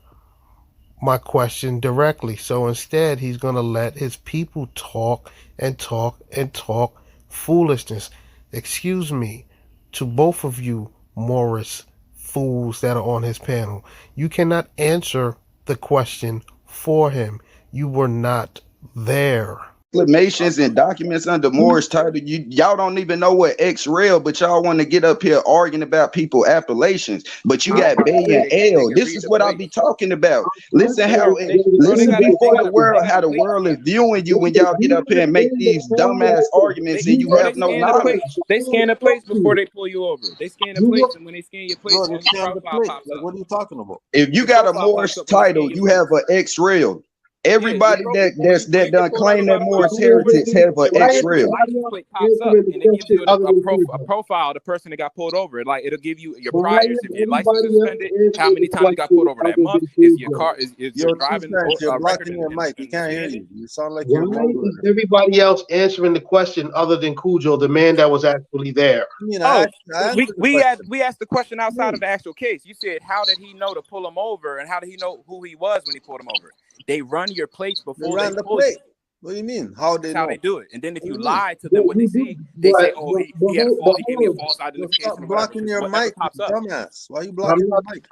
my question directly. So instead, he's going to let his people talk and talk and talk foolishness. Excuse me to both of you Moorish fools that are on his panel. You cannot answer the question for him. You were not there. Proclamations and documents under Moorish title. Y'all don't even know what X-rail, but y'all want to get up here arguing about people appellations. But you got Bay and L. This is what I be talking about. Listen before the world how the world is viewing you when y'all get up here and make these dumbass arguments and you have no knowledge. They scan the place before they pull you over. They scan the place, and when they scan your place, your profile pops up. What are you talking about? If you got a Moorish title, you have an X-rail. Everybody that done claim that Moorish heritage have an X-rail. Pops up and it gives you a profile of the person that got pulled over. Like it'll give you your priors, if your license is suspended, how many times you got pulled over that month, is your car is your driving record. Your mic. You can't hear you. You sound like you're. Why is everybody else answering the question other than Kudjo, the man that was actually there? We asked the question outside of the actual case. You said, how did he know to pull him over, and how did he know who he was when he pulled him over? They run your plates before they pull you. What do you mean? How they That's how know? they do it. And then if What do you you mean? lie to them what they see, they say, "Oh, he had a fault. He gave me a false Stop identification or whatever." blocking your Whatever mic, you pops up. dumbass. Why are you blocking your mic?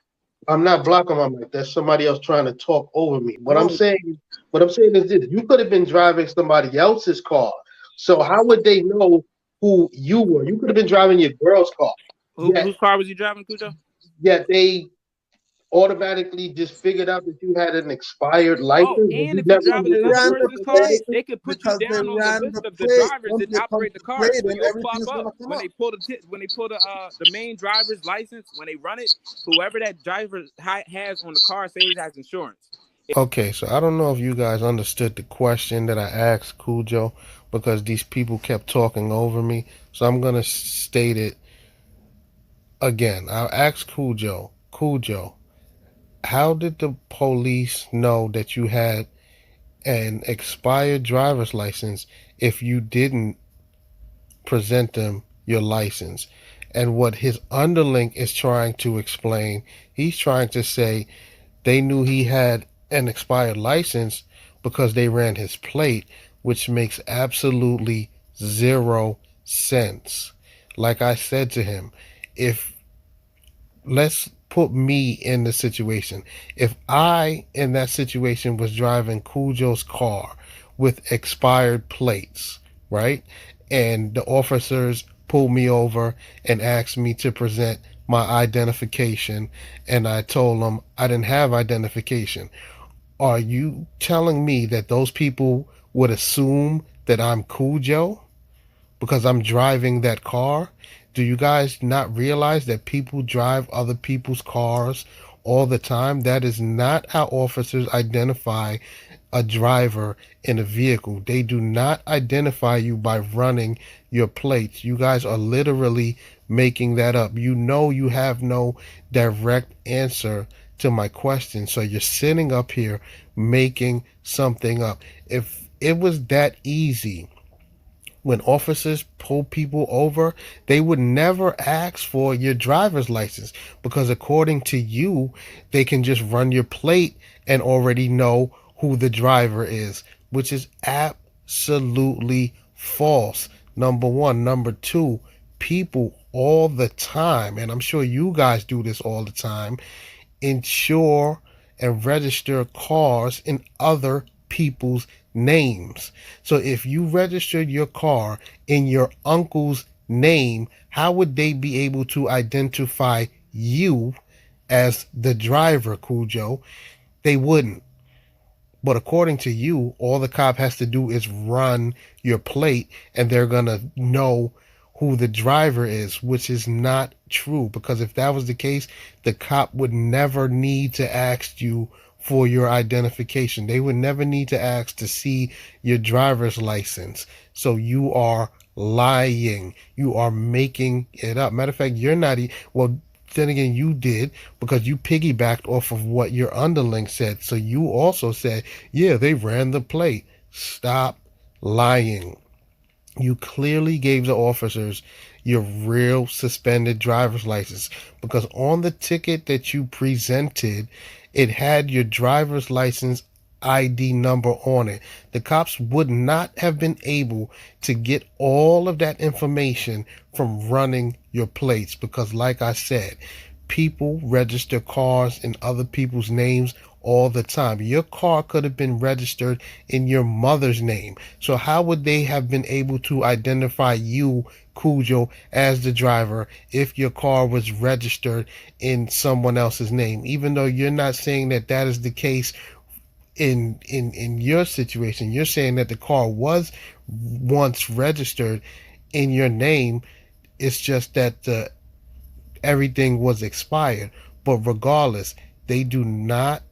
I'm not blocking my mic. That's somebody else trying to talk over me. What I'm No. saying is this: you could have been driving somebody else's car. So how would they know who you were? You could have been driving your girl's car. Whose car was you driving, Kudjo? Yet they automatically just figured out that you had an expired license. Oh, and if you're driving another person's car, plate, they could put you because they down on the ran list the of the plate. drivers Once that they come operate to the car. plate, So then you'll pop everything's gonna up come when up. they pull the main driver's license. When they run it, whoever that driver has on the car says it has insurance. Okay, so I don't know if you guys understood the question that I asked Kudjo because these people kept talking over me. So I'm going to state it again. I asked Kudjo, how did the police know that you had an expired driver's license if you didn't present them your license? And what his underling is trying to explain, he's trying to say they knew he had an expired license because they ran his plate, which makes absolutely 0 sense. Like I said to him, let's put me in the situation. If I, in that situation, was driving Kudjo's car with expired plates, right? And the officers pulled me over and asked me to present my identification, and I told them I didn't have identification. Are you telling me that those people would assume that I'm Kudjo because I'm driving that car? Do you guys not realize that people drive other people's cars all the time? That is not how officers identify a driver in a vehicle. They do not identify you by running your plates. You guys are literally making that up. You know you have no direct answer to my question. So you're sitting up here making something up. If it was that easy, when officers pull people over, they would never ask for your driver's license because according to you, they can just run your plate and already know who the driver is, which is absolutely false. Number one. Number two, people all the time, and I'm sure you guys do this all the time, insure and register cars in other people's names. So if you registered your car in your uncle's name, how would they be able to identify you as the driver, Kudjo? They wouldn't. But according to you, all the cop has to do is run your plate and they're going to know who the driver is, which is not true. Because if that was the case, the cop would never need to ask you for your identification. They would never need to ask to see your driver's license. So you are lying. You are making it up. Matter of fact, you're not, well, then again, you did because you piggybacked off of what your underling said. So you also said, yeah, they ran the plate. Stop lying. You clearly gave the officers your real suspended driver's license because on the ticket that you presented, it had your driver's license ID number on it. The cops would not have been able to get all of that information from running your plates because, like I said, people register cars in other people's names all the time. Your car could have been registered in your mother's name. So how would they have been able to identify you, Kudjo, as the driver if your car was registered in someone else's name? Even though you're not saying that that is the case in your situation, you're saying that the car was once registered in your name. It's just that everything was expired. But regardless, they do not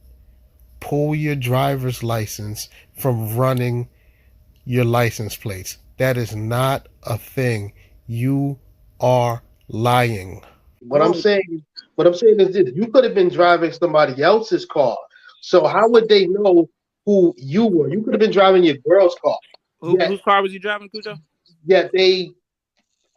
pull your driver's license from running your license plates. That is not a thing. You are lying. What I'm saying is this: you could have been driving somebody else's car. So how would they know who you were? You could have been driving your girl's car. Whose car was you driving, Kudjo? Yet they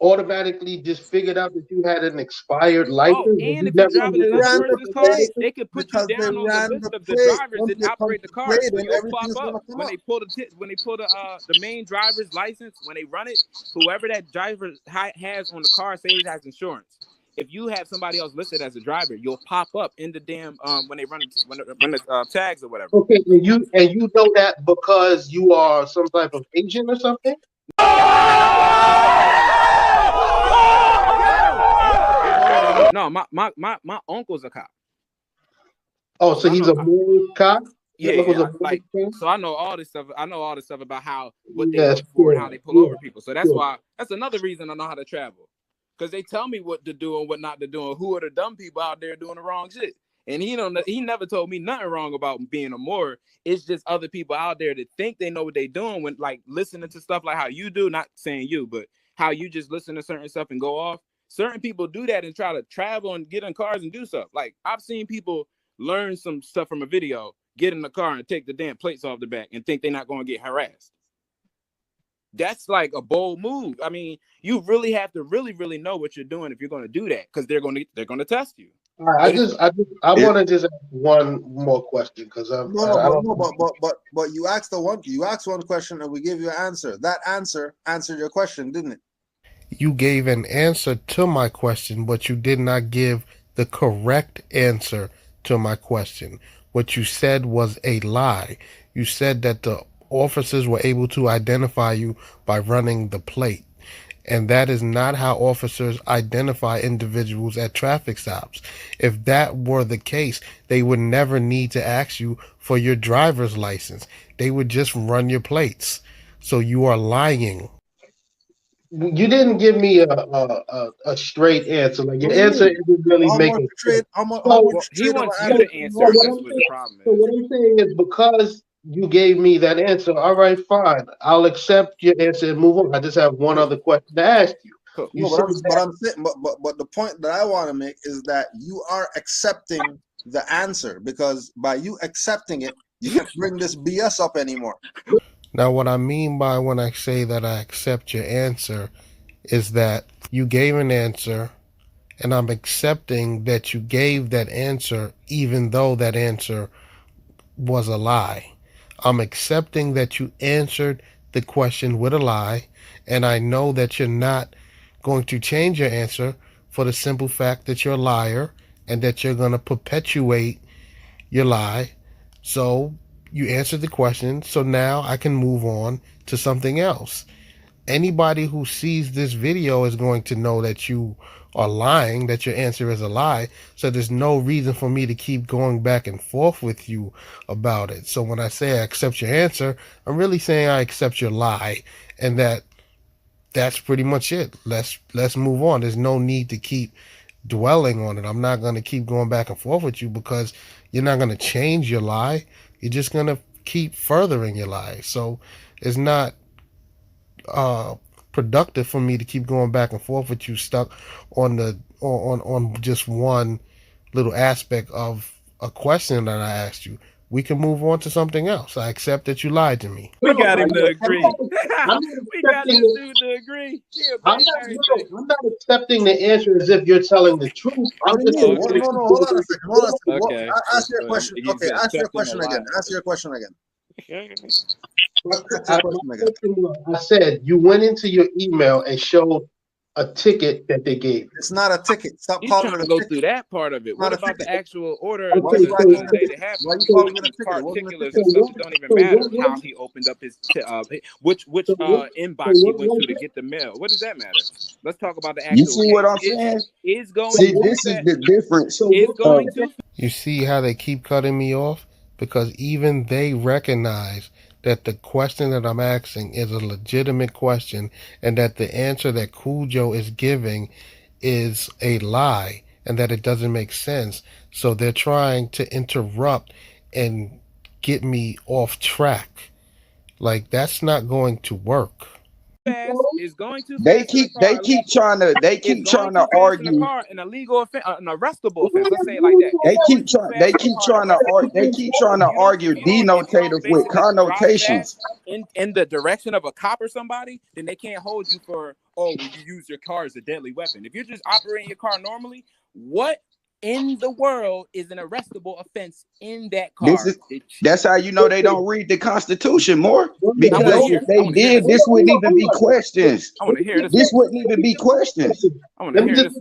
automatically just figured out that you had an expired Oh, license? and if you're Never driving another ran the person's car, plate they could put you because they down on the ran list the of the plate. drivers Once that they come operate the to the car. plate, So then you'll pop everything's up gonna come when up. they pull the main driver's license. When they run it, whoever that driver has on the car, say it has insurance. If you have somebody else listed as a driver, you'll pop up in the damn when they run the tags or whatever. Okay, and you know that because you are some type of agent or something? No, my uncle's a cop. Oh, so he's a Moorish cop? Yeah, like so I know all this stuff. I know all this stuff about what they Yes, look for and yeah, how they pull over yeah, people. So that's yeah. why that's another reason I know how to travel. Because they tell me what to do and what not to do, and who are the dumb people out there doing the wrong shit. And he never told me nothing wrong about being a Moor. It's just other people out there that think they know what they're doing when like listening to stuff like how you do, not saying you, but how you just listen to certain stuff and go off. Certain people do that and try to travel and get in cars and do stuff. Like I've seen people learn some stuff from a video, get in the car and take the damn plates off the back and think they're not going to get harassed. That's like a bold move. I mean, you really have to really know what you're doing if you're going to do that, because they're going to test you. All right, I want to just ask one more question because but you asked one question and we gave you an answer. That answer answered your question, didn't it? You gave an answer to my question, but you did not give the correct answer to my question. What you said was a lie. You said that the officers were able to identify you by running the plate. And that is not how officers identify individuals at traffic stops. If that were the case, they would never need to ask you for your driver's license. They would just run your plates. So you are lying. You didn't give me a straight answer. Like your answer isn't really making sense. He wants you to answer. That's what the problem is. So what I'm saying is because you gave me that answer, all right, fine. I'll accept your answer and move on. I just have one other question to ask you. But the point that I want to make is that you are accepting the answer, because by you accepting it, you can't bring this BS up anymore. Now, what I mean by when I say that I accept your answer is that you gave an answer, and I'm accepting that you gave that answer even though that answer was a lie. I'm accepting that you answered the question with a lie, and I know that you're not going to change your answer for the simple fact that you're a liar and that you're going to perpetuate your lie. So you answered the question, so now I can move on to something else. Anybody who sees this video is going to know that you are lying, that your answer is a lie. So there's no reason for me to keep going back and forth with you about it. So when I say I accept your answer, I'm really saying I accept your lie, and that's pretty much it. Let's move on. There's no need to keep dwelling on it. I'm not going to keep going back and forth with you because you're not going to change your lie. You're just going to keep furthering your lie. So it's not productive for me to keep going back and forth with you, stuck on on just one little aspect of a question that I asked you. We can move on to something else. I accept that you lied to me. We got him to agree. We got this dude to agree. I'm not accepting the answer as if you're telling the truth. I'm just hold on a second. Okay. Ask your question. Okay, ask your question again. Ask your question again. I said you went into your email and showed a ticket that they gave. It's not a ticket. Stop He's calling trying it to go ticket. through that part of it. What about the actual order? Okay, What Why you calling it a ticket? particulars and stuff that don't even matter. How he opened up his which inbox he went to get the mail. What does that matter? Let's talk about the actual. You see what I'm saying? Is going. See, this is the difference. Is going to. You see how they keep cutting me off? Because even they recognize that the question that I'm asking is a legitimate question, and that the answer that Kudjo is giving is a lie, and that it doesn't make sense. So they're trying to interrupt and get me off track. Like, that's not going to work. fast, is going too They fast in the car. keep trying to In the argue. car, an illegal offense, an arrestable offense. Let's say it like that. They keep trying to argue If you don't denotative with basically drive connotations. fast in the direction of a cop or somebody, then they can't hold you for, oh, well, you use your car as a deadly weapon. If you're just operating your car normally, what in the world is an arrestable offense in that car? That's how you know they don't read the Constitution more. Because if they did, this wouldn't even be questions. I want to hear this. This wouldn't even be questions. I want to hear this.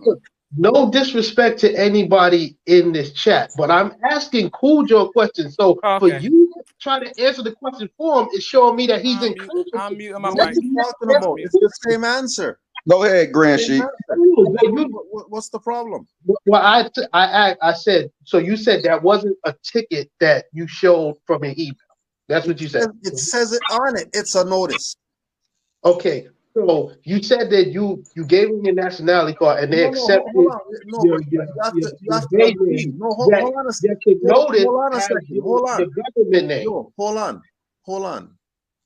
No disrespect to anybody in this chat, but I'm asking Kudjo a question. So for you to try to answer the question for him is showing me that he's inconsistent. I'm muting my What mic. are you talking about? It's the same answer. Go ahead, Grand Sheik. What's the problem? Well, I said, so you said that wasn't a ticket that you showed from an email. That's what you said. It says it on it. It's a notice. Okay. So you said that you gave them your nationality card and they accepted. Hold on a second. Hold on.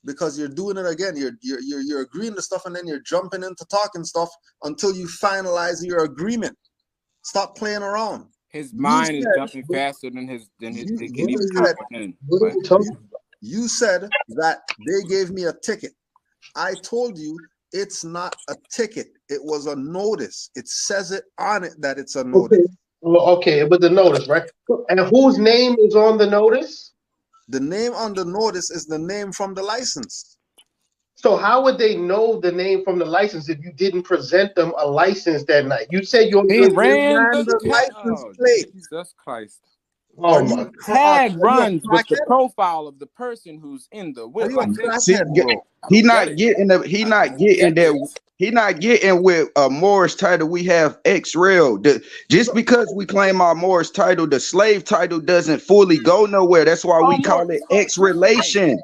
Because you're doing it again. You're agreeing to stuff and then you're jumping into talking stuff until you finalize your agreement. Stop playing around. His mind is jumping faster than his can even comprehend. You said that they gave me a ticket. I told you it's not a ticket. It was a notice. It says it on it that it's a notice. Okay, well, okay, it was a notice, right? And whose name is on the notice? The name on the notice is the name from the license. So how would they know the name from the license if you didn't present them a license that night? You said you ran the license plate. Jesus Christ. Oh my tag runs with the profile of the person who's in the whip. He not getting with a Moorish title. We have ex-rel. Just because we claim our Moorish title, the slave title doesn't fully go nowhere. That's why we call it ex-relation.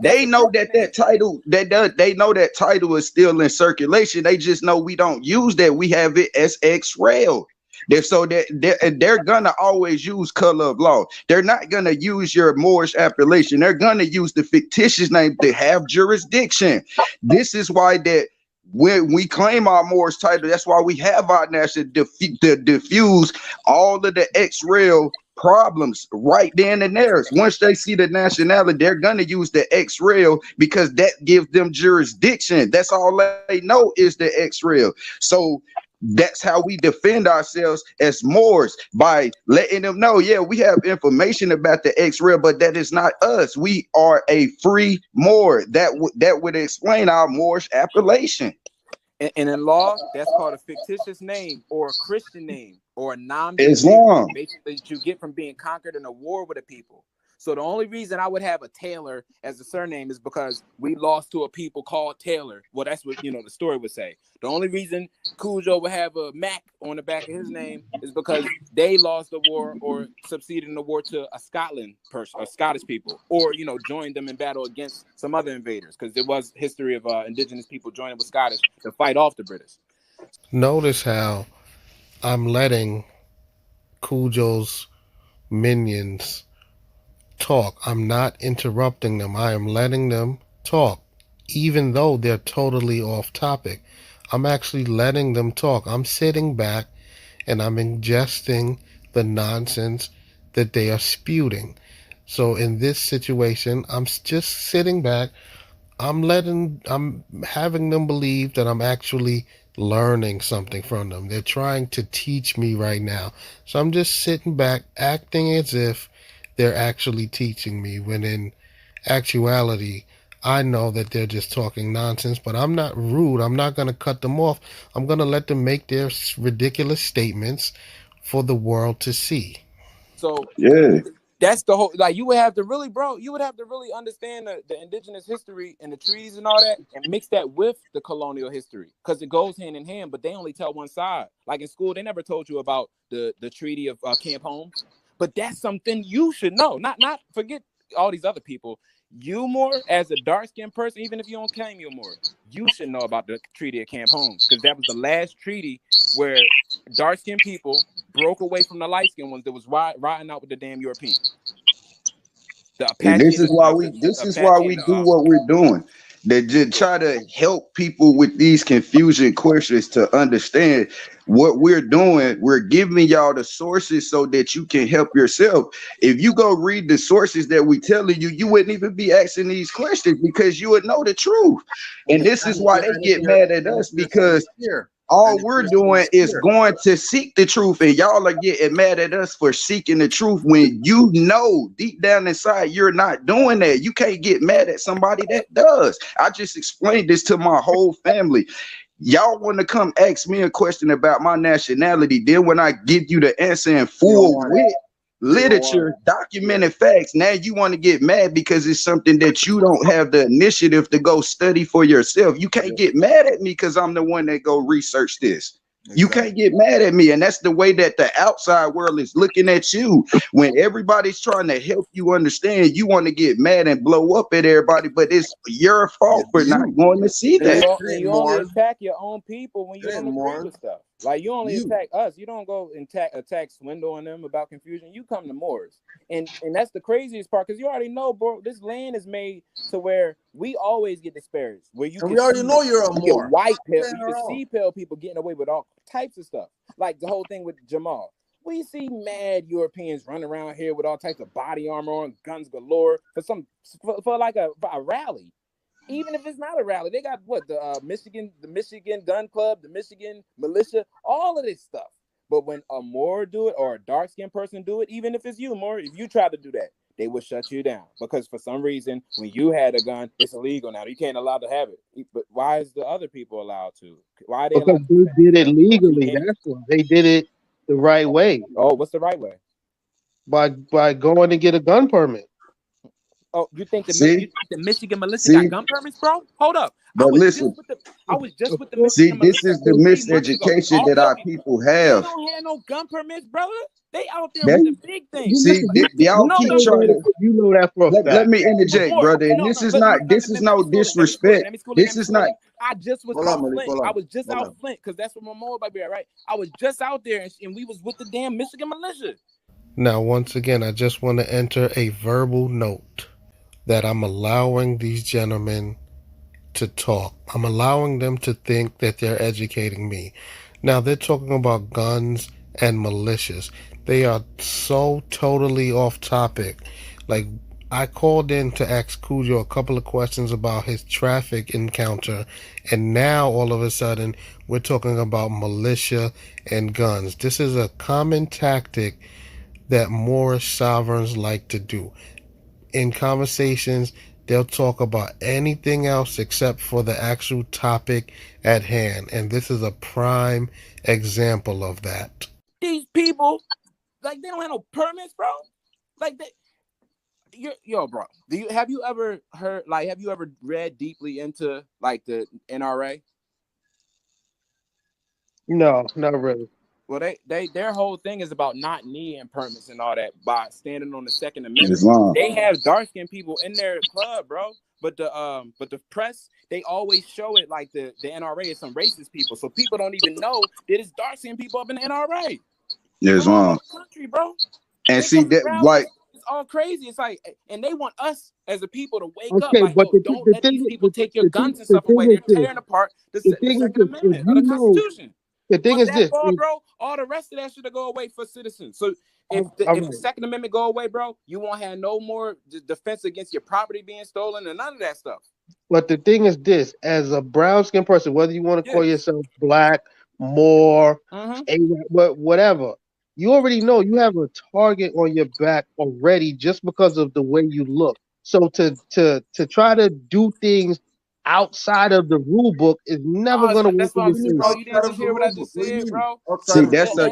They know that title title is still in circulation. They just know we don't use that. We have it as ex-rel. They're gonna always use color of law. They're not gonna use your Moorish appellation. They're gonna use the fictitious name to have jurisdiction. This is why that when we claim our Moorish title, that's why we have our national diffuse all of the ex-rel problems right then and there. Once they see the nationality, they're gonna use the ex-rel because that gives them jurisdiction. That's all they know is the ex-rel. So that's how we defend ourselves as Moors, by letting them know, yeah, we have information about the ex-rel, but that is not us. We are a free Moor. That would explain our Moorish appellation. And in law, that's called a fictitious name or a Christian name or a Islam, basically that you get from being conquered in a war with a people. So the only reason I would have a Taylor as a surname is because we lost to a people called Taylor. Well, that's what the story would say. The only reason Kudjo would have a Mac on the back of his name is because they lost the war or succeeded in the war to a Scotland person or Scottish people, or joined them in battle against some other invaders, because there was history of indigenous people joining with Scottish to fight off the British. Notice how I'm letting Kudjo's minions talk. I'm not interrupting them. I am letting them talk, even though they're totally off topic. I'm actually letting them talk. I'm sitting back and I'm ingesting the nonsense that they are spewing. So in this situation, I'm just sitting back. I'm having them believe that I'm actually learning something from them. They're trying to teach me right now. So I'm just sitting back, acting as if they're actually teaching me, when in actuality, I know that they're just talking nonsense, but I'm not rude. I'm not going to cut them off. I'm going to let them make their ridiculous statements for the world to see. So yeah, that's the whole, you would have to really, understand the indigenous history and the trees and all that, and mix that with the colonial history, because it goes hand in hand, but they only tell one side. Like in school, they never told you about the Treaty of Camp Holmes. But that's something you should know. Not forget all these other people. You, Moor, as a dark-skinned person, even if you don't claim you're Moor, you should know about the Treaty of Camp Holmes, because that was the last treaty where dark-skinned people broke away from the light-skinned ones that was riding out with the damn Europeans. This is why we do what we're doing. that just try to help people with these confusion questions to understand what we're doing. We're giving y'all the sources so that you can help yourself. If you go read the sources that we telling you, you wouldn't even be asking these questions because you would know the truth. And this is why they get mad at us, because all we're doing is going to seek the truth, and y'all are getting mad at us for seeking the truth when you know deep down inside you're not doing that. You can't get mad at somebody that does. I just explained this to my whole family. Y'all want to come ask me a question about my nationality, then when I give you the answer in full wit, literature, documented facts, now you want to get mad because it's something that you don't have the initiative to go study for yourself. You can't get mad at me because I'm the one that go research this. You can't get mad at me. And that's the way that the outside world is looking at you. When everybody's trying to help you understand, you want to get mad and blow up at everybody, but it's your fault for not going to see that. And you only attack your own people when you don't agree with stuff. Like, you only attack us. You don't go and attack Swindle and them about confusion. You come to Moors. And that's the craziest part, because you already know, bro, this land is made to where we always get disparaged. Where you can we already know you're a Moor. White pill, you can see pale people getting away with all types of stuff. Like the whole thing with Jamal. We see mad Europeans running around here with all types of body armor on, guns galore for like a rally. Even if it's not a rally, they got what, the Michigan Gun Club, the Michigan militia, all of this stuff. But when a Moor do it or a dark-skinned person do it, even if it's you, Moor, if you try to do that, they will shut you down. Because for some reason, when you had a gun, it's illegal now. You can't allow to have it. But why is the other people allowed to? Why are they allowed to? Because they did it legally. That's why. They did it the right way. Oh, what's the right way? By going to get a gun permit. Oh, you think the Michigan militia got gun permits, bro? Hold up. But listen, I was just with the Michigan militia. This is the miseducation that our people have. They don't have no gun permits, brother. They out there with the big things. See, y'all keep trying to. You know that for a fact. Let me interject, brother. And this is no disrespect. This is not. I just was out Flint. I was just out Flint because that's where my mom might be at, right? I was just out there, and we was with the damn Michigan militia. Now, once again, I just want to enter a verbal note that I'm allowing these gentlemen to talk. I'm allowing them to think that they're educating me. Now, they're talking about guns and militias. They are so totally off topic. Like, I called in to ask Kudjo a couple of questions about his traffic encounter, and now all of a sudden we're talking about militia and guns. This is a common tactic that Moorish sovereigns like to do. In conversations, they'll talk about anything else except for the actual topic at hand, and this is a prime example of that. These people, like, they don't have no permits, bro. Like, yo, bro. Have you ever heard? Like, have you ever read deeply into like the NRA? No, not really. Well, their whole thing is about not needing permits and all that by standing on the Second Amendment. They have dark-skinned people in their club, bro. But the press, they always show it like the NRA is some racist people. So people don't even know that it's dark-skinned people up in the NRA. Yes, country, bro. And see that, like, it's all crazy. It's like, and they want us as a people to wake up. Okay, like, but don't let these people take your guns and stuff away. They're tearing apart the Second Amendment of the Constitution. The thing is this, bro. All the rest of that should go away for citizens. So if the Second Amendment go away, bro, you won't have no more defense against your property being stolen and none of that stuff. But the thing is this: as a brown skinned person, whether you want to call yourself black, Moor, whatever, you already know you have a target on your back already just because of the way you look. So to try to do things outside of the rule book is never going to work. You didn't just hear what I just said, bro. See, that's a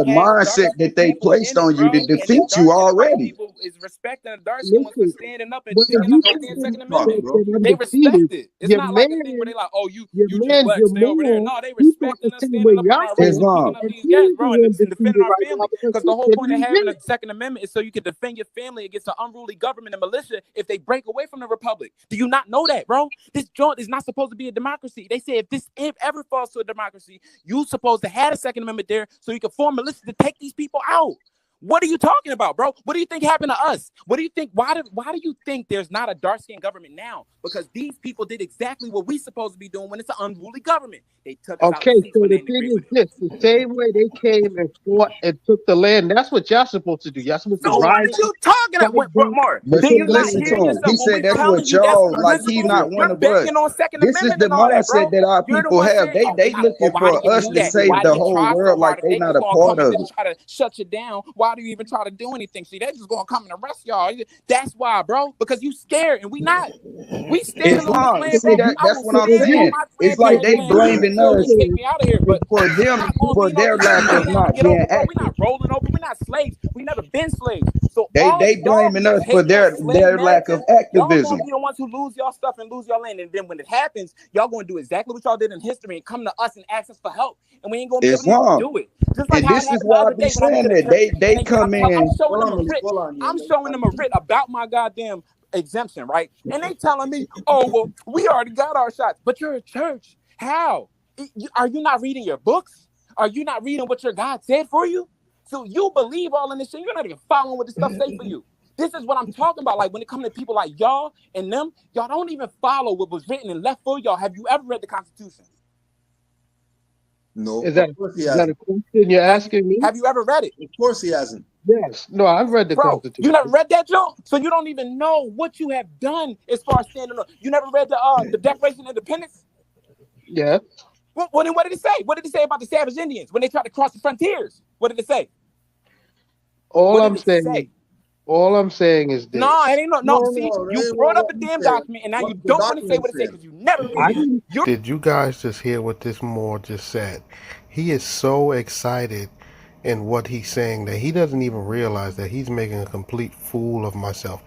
mindset that they placed on you to defeat you already. Is respecting the dark skin ones for standing up and picking up the Second Amendment, bro. They respect it. It's not like a thing where they like, oh, you just black, stay over there. No, they respecting us standing up on our rights and picking up these guys, bro, and defending our family. Because the whole point of having a Second Amendment is so you can defend your family against an unruly government and militia if they break away from the republic. Do you not know that, bro? This joint is not supposed to be a democracy. They say if this ever falls to a democracy, you're supposed to have a Second Amendment there so you can form militia to take these people out. What are you talking about, bro? What do you think happened to us? What do you think? Why do you think there's not a dark-skinned government now? Because these people did exactly what we supposed to be doing when it's an unruly government. They took us out Okay, the seats so when the they didn't thing agree is with it. this: the same way they came and fought and took the land, that's what y'all supposed to do. Y'all supposed to So what rise are you talking about? More? But Do see, you not listen hear to him. yourself He when said we that's telling what you that's y'all the like. He principle? not one You're of us. banging on Second This is Amendment the and all that, mindset bro. that our You're the people one have. saying, They looking why do for you us do to that? save Why the do you whole try so world like hard? If they they not just a gonna part come and of just it. try to shut you down, why do you even try to do anything? See, they just gonna come and arrest y'all. That's why, bro. Because you scared and we not. We standing on this Islam, land, see bro. that I that's will what I'm stand on saying. my It's like grandparents' they land blaming until they us take me out of here. But for I'm them not gonna for be no their just lack lay of down and not get over, being bro. We're active. not rolling over. We're not slaves. We never been slaves. So They all y'all blaming us for hating that slave their lack narrative, of y'all gonna activism. be the ones who lose y'all stuff and lose your land. And then when it happens, y'all gonna do exactly what y'all did in history and come to us and ask us for help. And we ain't gonna be able to even Islam. do it. Just like And how it this is happened the why I other be day when I went saying to the that church they and come I'm in. showing them a writ. I'm showing them a writ about my goddamn exemption, right? And they telling me, oh, well, we already got our shots, but you're a church. How? Are you not reading your books? Are you not reading what your God said for you? So you believe all in this shit. You're not even following what this stuff say for you. This is what I'm talking about. Like when it comes to people like y'all and them, y'all don't even follow what was written and left for y'all. Have you ever read the Constitution? No, Is that of course he a hasn't. question you're asking me? Have you ever read it? Of course he hasn't. Yes. No, I've read the Bro, Constitution. you never read that, Joe? So you don't even know what you have done as far as standing up. You never read the Declaration of Independence? Yeah. Well, then what did it say? What did it say about the savage Indians when they tried to cross the frontiers? What did it say? All What I'm did it saying, say? all I'm saying is this. No, it ain't no. See, No, you that ain't brought up what a he damn said. document, and now you What's the don't want to say document what it said say? because you never read it. Did you guys just hear what this Moor just said? He is so excited in what he's saying that he doesn't even realize that he's making a complete fool of myself.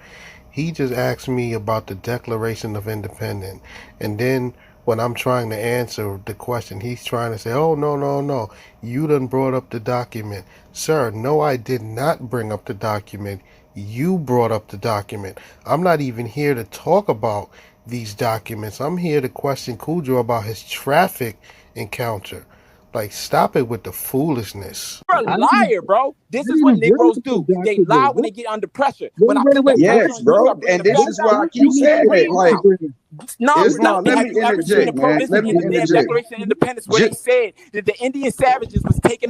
He just asked me about the Declaration of Independence, and then when I'm trying to answer the question, he's trying to say, oh, no, you done brought up the document. Sir, no, I did not bring up the document. You brought up the document. I'm not even here to talk about these documents. I'm here to question Kudjo about his traffic encounter. Like, stop it with the foolishness. You're a liar, bro. This is what didn't bring Negroes up the do. They lie when they get under pressure. When I put that Wait. pressure Yes, on you, you bro. start bringing And the this facts is out. why I keep You keep saying it. agreeing with Like, me. No, Islam, let have me you ever seen interject, a man. provision Let me in the damn interject. Declaration of Independence where they said that the Indian savages was taking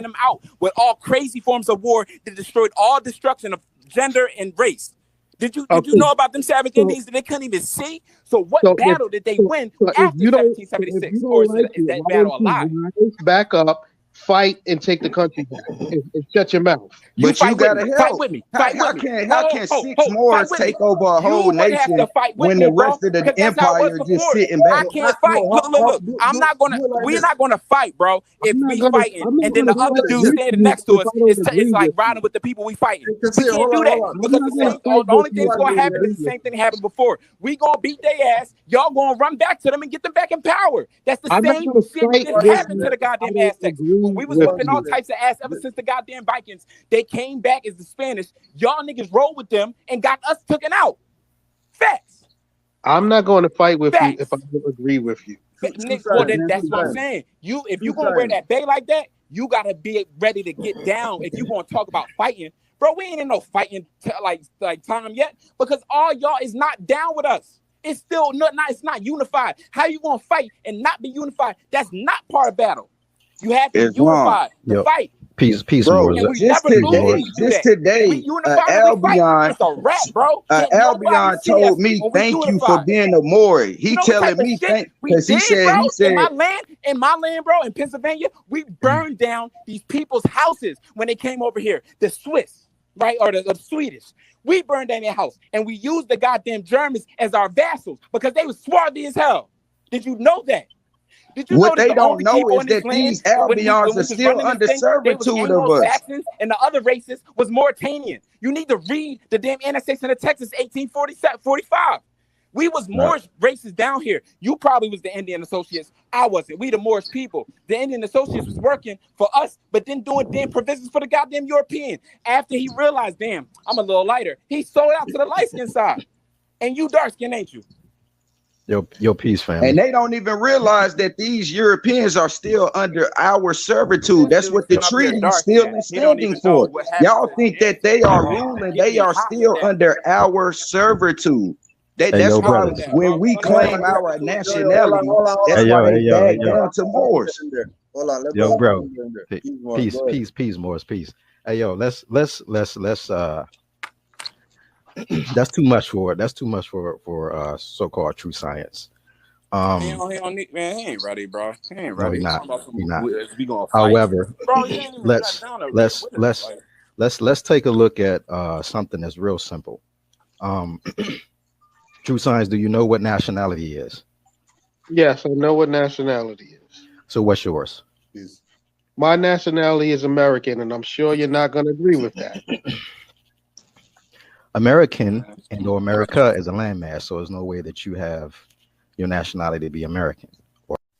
them out with all crazy forms of war that destroyed all destruction of gender and race? Did you Okay. know about them savage So, Indians that they couldn't even see? So what so if battle did they so, win so if after you don't 1776? Or is like it, that why battle don't a lie? you rise back up, fight, and take the country back, and shut your mouth? You but you fight with gotta me. Fight help. with me. How, Fight with how me. can how Ho, can ho, six ho. Fight Moors with me. take over a whole You would have nation to fight with when me, the bro. rest of the Because that's how it was empire just before. sitting I back? can't fight. Look. I'm not gonna. like We're this. not gonna fight, bro. If we fighting I'm not and then gonna the other fight dude with standing you next to if us I don't it's agree like with you. riding with the people we fighting. Hey, We Katia, can't do that I'm because not the gonna same. fight The with only thing you that's if I gonna don't happen is agree the with same you. thing happened before. We gonna beat their ass. Y'all gonna run back to them and get them back in power. That's the I'm not same gonna shit fight that with happened you to the if I goddamn don't Aztecs. When agree we was with whipping all you. types of ass ever since the goddamn Vikings, they came back as the Spanish. Y'all niggas rolled with them and got us taken out. Facts. I'm not going to fight with you if I Facts. don't agree with you. Two Well, sides, man. that's Two what I'm sides. saying. If Two you're gonna wear sides. that bay like that, you gotta be ready to get down. If you're gonna talk about fighting, bro, we ain't in no fighting like time yet because all y'all is not down with us. It's still not. It's not unified. How you gonna fight and not be unified? That's not part of battle. You have to be Islam. unified to fight. Peace, Bro, And Moors. we just never lose when today, we do just that. We today, unified when we fight. Albion, It's a wrap, bro. Can't nobody Albion see us told me when we thank you for unified. being a Maori. You He know what type telling of me shit thank we because he did, bro? said In my land, bro, in Pennsylvania, we burned down these people's houses when they came over here. The Swiss, right, or the Swedish. We burned down their house, and we used the goddamn Germans as our vassals because they was swarthy as hell. Did you know that? Did you what know that they the don't only know people is in this that land these when we Albions are was still running this under thing, they was servitude of us. Anglo-Saxons and the other races was Mauritanian. You need to read the damn annexation of Texas, 1845. We was Moorish races down here. You probably was the Indian Associates. I wasn't. We the Moorish people. The Indian Associates was working for us, but then doing damn provisions for the goddamn European. After he realized, damn, I'm a little lighter, he sold out to the light skin side. And you dark skin, ain't you? Your peace, family. And they don't even realize that these Europeans are still under our servitude. That's what the treaty is still standing for. Y'all think that they are ruling, they are still under our servitude. That's why when we claim our nationality, that's why they back down to Moors. Hold on, yo, bro. Peace, Moors, peace. Hey, yo, let's that's too much for so-called true science. He don't need, man. He ain't ready, bro. He ain't ready. No, he's not. We gonna fight. However, bro, let's take a look at something that's real simple. True science. Do you know what nationality is? Yes, I know what nationality is. So what's yours? My nationality is American, and I'm sure you're not going to agree with that. American and/or America is a landmass, so there's no way that you have your nationality to be American.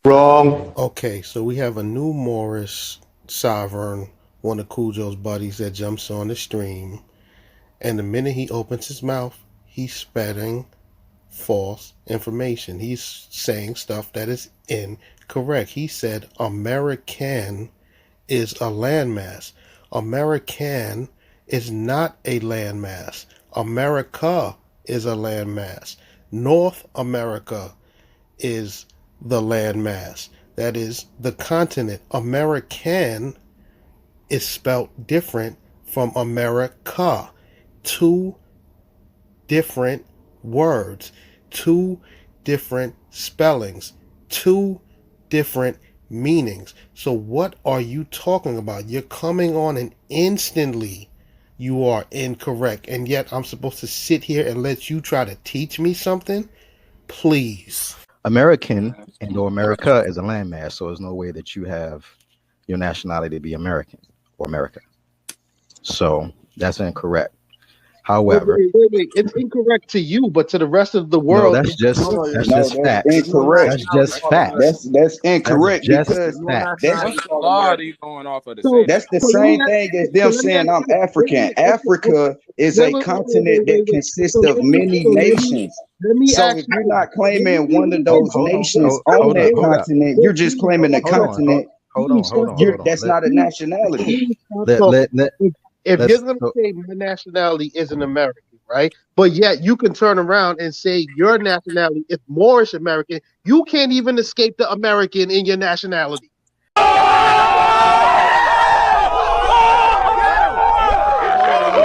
Wrong. Okay, so we have a new Moorish sovereign, one of Kudjo's buddies that jumps on the stream, and the minute he opens his mouth, he's spreading false information. He's saying stuff that is incorrect. He said American is a landmass. American is not a landmass. America is a landmass. North America is the landmass. That is the continent. American is spelled different from America. Two different words, two different spellings, two different meanings. So what are you talking about? You're coming on and instantly you are incorrect, and yet I'm supposed to sit here and let you try to teach me something? Please. American and/or America is a landmass, so there's no way that you have your nationality to be American or America. So that's incorrect. However, wait. It's incorrect to you, but to the rest of the world, that's just facts. Incorrect. That's just facts. That's incorrect That's because facts. That's the same thing as them saying I'm African. Africa is a continent that consists of many nations. So if you're not claiming one of those nations on that continent, you're just claiming the continent. Hold on. That's not a nationality. If you're going to say my nationality isn't American, right? But yet you can turn around and say your nationality is Moorish American. You can't even escape the American in your nationality.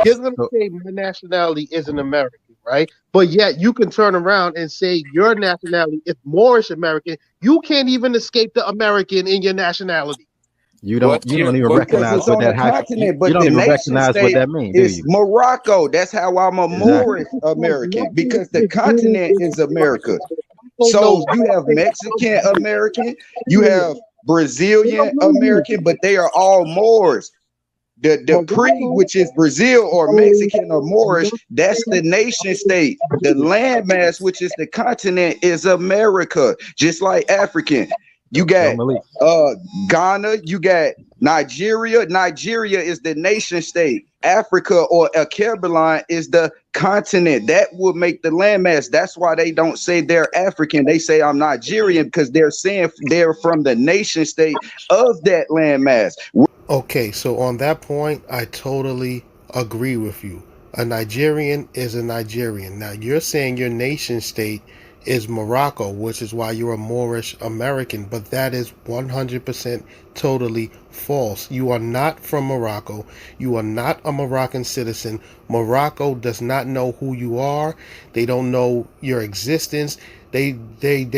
You're going to say my nationality isn't American, right? But yet you can turn around and say your nationality is Moorish American. You can't even escape the American in your nationality. You don't even recognize what that continent, but you don't the even nation recognize state what that means, do is you? Morocco. That's how I'm a Moorish American, because the continent is America. So you have Mexican American, you have Brazilian American, but they are all Moors. The Cree, which is Brazil or Mexican or Moorish, that's the nation state. The landmass, which is the continent, is America, just like African. You got Ghana, you got Nigeria. Nigeria is the nation state. Africa or Akerbelon is the continent. That would make the landmass. That's why they don't say they're African. They say I'm Nigerian because they're saying they're from the nation state of that landmass. Okay, so on that point, I totally agree with you. A Nigerian is a Nigerian. Now, you're saying your nation state is Morocco, which is why you're a Moorish American, but that is 100% totally false. You are not from Morocco. You are not a Moroccan citizen. Morocco does not know who you are. They don't know your existence. They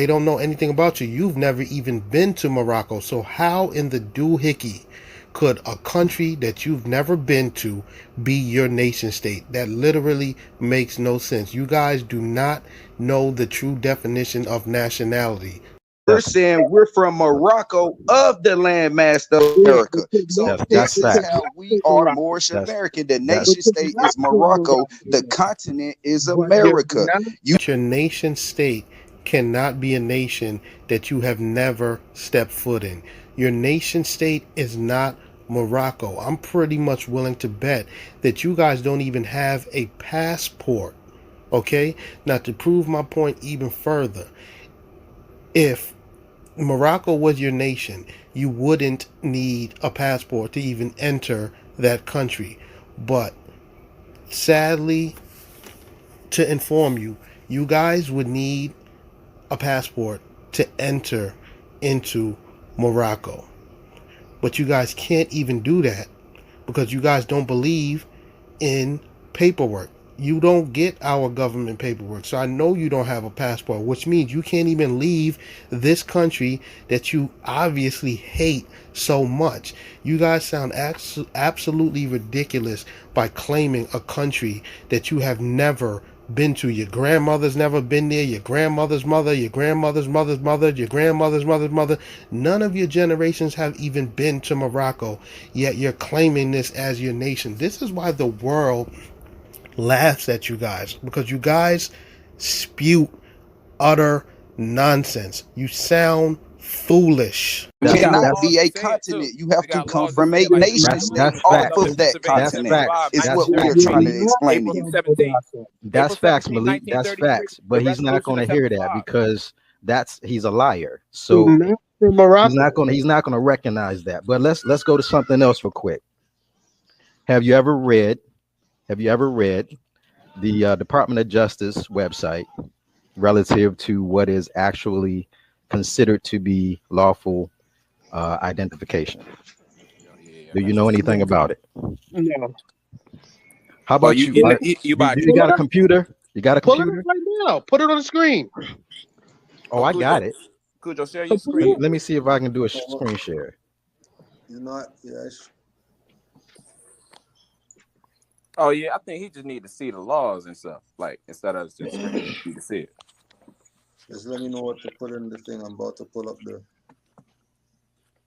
don't know anything about you. You've never even been to Morocco. So how in the doohickey could a country that you've never been to be your nation state? That literally makes no sense. You guys do not know the true definition of nationality. We're saying we're from Morocco of the landmass of America. So this is how we are Moorish American. The nation state is Morocco. The continent is America. Your nation state cannot be a nation that you have never stepped foot in. Your nation state is not Morocco. I'm pretty much willing to bet that you guys don't even have a passport Okay? Now, to prove my point even further, if Morocco was your nation, you wouldn't need a passport to even enter that country. But sadly, to inform you, you guys would need a passport to enter into Morocco. But you guys can't even do that because you guys don't believe in paperwork. You don't get our government paperwork. So I know you don't have a passport, which means you can't even leave this country that you obviously hate so much. You guys sound absolutely ridiculous by claiming a country that you have never been to. Your grandmother's never been there, your grandmother's mother, your grandmother's mother's mother, your grandmother's mother's mother. None of your generations have even been to Morocco, yet you're claiming this as your nation. This is why the world laughs at you guys, because you guys spew utter nonsense. You sound foolish. You That's cannot that's be a continent. You have to come from a nation state that's off facts. of that That's continent. facts. Is That's what we are facts, trying to Malik. explain to April you. 17th. That's April facts, 17, Malik. That's 1933, facts. But the he's not Resolution going of to hear that 75. because he's a liar. He's So not from Morocco. he's not gonna recognize that. But let's go to something else real quick. Have you ever read the Department of Justice website relative to what is actually considered to be lawful identification? Do you know anything about it? No. How about you you? buy You got a computer? You got a Pull it computer? up right now. Put it on the screen. Oh, I got it. Kudjo, share your screen. Let me see if I can do a screen share. You know, yes. Oh yeah, I think he just need to see the laws and stuff, like instead of just screen, you can see it. Just let me know what to put in the thing. I'm about to pull up the.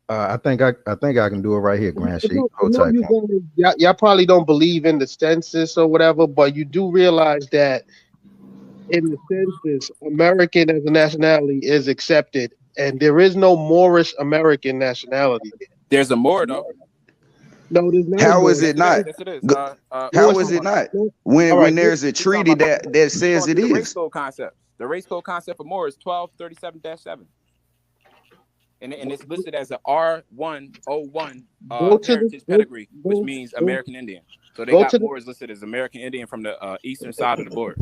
I think I can do it right here, Grand Sheik. Hold tight. Y'all probably don't believe in the census or whatever, but you do realize that in the census, American as a nationality is accepted, and there is no Moorish American nationality. There's a Moor though. No, there's not. How is it not? Yes, it is. How is it not? When there's a treaty that says it the is. race code concept. The race code concept for Moor is 1237-7. And it's listed as a R101 heritage pedigree, which means American Indian. So they got Moors listed as American Indian from the eastern side of the border.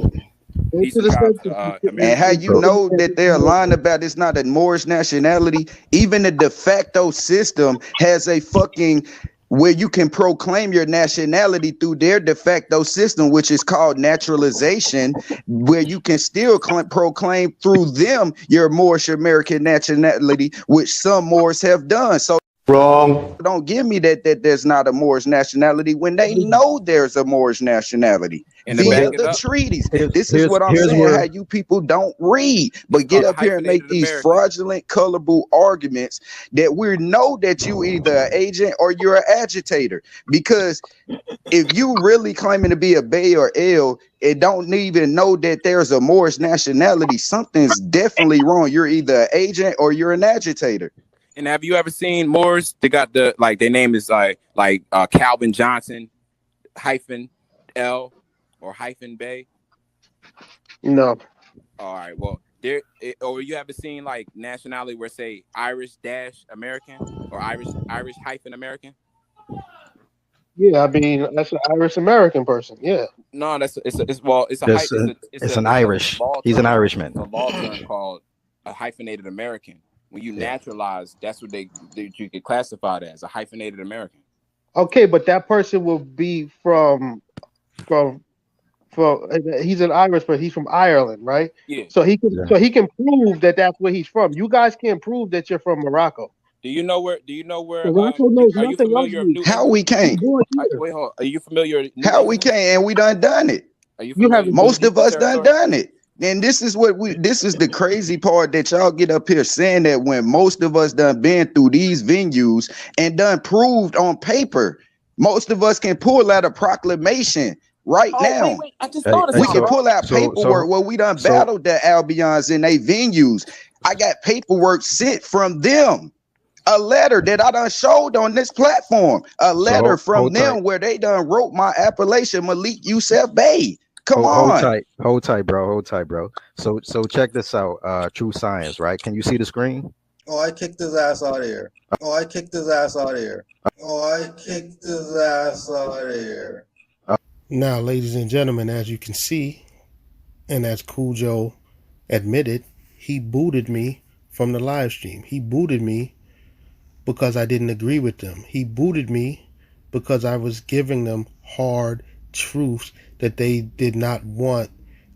And how you know that they're lying about it's not a Moorish nationality? Even the de facto system has a fucking where you can proclaim your nationality through their de facto system, which is called naturalization, where you can still proclaim through them your Moorish American nationality, which some Moors have done. So wrong. Don't give me that there's not a Moorish nationality when they know there's a Moorish nationality via the treaties. This is what I'm saying, how you people don't read, but get up here and make these fraudulent, colorful arguments that we know that you either an agent or you're an agitator. Because if you really claiming to be a Bay or L and don't even know that there's a Moorish nationality, something's definitely wrong. You're either an agent or you're an agitator. And have you ever seen Moors? They got their name is like Calvin Johnson -L or -Bay. No. All right. Well, or you ever seen like nationality where say Irish-American or Irish-American? Yeah, I mean that's an Irish American person. Yeah. No, it's an Irish. He's an Irishman. It's a law term called a hyphenated American. When you naturalize, that's what you get classified as a hyphenated American. Okay, but that person will be from he's an Irish, but he's from Ireland, right? Yeah. So he can prove that that's where he's from. You guys can't prove that you're from Morocco. Do you know where? Morocco knows are you nothing familiar? How we can't? Wait, hold on. Are you familiar? How we can't? And we done it. Are you familiar? Most of us done it. And this is the crazy part that y'all get up here saying that when most of us done been through these venues and done proved on paper, most of us can pull out a proclamation right now. Wait, I just thought of we can pull out paperwork where we done battled the Albions in their venues. I got paperwork sent from them. A letter that I done showed on this platform. A letter from them where they done wrote my appellation, Malik Yusuf Bey. Come Hold on. tight, hold tight, bro. So check this out. True science, right? Can you see the screen? Oh, I kicked his ass out of here. Oh, I kicked his ass out of here. Oh, I kicked his ass out of here. Now, ladies and gentlemen, as you can see, and as Kudjo admitted, he booted me from the live stream. He booted me because I didn't agree with them. He booted me because I was giving them hard truths that they did not want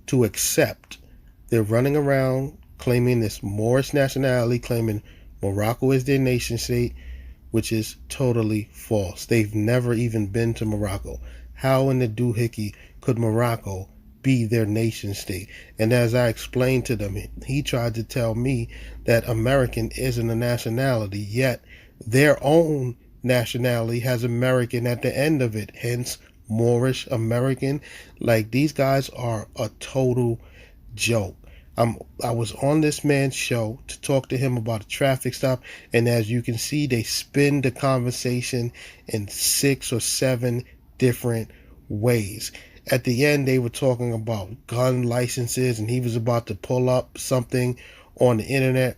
to accept. They're running around claiming this Moorish nationality, claiming Morocco is their nation state, which is totally false. They've never even been to Morocco. How in the doohickey could Morocco be their nation state? And as I explained to them, he tried to tell me that American isn't a nationality, yet their own nationality has American at the end of it, hence Moorish American. Like, these guys are a total joke. I was on this man's show to talk to him about a traffic stop, and as you can see, they spin the conversation in 6 or 7 different ways. At the end, they were talking about gun licenses, and he was about to pull up something on the internet,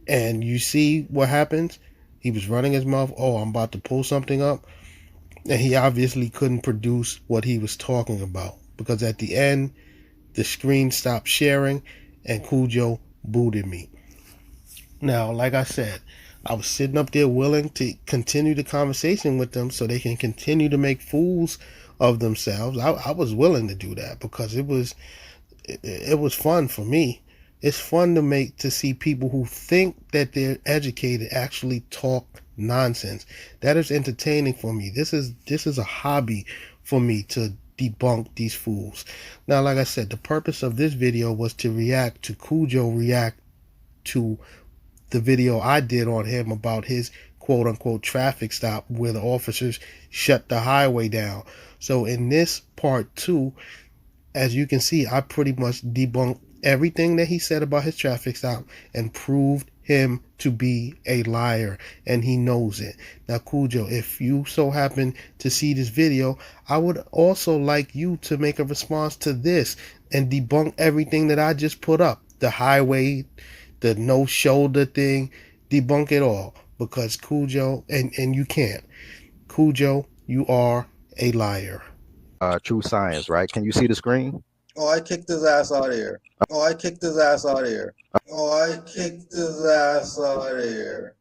and you see what happens? He was running his mouth, oh, I'm about to pull something up, and he obviously couldn't produce what he was talking about, because at the end, the screen stopped sharing and Kudjo booted me. Now, like I said, I was sitting up there willing to continue the conversation with them so they can continue to make fools of themselves. I was willing to do that because it was fun for me. It's fun to see people who think that they're educated actually talk nonsense. That is entertaining for me. This is a hobby for me to debunk these fools. Now, like I said, the purpose of this video was to react to Kudjo react to the video I did on him about his quote unquote traffic stop where the officers shut the highway down. So in this part 2, as you can see, I pretty much debunked everything that he said about his traffic stop and proved him to be a liar, and he knows it. Now, Kudjo, if you so happen to see this video, I would also like you to make a response to this and debunk everything that I just put up. The highway, the no shoulder thing, debunk it all, because Kudjo, and you can't. Kudjo, you are a liar. True science, right? Can you see the screen? Oh, I kicked his ass out of here. Oh, I kicked his ass out of here. Oh, I kicked his ass out of here.